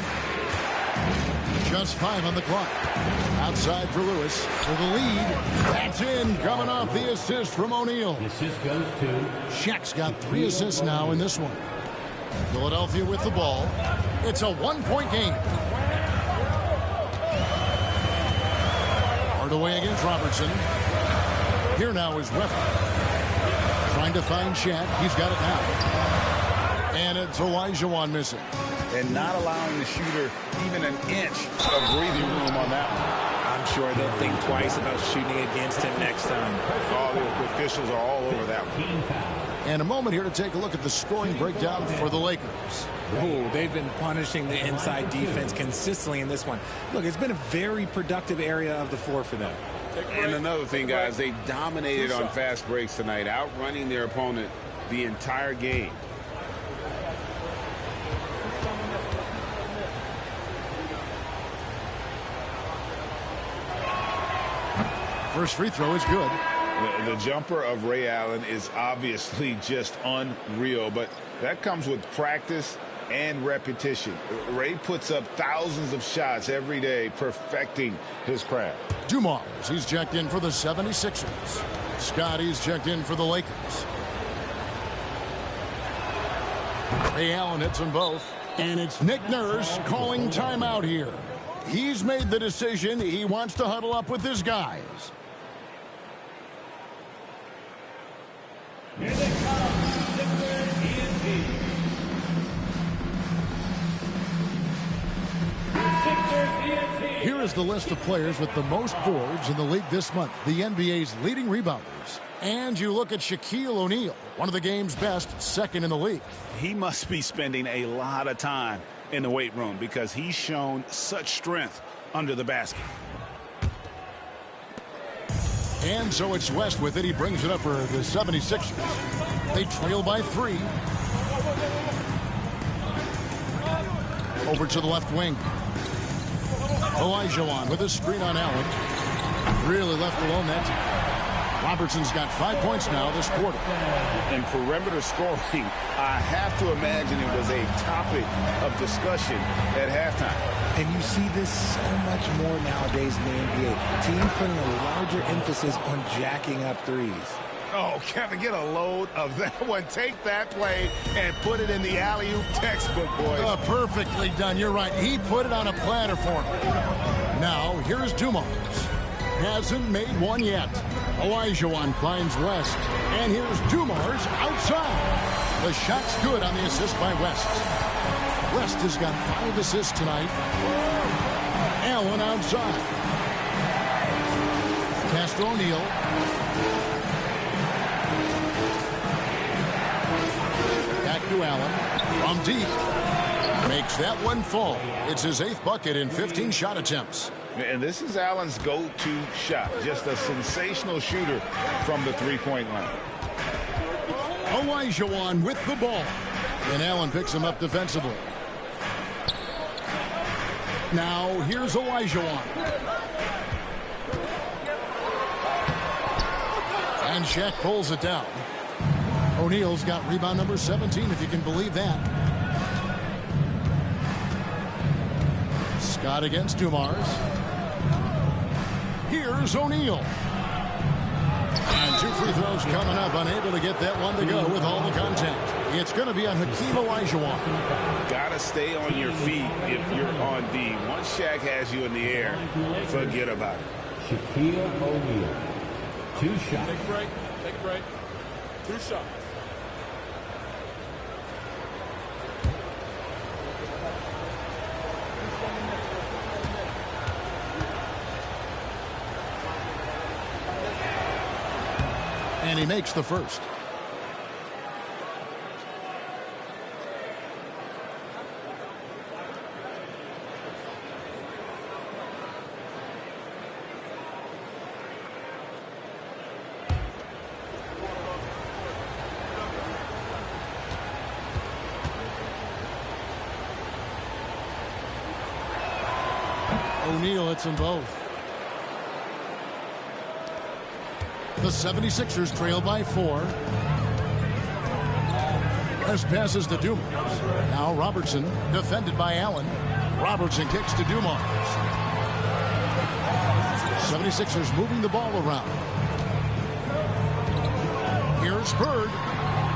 Just 5 on the clock. Outside for Lewis for the lead. That's in, coming off the assist from O'Neal. The assist goes to Shaq's got 3 assists now in this one. Philadelphia with the ball. It's a one-point game. Hardaway against Robertson. Here now is Weber. Trying to find Shaq. He's got it now. And it's Olajuwon missing. And not allowing the shooter even an inch of breathing room on that one. I'm sure they'll think twice about shooting against him next time. All the officials are all over that one. And a moment here to take a look at the scoring breakdown for the Lakers. Oh, they've been punishing the inside defense consistently in this one. Look, it's been a very productive area of the floor for them. And another thing, guys, they dominated on fast breaks tonight, outrunning their opponent the entire game. First free throw is good. The jumper of Ray Allen is obviously just unreal, but that comes with practice and repetition. Ray puts up thousands of shots every day, perfecting his craft. Dumars, he's checked in for the 76ers. Scotty's checked in for the Lakers. Ray Allen hits them both. And it's Nick Nurse calling timeout here. He's made the decision. He wants to huddle up with his guys. Here they come, Sixers ENT. Here is the list of players with the most boards in the league this month. The NBA's leading rebounders. And you look at Shaquille O'Neal, one of the game's best, second in the league. He must be spending a lot of time in the weight room because he's shown such strength under the basket. And so it's West with it. He brings it up for the 76ers. They trail by 3. Over to the left wing. Olajuwon with a screen on Allen. Really left alone that time. Robertson's got 5 points now this quarter. In perimeter scoring, I have to imagine it was a topic of discussion at halftime. And you see this so much more nowadays in the NBA. Teams putting a larger emphasis on jacking up threes. Oh, Kevin, get a load of that one. Take that play and put it in the alley-oop textbook, boys. Perfectly done. You're right. He put it on a platter for him. Now, here's Dumars. Hasn't made one yet. Olajuwon finds West. And here's Dumars outside. The shot's good on the assist by West. West has got 5 assists tonight. Allen outside. Castro O'Neal. Back to Allen. From deep. Makes that one fall. It's his 8th bucket in 15 shot attempts. And this is Allen's go-to shot. Just a sensational shooter from the three-point line. Olajuwon with the ball. And Allen picks him up defensively. Now, here's Olajuwon. And Shaq pulls it down. O'Neal's got rebound number 17, if you can believe that. Scott against Dumars. Here's O'Neal. And 2 free throws coming up. Unable to get that one to go with all the contact. It's going to be on Hakeem Olajuwon. Got to stay on your feet if you're on D. Once Shaq has you in the air, forget about it. Shaquille O'Neal. 2 shots. Take a break. Take a break. 2 shots. And he makes the first. O'Neal hits them both. The 76ers trail by 4. As passes to Dumars. Now Robertson, defended by Allen. Robertson kicks to Dumars. 76ers moving the ball around. Here's Bird.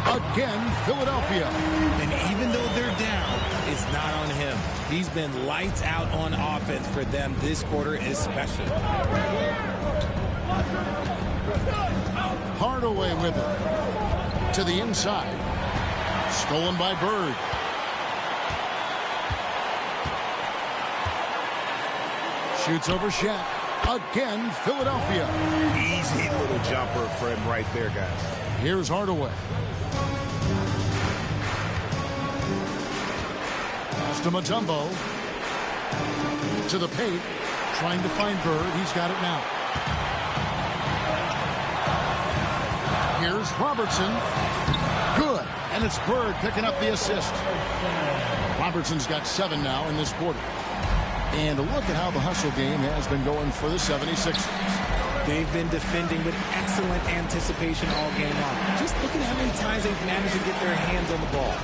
Again, Philadelphia. And even though they're down, it's not on him. He's been lights out on offense for them this quarter especially. Hardaway with it. To the inside. Stolen by Bird. Shoots over Shaq. Again, Philadelphia. Easy little jumper for him right there, guys. Here's Hardaway. Pass to Mutombo. To the paint. Trying to find Bird. He's got it now. Here's Robertson. Good. And it's Bird picking up the assist. Robertson's got 7 now in this quarter. And a look at how the hustle game has been going for the 76ers. They've been defending with excellent anticipation all game long. Just look at how many times they've managed to get their hands on the ball.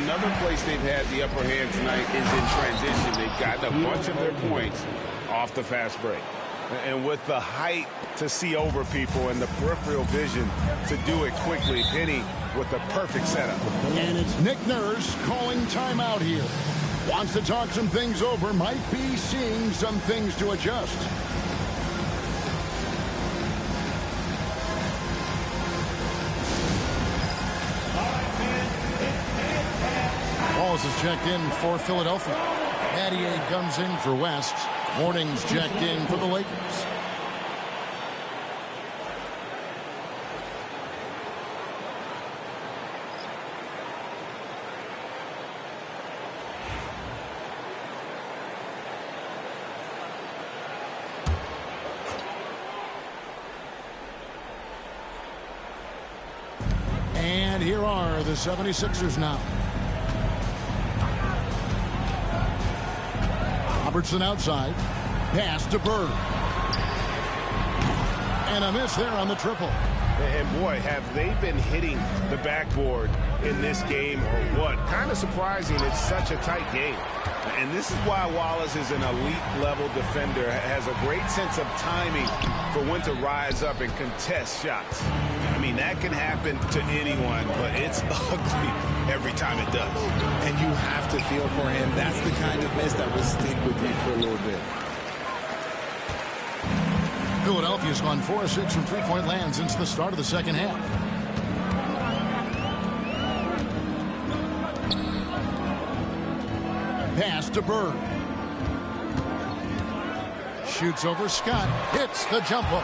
Another place they've had the upper hand tonight is in transition. They've gotten a bunch of their points off the fast break. And with the height to see over people and the peripheral vision to do it quickly, Penny with the perfect setup. And it's Nick Nurse calling timeout here. Wants to talk some things over, might be seeing some things to adjust. Wallace is checked in for Philadelphia. Mattier comes in for West. Morning's checked in for the Lakers. And here are the 76ers now. Robertson outside. Pass to Bird. And a miss there on the triple. And boy, have they been hitting the backboard in this game or what? Kind of surprising it's such a tight game. And this is why Wallace is an elite level defender. Has a great sense of timing for when to rise up and contest shots. I mean, that can happen to anyone, but it's ugly every time it does. And you have to feel for him. That's the kind of miss that will stick with you for a little bit. Philadelphia's gone 4 of 6 from three-point land since the start of the second half. Pass to Bird. Shoots over Scott. Hits the jump hook.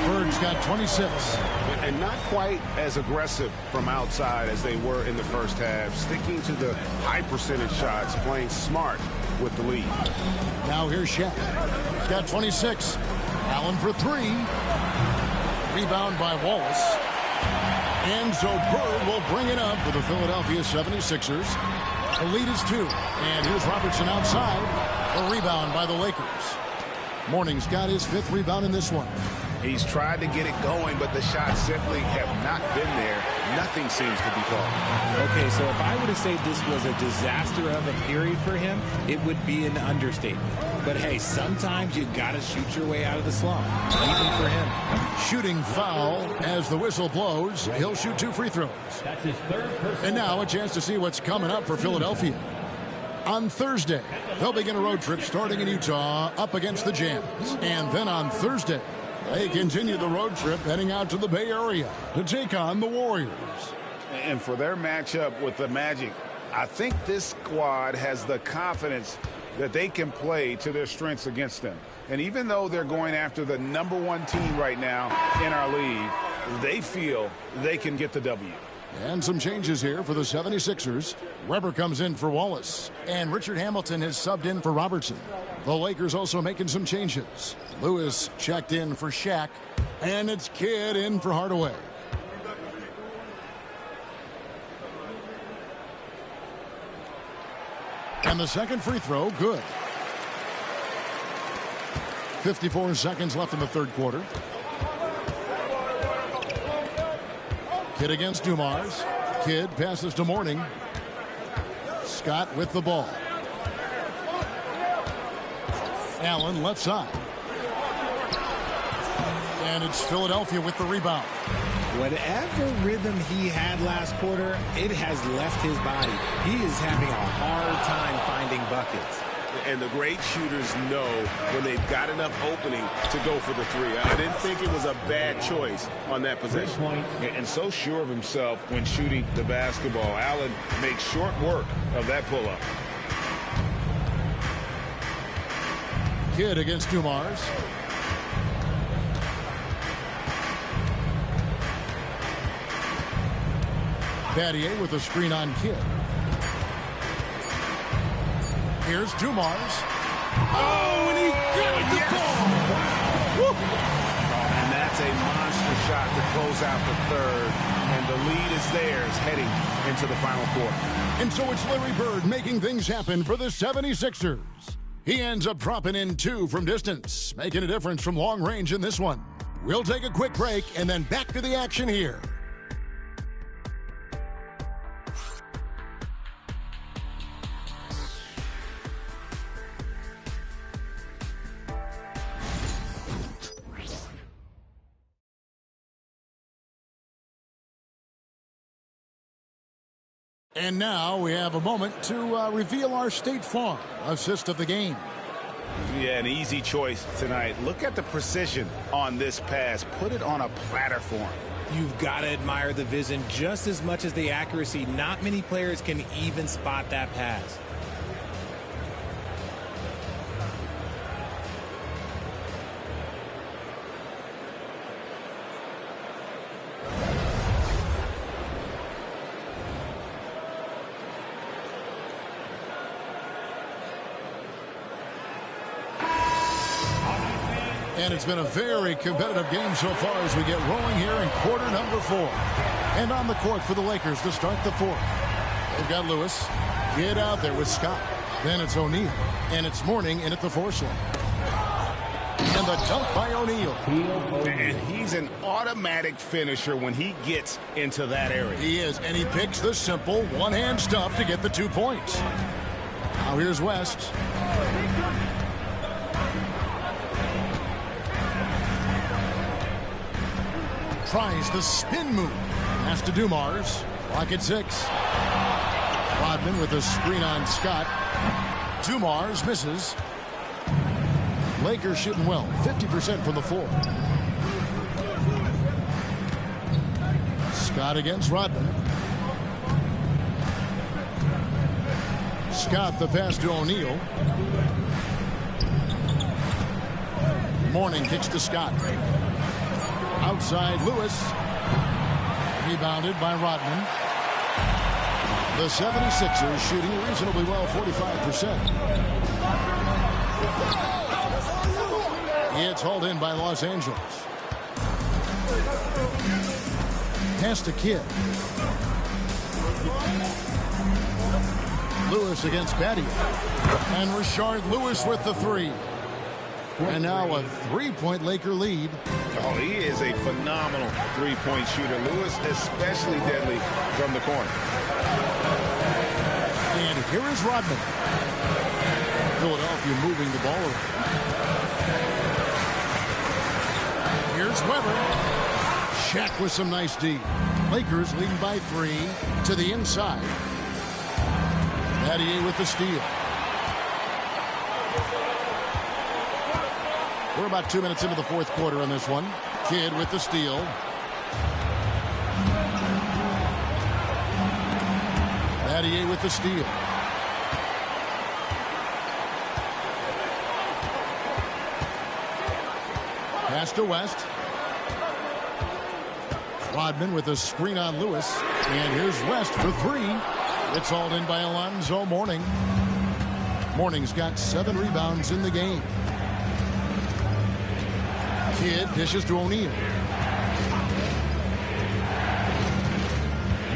Bird's got 26. And not quite as aggressive from outside as they were in the first half. Sticking to the high percentage shots. Playing smart with the lead. Now here's Shaq. He's got 26. Allen for 3. Rebound by Wallace. And so Bird will bring it up for the Philadelphia 76ers. The lead is 2. And here's Robertson outside. A rebound by the Lakers. Morning's got his 5th rebound in this one. He's tried to get it going, but the shots simply have not been there. Nothing seems to be falling. Okay, so if I were to say this was a disaster of a period for him, it would be an understatement. But hey, sometimes you got to shoot your way out of the slump, even for him. Shooting foul as the whistle blows. He'll shoot 2 free throws. That's his 3rd personal. And now a chance to see what's coming up for Philadelphia. On Thursday, they'll begin a road trip starting in Utah up against the Jazz. And then on Thursday, they continue the road trip heading out to the Bay Area to take on the Warriors. And for their matchup with the Magic, I think this squad has the confidence that they can play to their strengths against them. And even though they're going after the #1 team right now in our league, they feel they can get the W. And some changes here for the 76ers. Weber comes in for Wallace. And Richard Hamilton has subbed in for Robertson. The Lakers also making some changes. Lewis checked in for Shaq. And it's Kidd in for Hardaway. And the second free throw, good. 54 seconds left in the third quarter. Kidd against Dumars. Kidd passes to Morning. Scott with the ball. Allen left side. And it's Philadelphia with the rebound. Whatever rhythm he had last quarter, it has left his body. He is having a hard time finding buckets. And the great shooters know when they've got enough opening to go for the three. I didn't think it was a bad choice on that possession. And so sure of himself when shooting the basketball. Allen makes short work of that pull-up. Kidd against Dumars. Battier with a screen on Kidd. Here's Dumars. Oh, and he got the ball! Woo. And that's a monster shot to close out the third. And the lead is theirs heading into the final quarter. And so it's Larry Bird making things happen for the 76ers. He ends up dropping in 2 from distance, making a difference from long range in this one. We'll take a quick break and then back to the action here. And now we have a moment to reveal our State Farm assist of the game. Yeah, an easy choice tonight. Look at the precision on this pass. Put it on a platter for him. You've got to admire the vision just as much as the accuracy. Not many players can even spot that pass. And it's been a very competitive game so far as we get rolling here in quarter number 4. And on the court for the Lakers to start the 4th. They've got Lewis. Get out there with Scott. Then it's O'Neal. And it's Mourning in at the 4 slot. And the dunk by O'Neal. And he's an automatic finisher when he gets into that area. He is. And he picks the simple one-hand stuff to get the 2 points. Now here's West. Tries the spin move. Has to Dumars. Clock at 6. Rodman with a screen on Scott. Dumars misses. Lakers shooting well. 50% from the floor. Scott against Rodman. Scott the pass to O'Neal. Mourning kicks to Scott. Outside Lewis. Rebounded by Rodman. The 76ers shooting reasonably well, 45%. It's hauled in by Los Angeles. Pass to Kidd. Lewis against Battier. And Rashard Lewis with the 3. And now a 3-point Laker lead. Oh, he is a phenomenal three-point shooter. Lewis especially deadly from the corner. And here is Rodman. Philadelphia moving the ball around. Here's Weber. Shaq with some nice D. Lakers leading by 3 to the inside. Battier with the steal. We're about 2 minutes into the 4th quarter on this one. Kidd with the steal. Battier with the steal. Pass to West. Rodman with a screen on Lewis. And here's West for 3. It's hauled in by Alonzo Mourning. Mourning's got 7 rebounds in the game. Kidd dishes to O'Neal.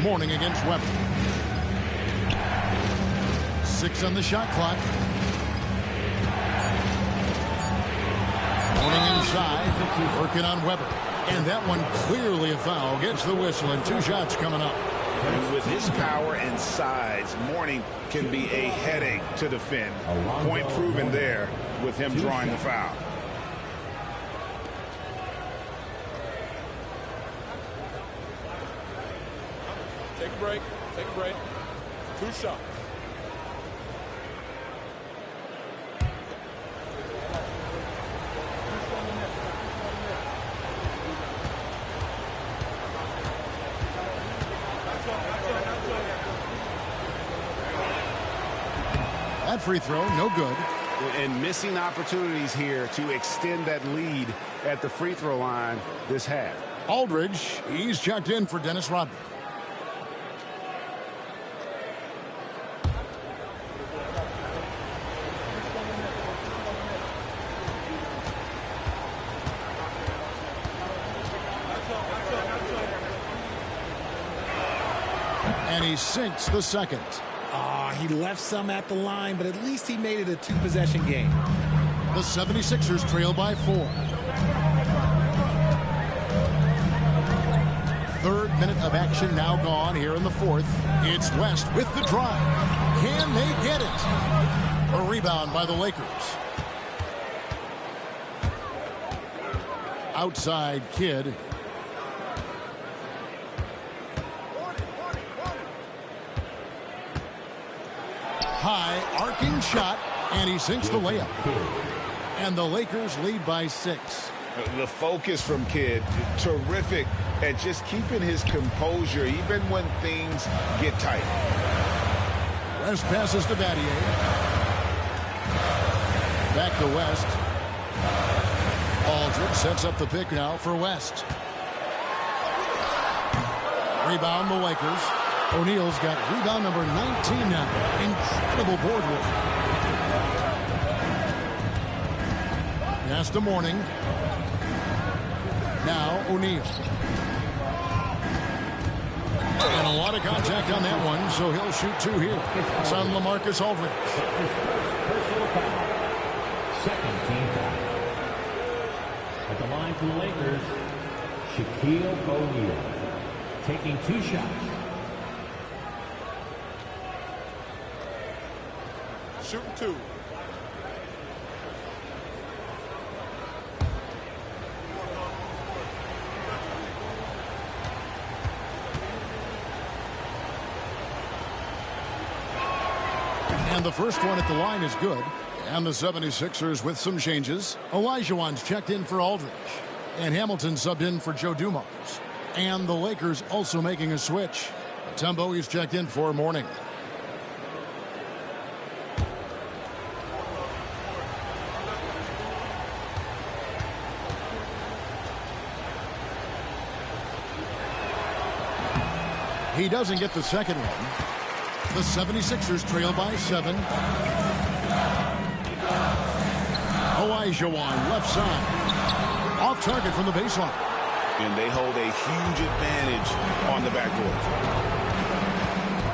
Mourning against Weber. 6 on the shot clock. Mourning inside, working on Weber. And that one clearly a foul. Gets the whistle and 2 shots coming up. And with his power and size, Mourning can be a headache to defend. Point proven there with him drawing the foul. break. Take a break. 2 shots. That free throw, no good. And missing opportunities here to extend that lead at the free throw line this half. Aldridge, he's checked in for Dennis Rodman. And he sinks the second. He left some at the line, but at least he made it a 2-possession game. The 76ers trail by 4. Third minute of action now gone here in the fourth. It's West with the drive. Can they get it? A rebound by the Lakers. Outside Kidd. High arcing shot, and he sinks the layup. And the Lakers lead by 6. The focus from Kidd, terrific at just keeping his composure even when things get tight. West passes to Battier. Back to West. Aldridge sets up the pick now for West. Rebound the Lakers. O'Neal's got rebound number 19 now. Incredible board work. Pass to Mourning. Now O'Neal. And a lot of contact on that one, so he'll shoot 2 here. It's on LaMarcus Aldridge. Second team foul. At the line for the Lakers, Shaquille O'Neal taking 2 shots. Shooting 2. And the first one at the line is good. And the 76ers with some changes. Olajuwon's checked in for Aldridge. And Hamilton subbed in for Joe Dumars. And the Lakers also making a switch. Mutombo is checked in for Mourning. He doesn't get the second one. The 76ers trail by 7. Olajuwon left side. Off target from the baseline. And they hold a huge advantage on the backboard.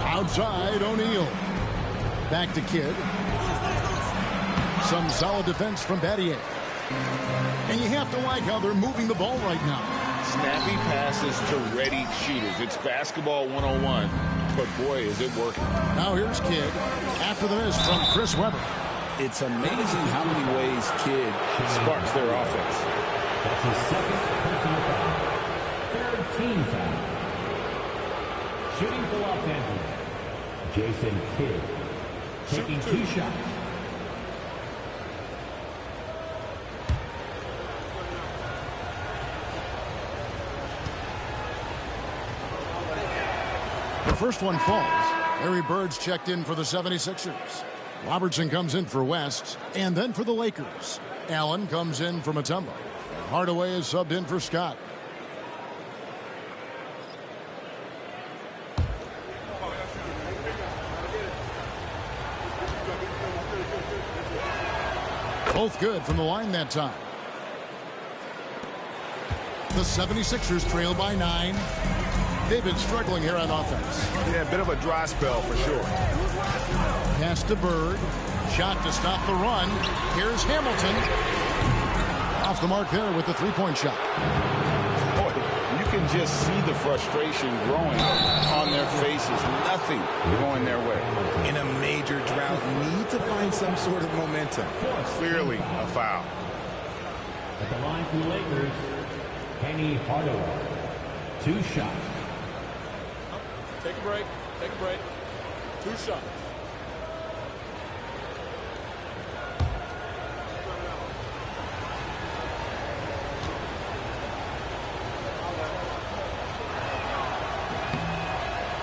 Outside O'Neal. Back to Kidd. Some solid defense from Battier. And you have to like how they're moving the ball right now. Snappy passes to ready shooters. It's basketball 101, but boy, is it working. Now here's Kidd after the miss from Chris Webber. It's amazing how many ways Kidd sparks their offense. That's his second personal foul. Third team foul. Shooting for Los Angeles, Jason Kidd taking 2 shots. The first one falls. Larry Bird's checked in for the 76ers. Robertson comes in for West, and then for the Lakers. Allen comes in for Mutombo. Hardaway is subbed in for Scott. Both good from the line that time. The 76ers trail by 9. They've been struggling here on offense. Yeah, a bit of a dry spell for sure. Pass to Bird. Shot to stop the run. Here's Hamilton. Off the mark there with the three-point shot. Boy, you can just see the frustration growing on their faces. Nothing going their way. In a major drought, need to find some sort of momentum. Clearly a foul. At the line for the Lakers, Penny Hardaway. 2 shots. Take a break. Take a break. 2 shots.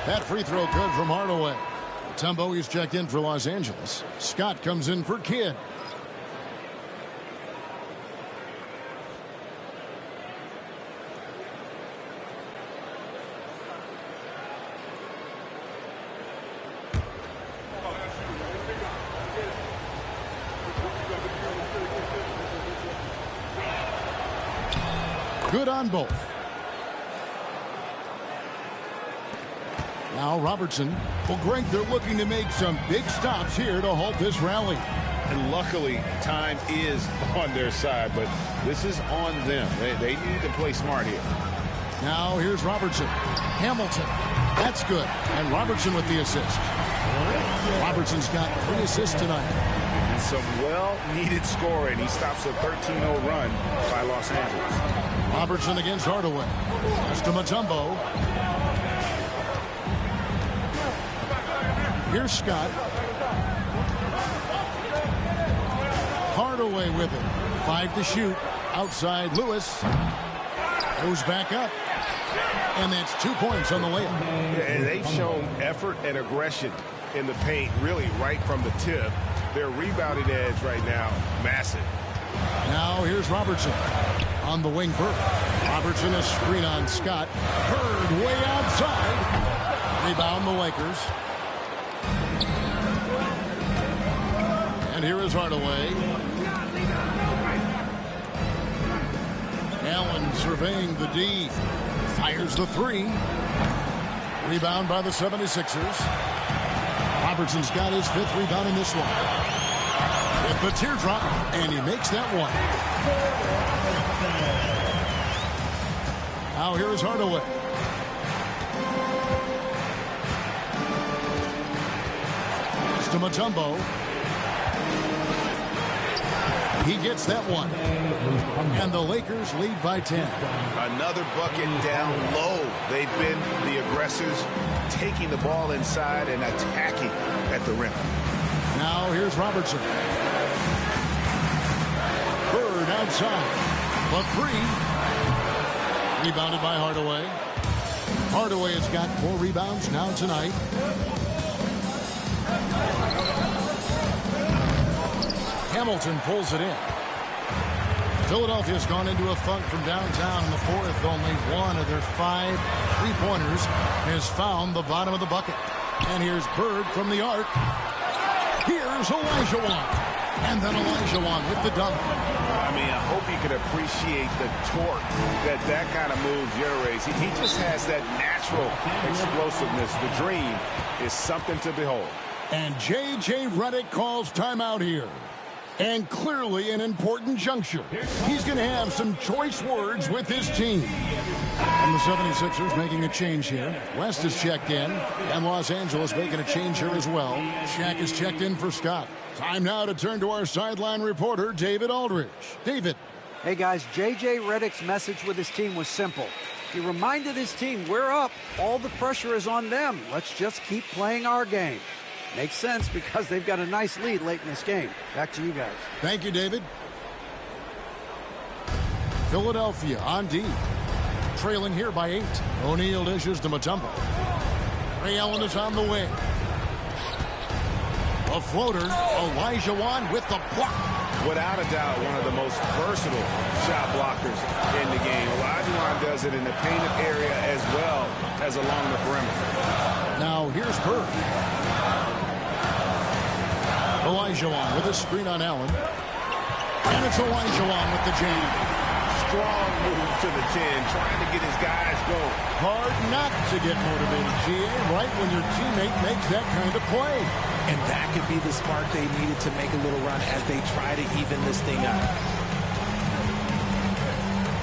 That free throw good from Hardaway. Mutombo, he's checked in for Los Angeles. Scott comes in for Kidd. Good on both. Now Robertson. Well, Greg, they're looking to make some big stops here to halt this rally. And luckily, time is on their side, but this is on them. They need to play smart here. Now here's Robertson. Hamilton. That's good. And Robertson with the assist. Robertson's got 3 assists tonight. And some well-needed scoring. He stops a 13-0 run by Los Angeles. Robertson against Hardaway. Pass to Mutombo. Here's Scott. Hardaway with it. 5 to shoot. Outside Lewis. Goes back up. And that's 2 points on the layup. And they've shown effort and aggression in the paint, really right from the tip. Their rebounding edge right now, massive. Now here's Robertson. On the wing first. Robertson, a screen on Scott. Bird way outside. Rebound the Lakers. And here is Hardaway. Allen surveying the D. Fires the 3. Rebound by the 76ers. Robertson's got his 5th rebound in this one. With the teardrop, and he makes that one. Now here is Hardaway. It's to Mutombo. He gets that one. And the Lakers lead by 10. Another bucket down low. They've been the aggressors, taking the ball inside and attacking at the rim. Now here's Robertson. Bird outside. The 3. Rebounded by Hardaway. Hardaway has got 4 rebounds now tonight. Hamilton pulls it in. Philadelphia's gone into a funk from downtown in the 4th. Only 1 of their 5 3-pointers has found the bottom of the bucket. And here's Bird from the arc. Here's Olajuwon. And then Olajuwon with the dunk. I mean, I hope you can appreciate the torque that kind of move generates. He just has that natural explosiveness. The dream is something to behold. And J.J. Redick calls timeout here. And clearly an important juncture. He's going to have some choice words with his team. And the 76ers making a change here. West is checked in. And Los Angeles making a change here as well. Shaq is checked in for Scott. Time now to turn to our sideline reporter, David Aldridge. David. Hey, guys, J.J. Redick's message with his team was simple. He reminded his team, we're up. All the pressure is on them. Let's just keep playing our game. Makes sense because they've got a nice lead late in this game. Back to you guys. Thank you, David. Philadelphia on D. Trailing here by 8. O'Neal dishes to Mutombo. Ray Allen is on the wing. A floater. Olajuwon with the block. Without a doubt, one of the most versatile shot blockers in the game. Olajuwon does it in the painted area as well as along the perimeter. Now here's Bird. Olajuwon with a screen on Allen. And it's Olajuwon with the jam. Strong move to the 10, trying to get his guys going. Hard not to get motivated, GA, right when your teammate makes that kind of play. And that could be the spark they needed to make a little run as they try to even this thing up.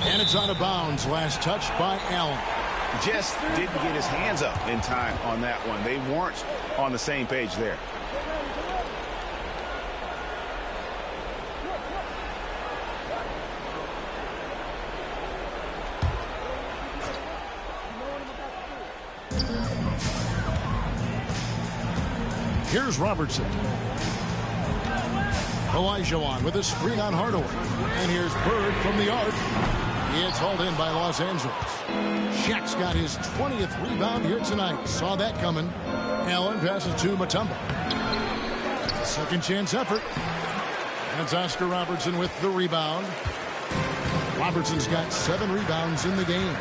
And it's out of bounds. Last touch by Allen. Just didn't get his hands up in time on that one. They weren't on the same page there. Here's Robertson. Olajuwon with a screen on Hardaway. And here's Bird from the arc. It's hauled in by Los Angeles. Shaq's got his 20th rebound here tonight. Saw that coming. Allen passes to Mutombo. Second chance effort. That's Oscar Robertson with the rebound. Robertson's got 7 rebounds in the game.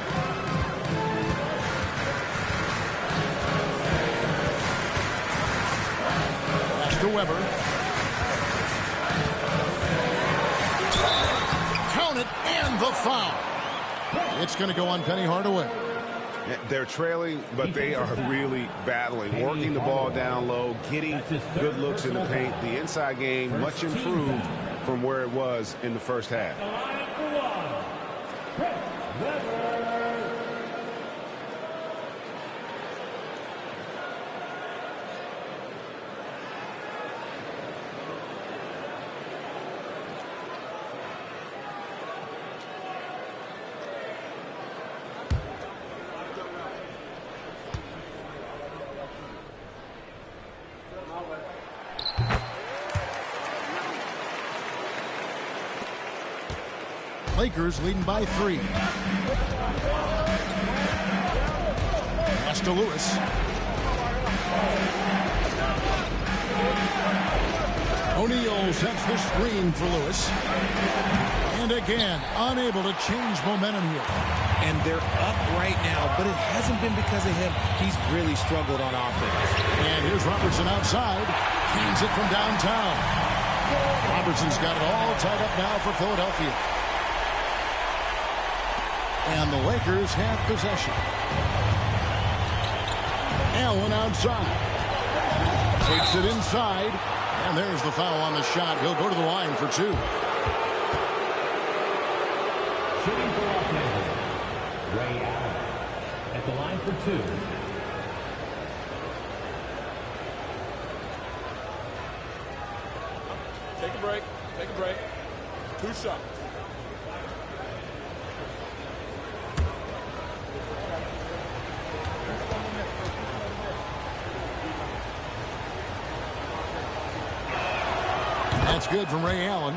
Pass to Weber. Count it, and the foul. It's going to go on Penny Hardaway. They're trailing, but they are really battling, working the ball down low, getting good looks in the paint. The inside game much improved from where it was in the first half. Lakers leading by 3. Pass to Lewis. O'Neal sets the screen for Lewis. And again, unable to change momentum here. And they're up right now, but it hasn't been because of him. He's really struggled on offense. And here's Robertson outside. Hands it from downtown. Robertson's got it all tied up now for Philadelphia. And the Lakers have possession. Allen outside. Takes it inside. And there's the foul on the shot. He'll go to the line for 2. Shooting for Los Angeles, Ray Allen at the line for 2. Take a break. Take a break. 2 shots. That's good from Ray Allen.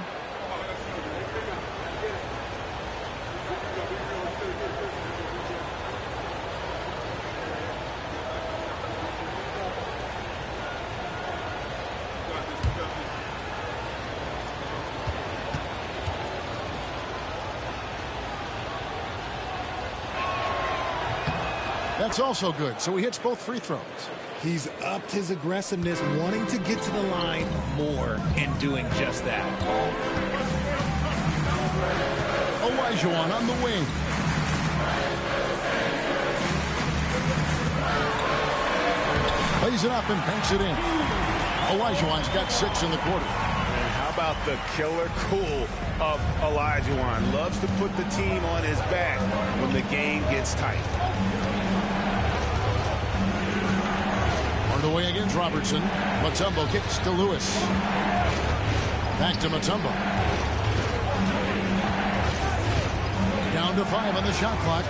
That's also good. So he hits both free throws. He's upped his aggressiveness, wanting to get to the line more and doing just that. Olajuwon on the wing. Plays it up and banks it in. Olajuwon's got 6 in the quarter. And how about the killer cool of Olajuwon? Loves to put the team on his back when the game gets tight. Away against Robertson. Mutombo kicks to Lewis. Back to Mutombo. Down to 5 on the shot clock.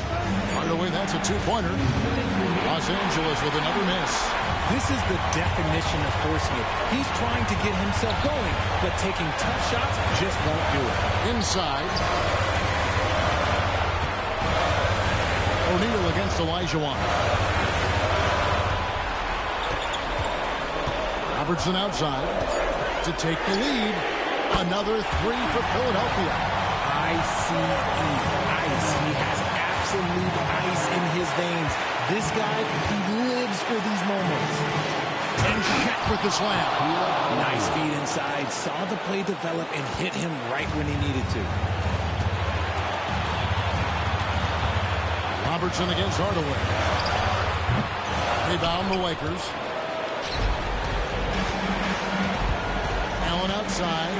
Hardaway, that's a 2-pointer. Los Angeles with another miss. This is the definition of forcing it. He's trying to get himself going, but taking tough shots just won't do it. Inside. O'Neal against Olajuwon. Robertson outside to take the lead. Another 3 for Philadelphia. ICE. He has absolute ice in his veins. This guy, he lives for these moments. And Shaq with the slam. Nice feed inside. Saw the play develop and hit him right when he needed to. Robertson against Hardaway. Rebound the Lakers. Outside,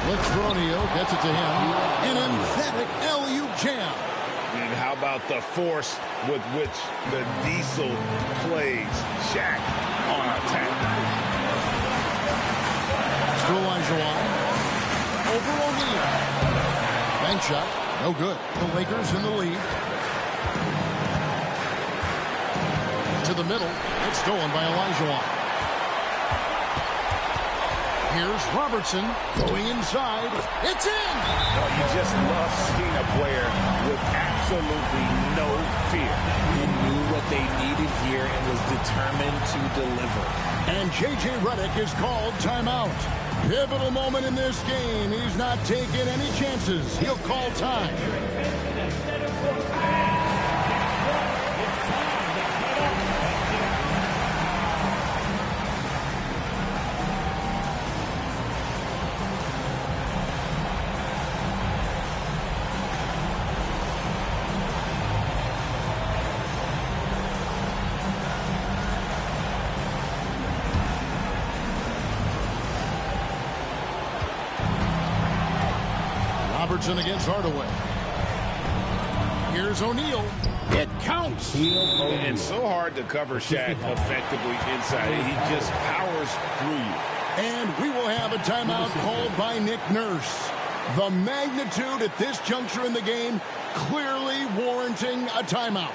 looks for O'Neal, gets it to him. An emphatic alley-oop jam. And how about the force with which the Diesel plays Shaq on attack? To Olajuwon. Over O'Neal. Bank shot, no good. The Lakers in the lead. To the middle, it's stolen by Olajuwon. Here's Robertson going inside. It's in! Oh, you just love seeing a player with absolutely no fear. He knew what they needed here and was determined to deliver. And J.J. Redick is called timeout. Pivotal moment in this game. He's not taking any chances. He'll call time. Robertson against Hardaway. Here's O'Neal. It counts. And so hard to cover Shaq effectively inside. He just powers through you. And we will have a timeout called by Nick Nurse. The magnitude at this juncture in the game clearly warranting a timeout.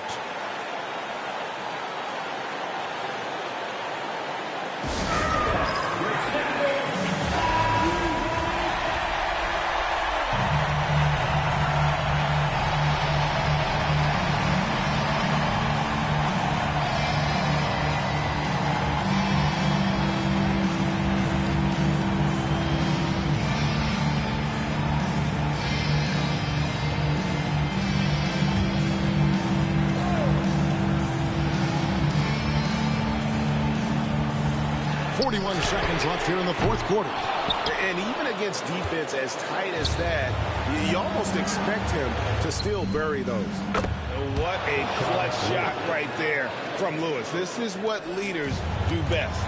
Seconds left here in the fourth quarter. And even against defense as tight as that, you almost expect him to still bury those. What a clutch shot right there from Lewis. This is what leaders do best.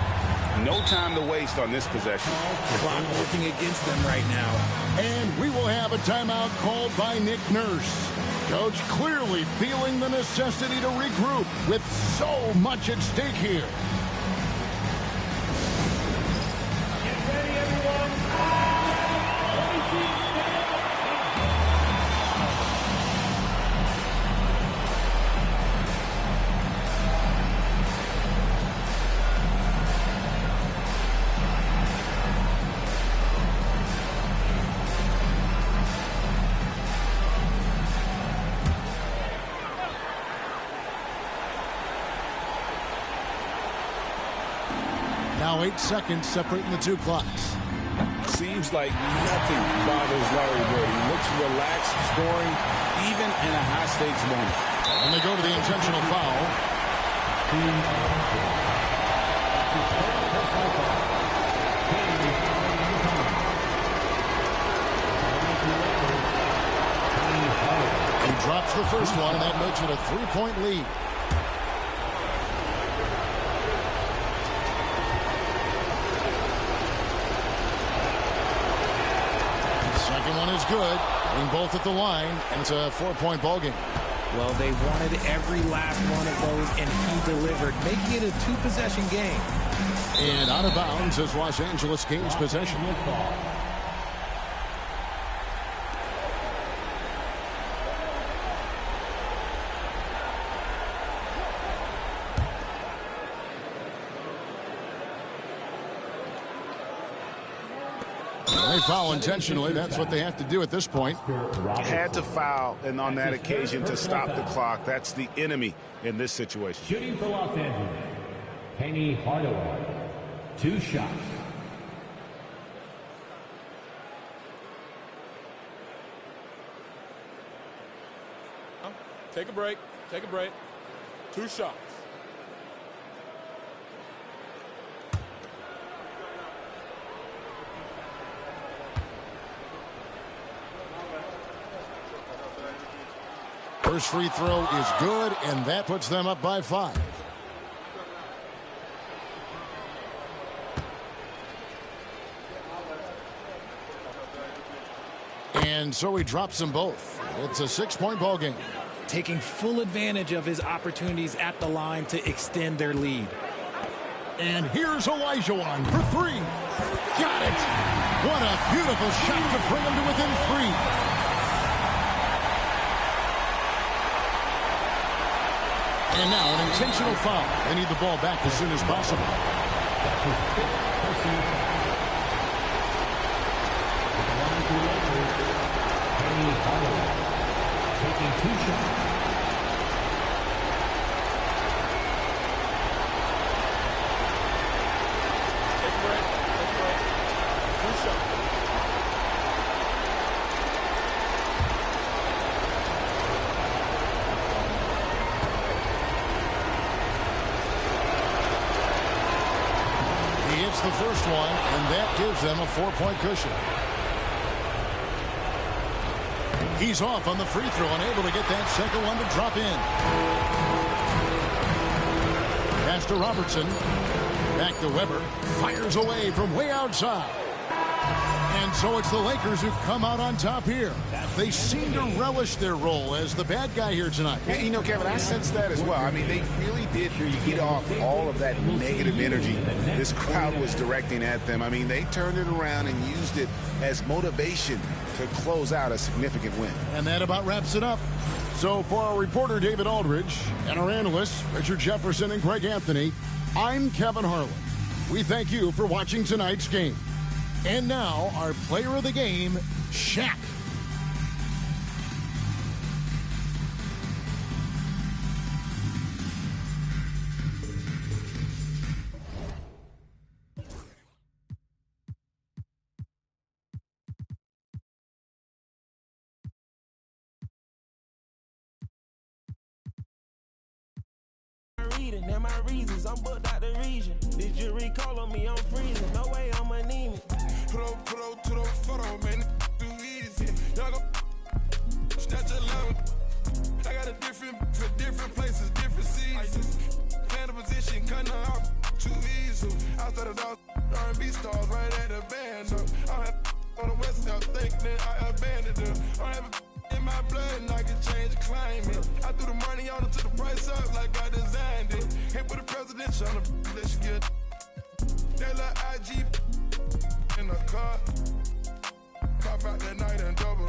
No time to waste on this possession. Clock working against them right now. And we will have a timeout called by Nick Nurse. Coach clearly feeling the necessity to regroup with so much at stake here. Now 8 seconds separating the two clocks. Seems like nothing bothers Larry Bird. He looks relaxed, scoring even in a high-stakes moment. And they go to the intentional foul. He drops the first one, and that makes it a 3-point lead. One is good, getting both at the line, and it's a 4-point ball game. Well, they wanted every last one of those, and he delivered, making it a 2-possession game. And out of bounds as Los Angeles gains possession. They foul intentionally. That's what they have to do at this point. Had to foul, and on that occasion to stop the clock. That's the enemy in this situation. Shooting for Los Angeles, Penny Hardaway. 2 shots. Take a break. Take a break. 2 shots. First free throw is good, and that puts them up by 5. And so he drops them both. It's a 6-point ball game. Taking full advantage of his opportunities at the line to extend their lead. And here's Olajuwon for 3. Got it. What a beautiful shot to bring him to within 3. And now an intentional foul. They need the ball back as soon as possible. taking 2 shots. Take a break. Take a break. 2 shots. He hits the first one, and that gives them a 4-point cushion. He's off on the free throw and able to get that second one to drop in. Pass to Robertson. Back to Weber. Fires away from way outside. And so it's the Lakers who come out on top here. They seem to relish their role as the bad guy here tonight. Yeah, you know, Kevin, I sense that as well. I mean, they really did feed off all of that negative energy this crowd was directing at them. I mean, they turned it around and used it as motivation to close out a significant win. And that about wraps it up. So for our reporter, David Aldridge, and our analysts, Richard Jefferson and Greg Anthony, I'm Kevin Harlan. We thank you for watching tonight's game. And now, our player of the game, Shaq. And my reasons, I'm booked out the region. Did you recall on me? I'm freezing. No way I'm anemic. Put up to the photo, man. Too easy. Y'all go snatch a line. I got a for different places, different seasons. Playing the position, cutting off too easy. I started off R&B stars right at the band. I have on the west side, think that I abandoned them. I have in my blood and I can change the climate. I threw the money on it, took the price up like I designed it. Ain't put a presidential on the let's get that little IG in the car. Pop out that night and double